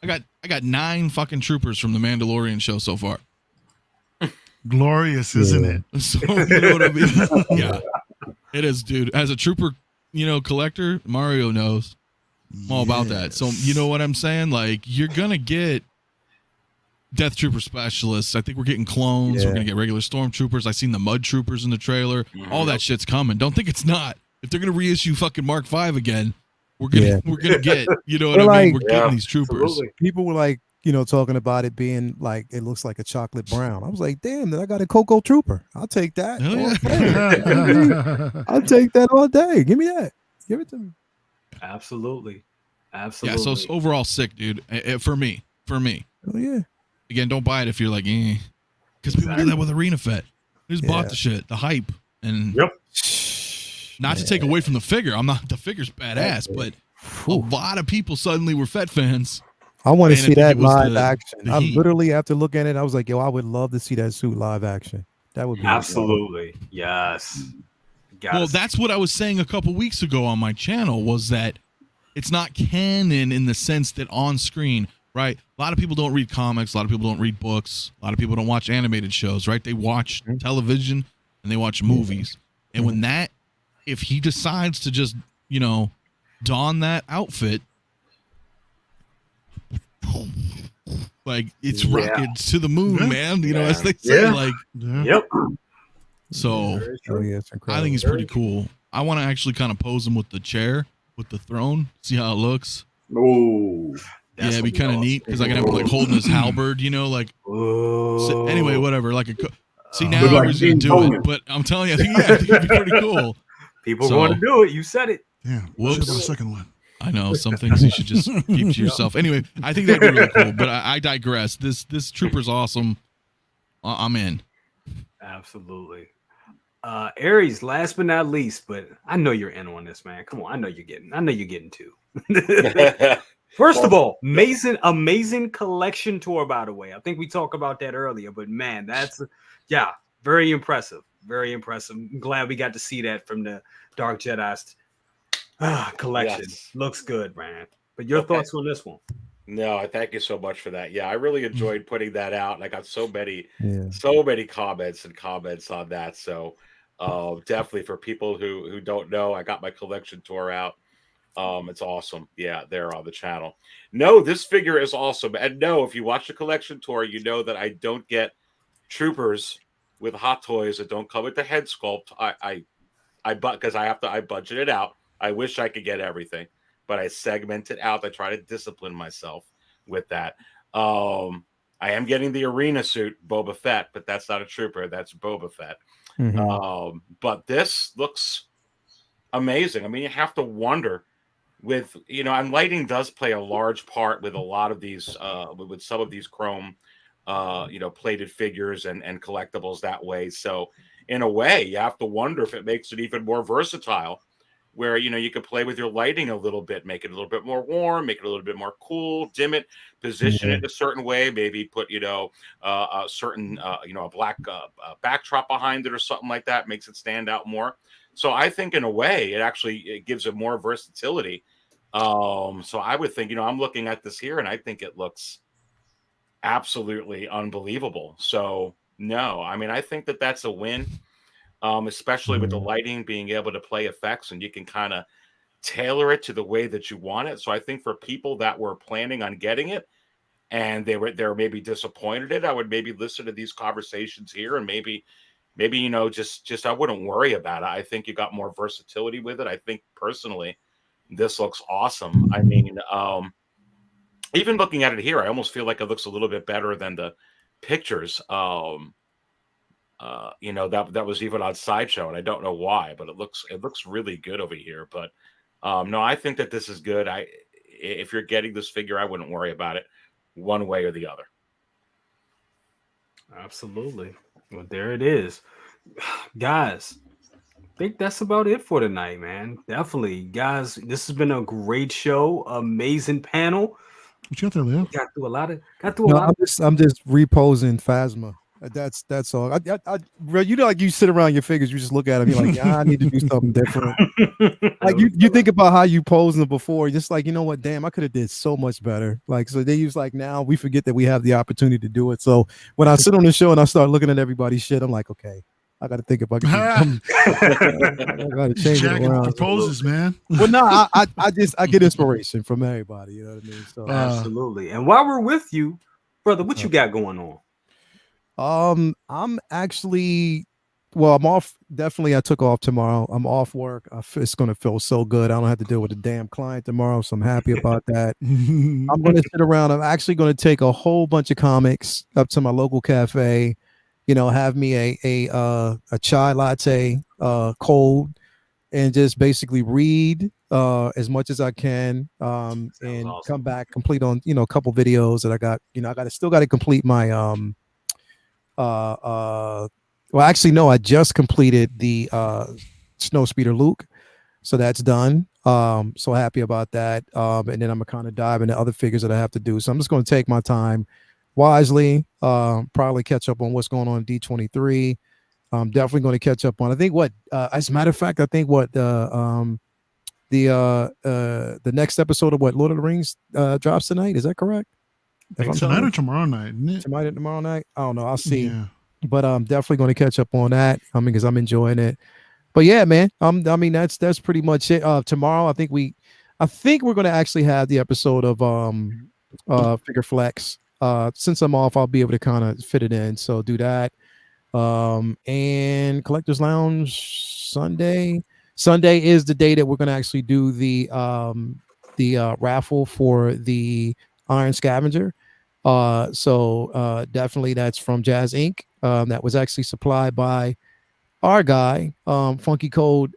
I got 9 fucking troopers from the Mandalorian show so far. Glorious, isn't it? So you know what I mean? Yeah, it is, dude. As a trooper, you know, collector, Mario knows. I'm all about that. So you know what I'm saying? Like, you're gonna get Death Trooper specialists. I think we're getting clones. We're gonna get regular stormtroopers. I seen the mud troopers in the trailer. All that shit's coming. Don't think it's not. If they're gonna reissue fucking Mark V again, we're gonna get. You know what I mean? We're getting these troopers. Absolutely. People were like, you know, talking about it being like it looks like a chocolate brown. I was like, damn, then I got a Cocoa Trooper. I'll take that. I'll take that all day. Give me that. Give it to me. Absolutely. Yeah. So it's overall sick, dude. For me. Oh yeah. Again, don't buy it if you're like, because people do that with Arena Fet. They just bought the shit, the hype, and not to take away from the figure. The figure's badass, but a lot of people suddenly were Fet fans. I want to see that live action. The I heat. literally, after looking at it, I was like, yo, I would love to see that suit live action. That would be absolutely yes. Well, that's what I was saying a couple weeks ago on my channel, was that it's not canon in the sense that on screen, right? A lot of people don't read comics. A lot of people don't read books. A lot of people don't watch animated shows, right? They watch television and they watch movies. And when if he decides to just, you know, don that outfit, like it's rocket to the moon, man. You know, as they say, like, so I think he's pretty cool. I want to actually kind of pose him with the chair, with the throne, see how it looks. Oh, yeah, it'd be kind of neat because I can have him like holding his halberd, you know, like. So anyway, whatever. Like see now I was gonna do it, but I'm telling you, I think it'd be pretty cool. People want to do it. You said it. Yeah. Whoops. The second one. I know some things you should just keep to yourself. Anyway, I think that'd be really cool. But I digress. This trooper's awesome. I'm in. Absolutely. Aries, last but not least, but I know you're in on this, man. Come on, I know you're getting two. First of all, amazing collection tour, by the way. I think we talked about that earlier, but man, that's very impressive. Very impressive. I'm glad we got to see that from the Dark Jedi's collection. Looks good, man. But your thoughts on this one? No, I thank you so much for that. Yeah, I really enjoyed putting that out. And I got so many comments on that. So definitely for people who don't know, I got my collection tour out. It's awesome. Yeah, they're on the channel. No, this figure is awesome. And no, if you watch the collection tour, you know that I don't get troopers with Hot Toys that don't come with the head sculpt. I budget it out. I wish I could get everything, but I segment it out. I try to discipline myself with that. I am getting the arena suit, Boba Fett, but that's not a trooper. That's Boba Fett. But this looks amazing. I mean, you have to wonder with, you know, and lighting does play a large part with a lot of these, with some of these chrome, you know, plated figures and collectibles that way. So in a way, you have to wonder if it makes it even more versatile, where, you know, you could play with your lighting a little bit, make it a little bit more warm, make it a little bit more cool, dim it, position it a certain way, maybe put, you know, a certain, you know, a black backdrop behind it or something like that, makes it stand out more. So I think in a way, it gives it more versatility. So I would think, you know, I'm looking at this here and I think it looks absolutely unbelievable. So no, I mean, I think that that's a win. Especially with the lighting, being able to play effects, and you can kind of tailor it to the way that you want it. So I think for people that were planning on getting it and they're maybe disappointed in it, I would maybe listen to these conversations here and maybe just I wouldn't worry about it. I think you got more versatility with it. I think personally this looks awesome. I mean, even looking at it here, I almost feel like it looks a little bit better than the pictures. That was even on Sideshow, and I don't know why, but it looks really good over here. But no, I think that this is good. If you're getting this figure, I wouldn't worry about it one way or the other. Absolutely. Well, there it is, guys. I think that's about it for tonight, man. Definitely, guys. This has been a great show, amazing panel. What you got there, Leo? Got through a lot of. I'm just reposing Phasma. That's all. Bro, like you sit around your figures, you just look at them, you're like, yeah, I need to do something different. Like you think about how you posed them before, just like, you know what, damn, I could have did so much better. Like, so they use like now we forget that we have the opportunity to do it. So when I sit on the show and I start looking at everybody's shit, I'm like, okay, I got to think if I can. I got to change it around. Proposes, man. Well, no, I get inspiration from everybody. You know what I mean? So absolutely. And while we're with you, brother, what you got going on? I'm actually, well, I'm off. Definitely, I took off tomorrow. I'm off work. It's gonna feel so good. I don't have to deal with a damn client tomorrow, so I'm happy about that. I'm gonna sit around. I'm actually gonna take a whole bunch of comics up to my local cafe. You know, have me a chai latte, cold, and just basically read as much as I can. And awesome. Come back complete on a couple videos that I got. I still got to complete my well, actually, no, I just completed the Snow Speeder Luke, so that's done. So happy about that. And then I'm gonna kind of dive into other figures that I have to do. So I'm just gonna take my time wisely. Probably catch up on what's going on in D23. I'm definitely going to catch up on. I think as a matter of fact, I think the next episode of Lord of the Rings drops tonight. Is that correct? Tonight or tomorrow night, isn't it? Tonight or tomorrow night? I don't know. I'll see. Yeah. But I'm definitely going to catch up on that. I mean, because I'm enjoying it. But yeah, man. I mean, that's pretty much it. Tomorrow, I think we're going to actually have the episode of Figure Flex. Since I'm off, I'll be able to kind of fit it in. So do that. And Collectors Lounge Sunday. Sunday is the day that we're going to actually do the raffle for the Iron Scavenger. So definitely that's from Jazz Inc. That was actually supplied by our guy, Funky Code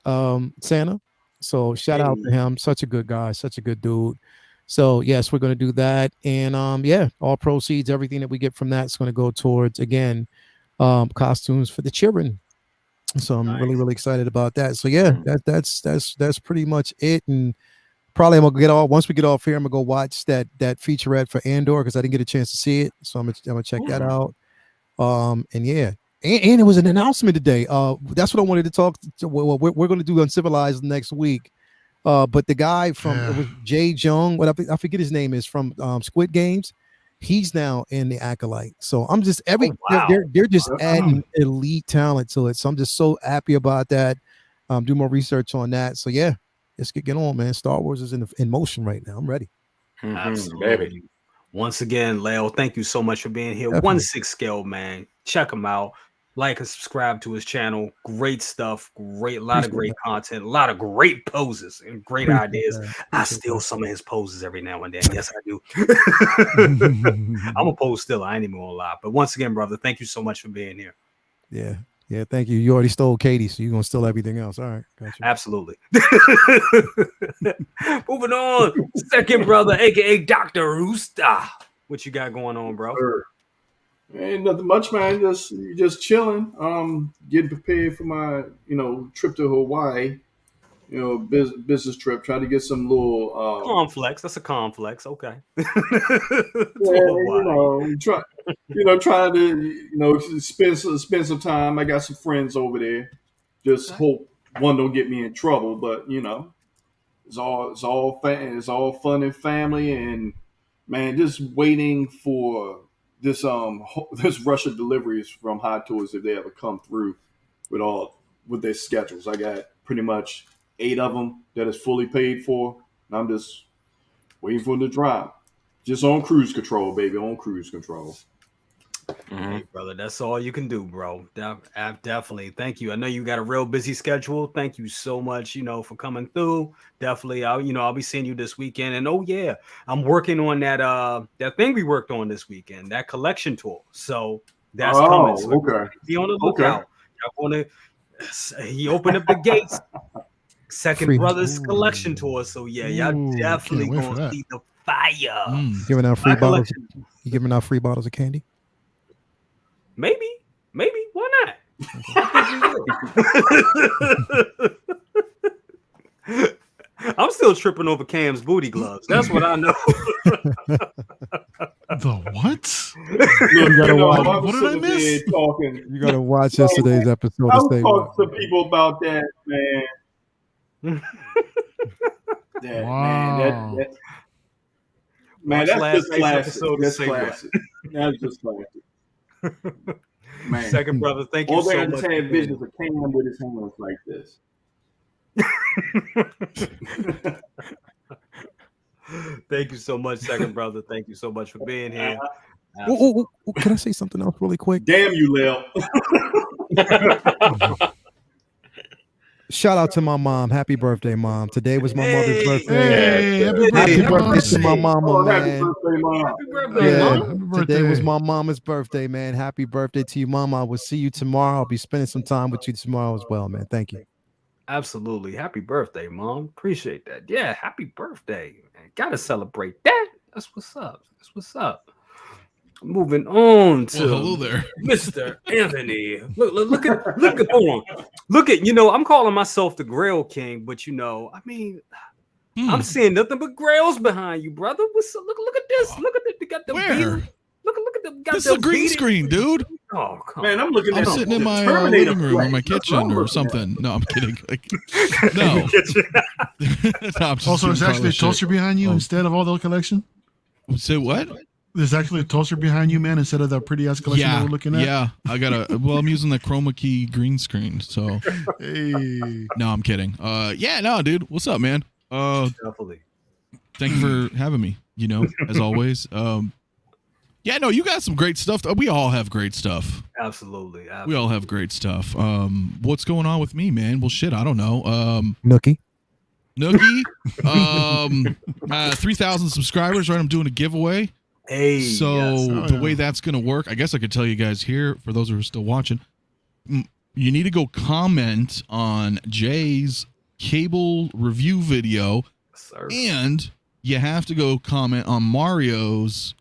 Santa. So shout out to him. Such a good guy, such a good dude. So yes, we're going to do that. And all proceeds, everything that we get from that is going to go towards, again, costumes for the children. So I'm really, really excited about that. So yeah, that's pretty much it. And probably I'm gonna once we get off here, I'm gonna go watch that featurette for Andor because I didn't get a chance to see it. So I'm gonna check that out. And yeah, and it was an announcement today. That's what I wanted to talk to. Well, we're gonna do Uncivilized next week. But the guy from it was Jay Jung, I forget his name is, from Squid Games. He's now in the Acolyte. So I'm just they're just adding elite talent to it. So I'm just so happy about that. Do more research on that. So yeah. Let's get on, man. Star Wars is in motion right now. I'm ready. Absolutely. Once again, Leo, thank you so much for being here. Definitely. 16thScaleMan. Check him out. Like and subscribe to his channel. Great stuff. A lot of great content. A lot of great poses and great ideas. I steal some of his poses every now and then. Yes, I do. I'm a pose still. I ain't even gonna lie. But once again, brother, thank you so much for being here. Yeah. Yeah, thank you. You already stole Katie, so you're gonna steal everything else. All right, gotcha. Absolutely. Moving on, second brother, aka Dr. Rooster. What you got going on, bro? Ain't nothing much, man. Just chilling. Getting prepared for my trip to Hawaii. Business trip. Trying to get some little complex. That's a complex. Okay. Trying to spend some time. I got some friends over there. Just hope one don't get me in trouble. But it's all fun and family, and man, just waiting for this rush of deliveries from Hot Toys if they ever come through with their schedules. I got pretty much 8 of them that is fully paid for. And I'm just waiting for them to drop. Just on cruise control, baby, on cruise control. Hey, brother, that's all you can do, bro. Definitely. Thank you. I know you got a real busy schedule. Thank you so much, for coming through. Definitely. I'll be seeing you this weekend. And oh yeah, I'm working on that thing we worked on this weekend, that collection tour. So that's coming. So okay. Be on the lookout. He opened up the gates. Second Brothers collection tour. So yeah, y'all definitely gonna see the fire. Giving out free bottles. You giving out free bottles of candy? Maybe. Why not? I'm still tripping over Cam's booty gloves. That's what I know. The what? You gotta watch. What did I miss? You gotta watch yesterday's episode. I was talking to people about that, man. Man, that's just classic. That's classic. That's just classic. Man. Second brother, thank you so much. All they understand visions of Cam with his hands like this. Thank you so much, second brother. Thank you so much for being here. Can I say something else really quick? Damn you, Lil. Shout out to my mom. Happy birthday, Mom. Today was my mother's birthday. Hey, happy birthday to my mama, man. Happy birthday, Mom. Happy birthday, Mom. Today was my mama's birthday, man. Happy birthday to you, Mama. I will see you tomorrow. I'll be spending some time with you tomorrow as well, man. Thank you. Absolutely. Happy birthday, Mom. Appreciate that. Yeah, happy birthday, man. Gotta celebrate that. That's what's up. That's what's up. Moving on to hello there, Mr. Anthony. Look at hold on. Look at, I'm calling myself the Grail King, but I'm seeing nothing but grails behind you, brother. Look at this. Look at it. They got the where? Look at them. This is a green screen, dude. Oh, come man, I'm looking I'm at sitting in my Terminator living room or flag. my That's kitchen what or I'm something. No, I'm kidding. No. No, I'm just Also, doing there's actually a Carlos toaster shit. behind you Oh. instead of all the collection. Say what? There's actually a toaster behind you, man, instead of that pretty ass collection that we're looking at. Yeah, I got I'm using the chroma key green screen. So, Hey. no, I'm kidding. Yeah, no, dude. What's up, man? Definitely. Thank you for having me. As always. Yeah, no, you got some great stuff. We all have great stuff. Absolutely. We all have great stuff. What's going on with me, man? Well, shit, I don't know. Nookie. 3,000 subscribers, right? I'm doing a giveaway. Hey. So yes. the way that's going to work, I guess I could tell you guys here, for those who are still watching, you need to go comment on Jay's cable review video, Sir. and you have to go comment on Mario's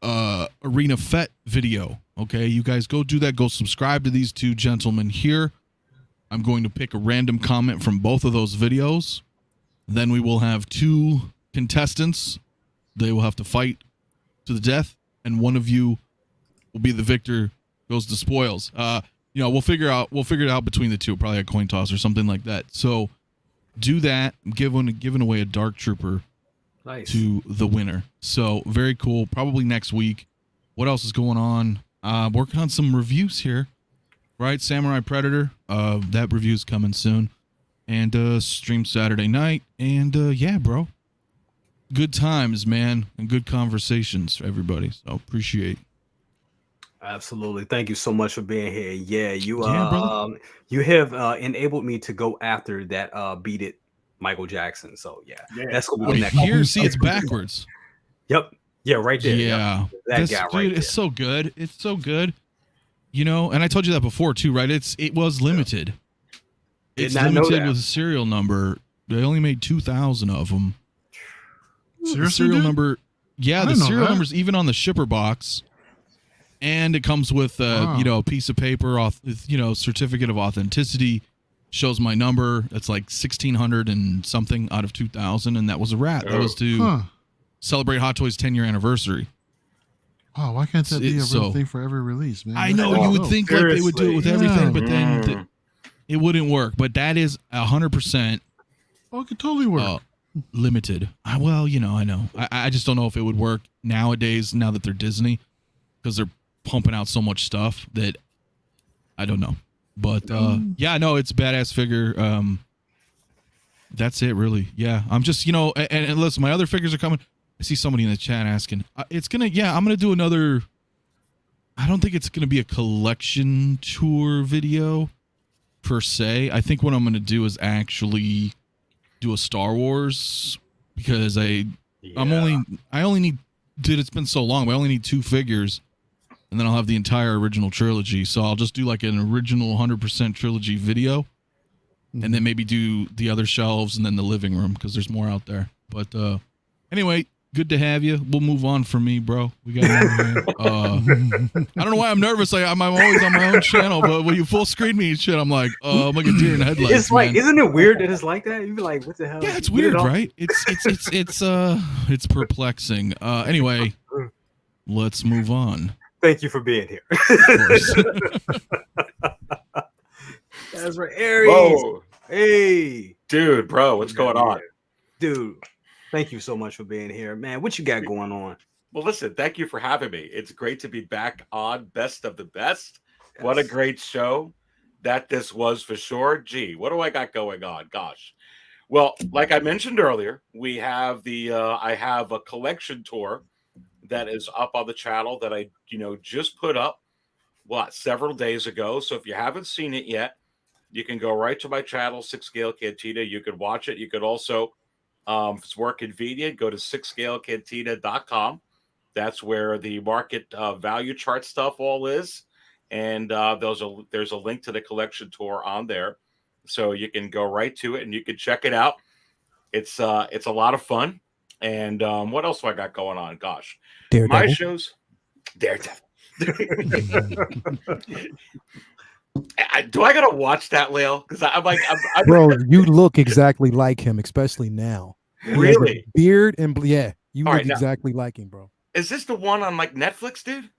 Arena Fett video. Okay, you guys go do that. Go subscribe to these two gentlemen here. I'm going to pick a random comment from both of those videos. Then we will have two contestants. They will have to fight to the death, and one of you will be the victor. Goes to spoils. We'll figure it out between the two, probably a coin toss or something like that. So do that. I'm giving away a Dark Trooper to the winner. So very cool. Probably next week. What else is going on? Working on some reviews here. Right, Samurai Predator. That review's coming soon. And stream Saturday night. And yeah, bro. Good times, man, and good conversations for everybody. So appreciate. Absolutely. Thank you so much for being here. Yeah, you brother. have enabled me to go after that Beat It Michael Jackson. So yeah. That's gonna be the next Here, one. see, it's backwards. Yep. Yeah, right there. Yeah. Yep. That guy right dude, there. it's so good. It's so good. And I told you that before too, right? It was limited. It's limited with a serial number. They only made 2,000 of them. Seriously, the serial dude? number, yeah, the serial number's even on the shipper box, and it comes with a piece of paper, certificate of authenticity, shows my number. That's like 1,600 and something out of 2,000, and that was a wrap. That was to celebrate Hot Toys' 10-year anniversary. Oh, why can't that be a real thing for every release, man? I know you would think like they would do it with everything, but then it wouldn't work. But that is 100%. Oh, it could totally work. Limited. I know. I just don't know if it would work nowadays, now that they're Disney, because they're pumping out so much stuff that I don't know. But yeah, no, it's a badass figure. That's it, really. Yeah, I'm just, and listen, my other figures are coming. I see somebody in the chat asking. I'm gonna do another. I don't think it's gonna be a collection tour video per se. I think what I'm gonna do is actually do a Star Wars because I only need. Dude, it's been so long. But I only need 2 figures, and then I'll have the entire original trilogy. So I'll just do like an original 100% trilogy video. And then maybe do the other shelves and then the living room because there's more out there. But anyway, good to have you. We'll move on from me, bro. We got I don't know why I'm nervous. I'm always on my own channel, but when you full screen me and shit, I'm like a deer in headlights. It's like, isn't it weird that it's like that? You'd be like, what the hell? Yeah, it's weird, right? It's perplexing. Anyway, let's move on. Thank you for being here. Of course. That's right, Aries. Whoa. Hey, Dude, bro, what's going on? dude? Thank you so much for being here, man. What you got going on? Well, listen, thank you for having me. It's great to be back on Best of the Best. What a great show that this was for sure. Gee, what do I got going on? Gosh. Well, like I mentioned earlier, we have I have a collection tour that is up on the channel that I, just put up several days ago. So if you haven't seen it yet, you can go right to my channel, 6 Scale Cantina. You could watch it. You could also, if it's more convenient, go to 6scalecantina.com. That's where the market value chart stuff all is. And there's a link to the collection tour on there. So you can go right to it and you can check it out. It's a lot of fun. And what else do I got going on? Gosh. Daredevil. My shows. Daredevil. Do I gotta watch that, Lale? Because I'm like, Bro, you look exactly like him, especially now. He has a really beard and yeah, you All look right, now- exactly like him, bro. is this the one on like Netflix, dude?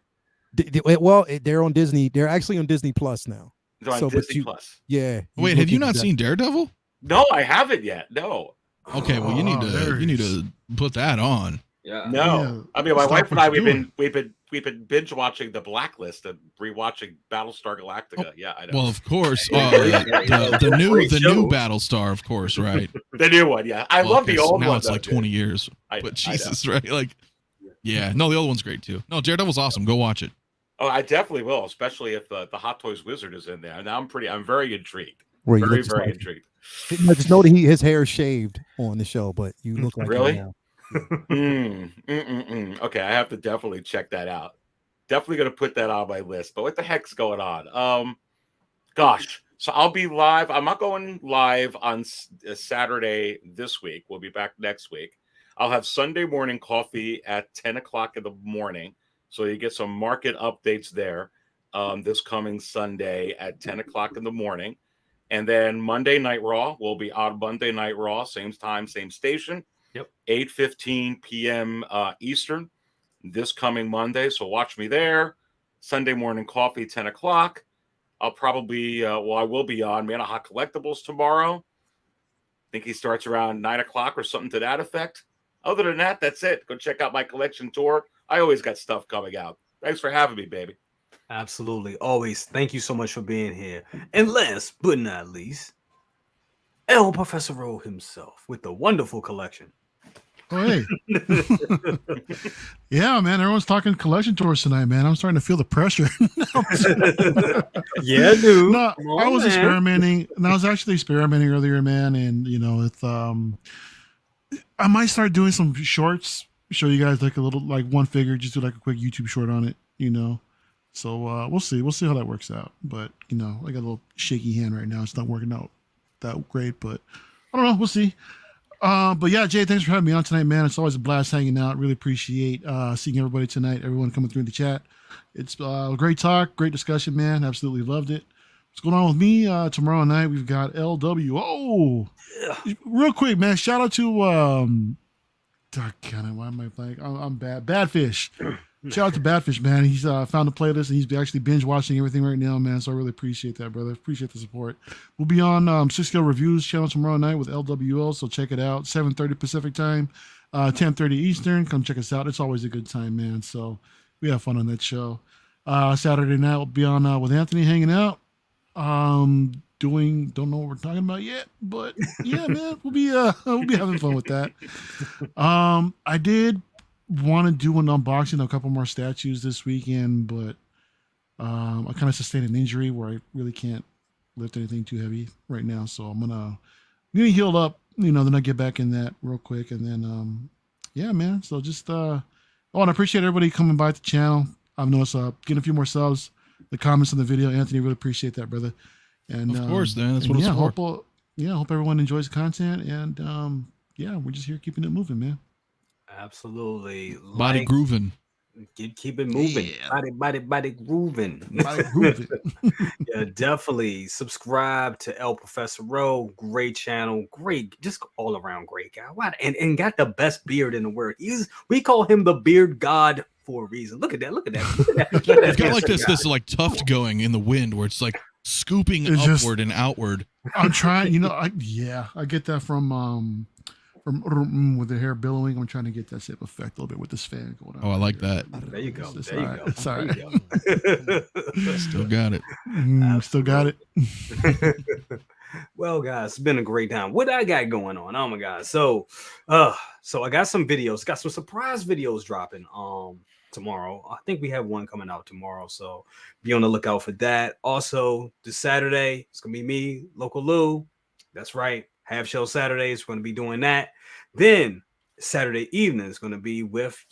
They're on Disney. They're actually on Disney Plus now. They're on So, but Disney you- Plus. Yeah. Wait, have you not seen Daredevil? No, I haven't yet. No, Okay, well you need there to put that on. Yeah. no. Yeah, I mean, my stop wife and what I you're we've been binge watching The Blacklist and rewatching Battlestar Galactica. Yeah, I know. Well, of course, Yeah. the new Great show. Battlestar, of course, right? The new one, yeah. I Well, love the okay, so old now one. it's like though, 20 dude. years. I But know. Jesus, right? Like, yeah, no, the other one's great too. No, Daredevil's awesome. Go watch it. Oh, I definitely will, especially if the Hot Toys Wizard is in there. Now I'm very intrigued. Where you Very, look just very like him. intrigued. Just know that his hair is shaved on the show, but you look like him Really? now. Okay, I have to definitely check that out. Definitely going to put that on my list. But what the heck's going on? Gosh. So I'll be live. I'm not going live on Saturday this week. We'll be back next week. I'll have Sunday morning coffee at 10 o'clock in the morning. So you get some market updates there this coming Sunday at 10 o'clock in the morning. And then Monday Night Raw will be on Monday Night Raw, same time, same station. Yep. 8:15 p.m. Eastern this coming Monday. So watch me there. Sunday morning coffee, 10 o'clock. I'll probably, I will be on Man of Hot Collectibles tomorrow. I think he starts around 9 o'clock or something to that effect. Other than that, that's it. Go check out my collection tour. I always got stuff coming out. Thanks for having me, baby. Absolutely. Always. Thank you so much for being here. And last but not least, El Professoro himself with the wonderful collection. Oh, hey. Yeah, man. Everyone's talking collection tours tonight, man. I'm starting to feel the pressure. Yeah, dude. No, Come on, I was man. experimenting, and I was actually experimenting earlier, man. And with I might start doing some shorts. Show you guys like a little, like one figure. Just do like a quick YouTube short on it, So we'll see. We'll see how that works out. But I got a little shaky hand right now. It's not working out that great, but I don't know. We'll see. But yeah, Jay, thanks for having me on tonight, man. It's always a blast hanging out. Really appreciate seeing everybody tonight. Everyone coming through in the chat. It's a great talk, great discussion, man. Absolutely loved it. What's going on with me? Tomorrow night we've got LW. Oh, real quick, man. Shout out to God, why am I blank? I'm bad. Badfish. Shout out to Badfish, man. He's found a playlist and he's actually binge watching everything right now, man. So I really appreciate that, brother. Appreciate the support. We'll be on 6scaleReviews channel tomorrow night with LWL, so check it out. 7:30 Pacific time, 10:30 Eastern. Come check us out. It's always a good time, man. So we have fun on that show. Saturday night we'll be on with Anthony hanging out. doing. Don't know what we're talking about yet, but yeah, man, we'll be having fun with that. I did want to do an unboxing of a couple more statues this weekend, but I kind of sustained an injury where I really can't lift anything too heavy right now, so I'm gonna heal up, then I get back in that real quick, and then yeah, man. So just I appreciate everybody coming by the channel. I've noticed getting a few more subs, the comments on the video. Anthony, really appreciate that, brother. And of course, man, that's what it's for. Hope everyone enjoys the content, and yeah, we're just here keeping it moving, man. Absolutely. Body grooving. Keep it moving. Yeah. Body grooving. Body grooving. Yeah, definitely subscribe to El Professoro. Great channel. Great, just all around great guy. Wow. And got the best beard in the world. We call him the beard god for a reason. Look at that. It's got like this like tuft going in the wind where it's like scooping upward and outward. I'm trying, I get that from with the hair billowing. I'm trying to get that same effect a little bit with this fan going on. Oh, I like that. There you go. Sorry. Still got it. Still got it. Well, guys, it's been a great time. What I got going on? Oh my god. So I got some videos, got some surprise videos dropping tomorrow. I think we have one coming out tomorrow, so be on the lookout for that. Also, this Saturday, it's gonna be me, Loco Lu. That's right. Half Show Saturdays, we're going to be doing that. Then Saturday evening is going to be with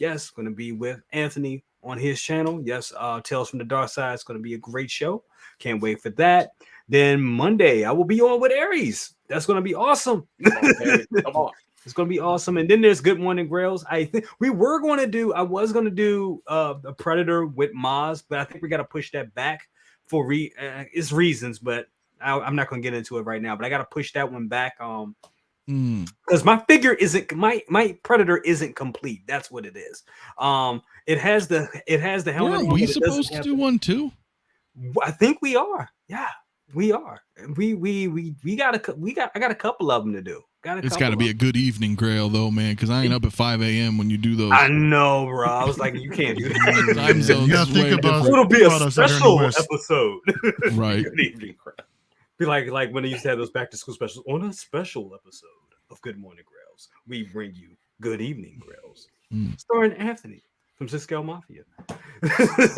Anthony on his channel. Yes, Tales from the Dark Side is going to be a great show. Can't wait for that. Then Monday, I will be on with Aries. That's going to be awesome. Come on. It's going to be awesome. And then there's Good Morning Grails. I think I was going to do a Predator with Maz, but I think we got to push that back for its reasons, but I'm not going to get into it right now, but I got to push that one back. Because my figure isn't my Predator isn't complete. That's what it is. It has the helmet. Weren't we supposed to do one too? I think we are. Yeah, we are. I got a couple of them to do. It's got to be a good evening grail though, man, because I ain't up at 5 a.m. when you do those. I know, bro. I was like, you can't do that. Time zones. You gotta think about it'll be a special episode. Right. Good evening, crap. Be like when they used to have those back to school specials. On a special episode of Good Morning Grails, we bring you Good Evening Grails, starring Anthony from Scale Mafia.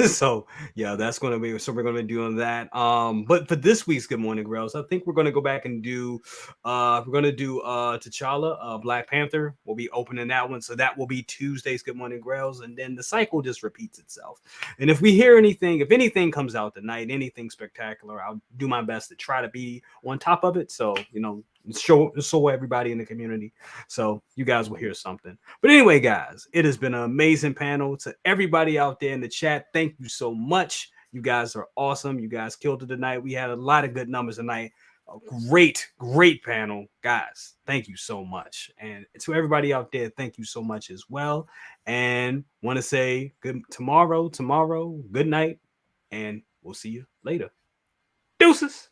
So yeah, that's going to be, so we're going to be doing that. But for this week's Good Morning Grails, I think we're going to go back and do T'Challa, Black Panther. We'll be opening that one, so that will be Tuesday's Good Morning Grails, and then the cycle just repeats itself. And if we hear anything, if anything comes out tonight, anything spectacular, I'll do my best to try to be on top of it. So show everybody in the community, so you guys will hear something. But anyway, guys, it has been an amazing panel. To everybody out there in the chat, thank you so much. You guys are awesome. You guys killed it tonight. We had a lot of good numbers tonight. A great panel, guys. Thank you so much. And to everybody out there, thank you so much as well. And want to say tomorrow, good night, and we'll see you later. Deuces.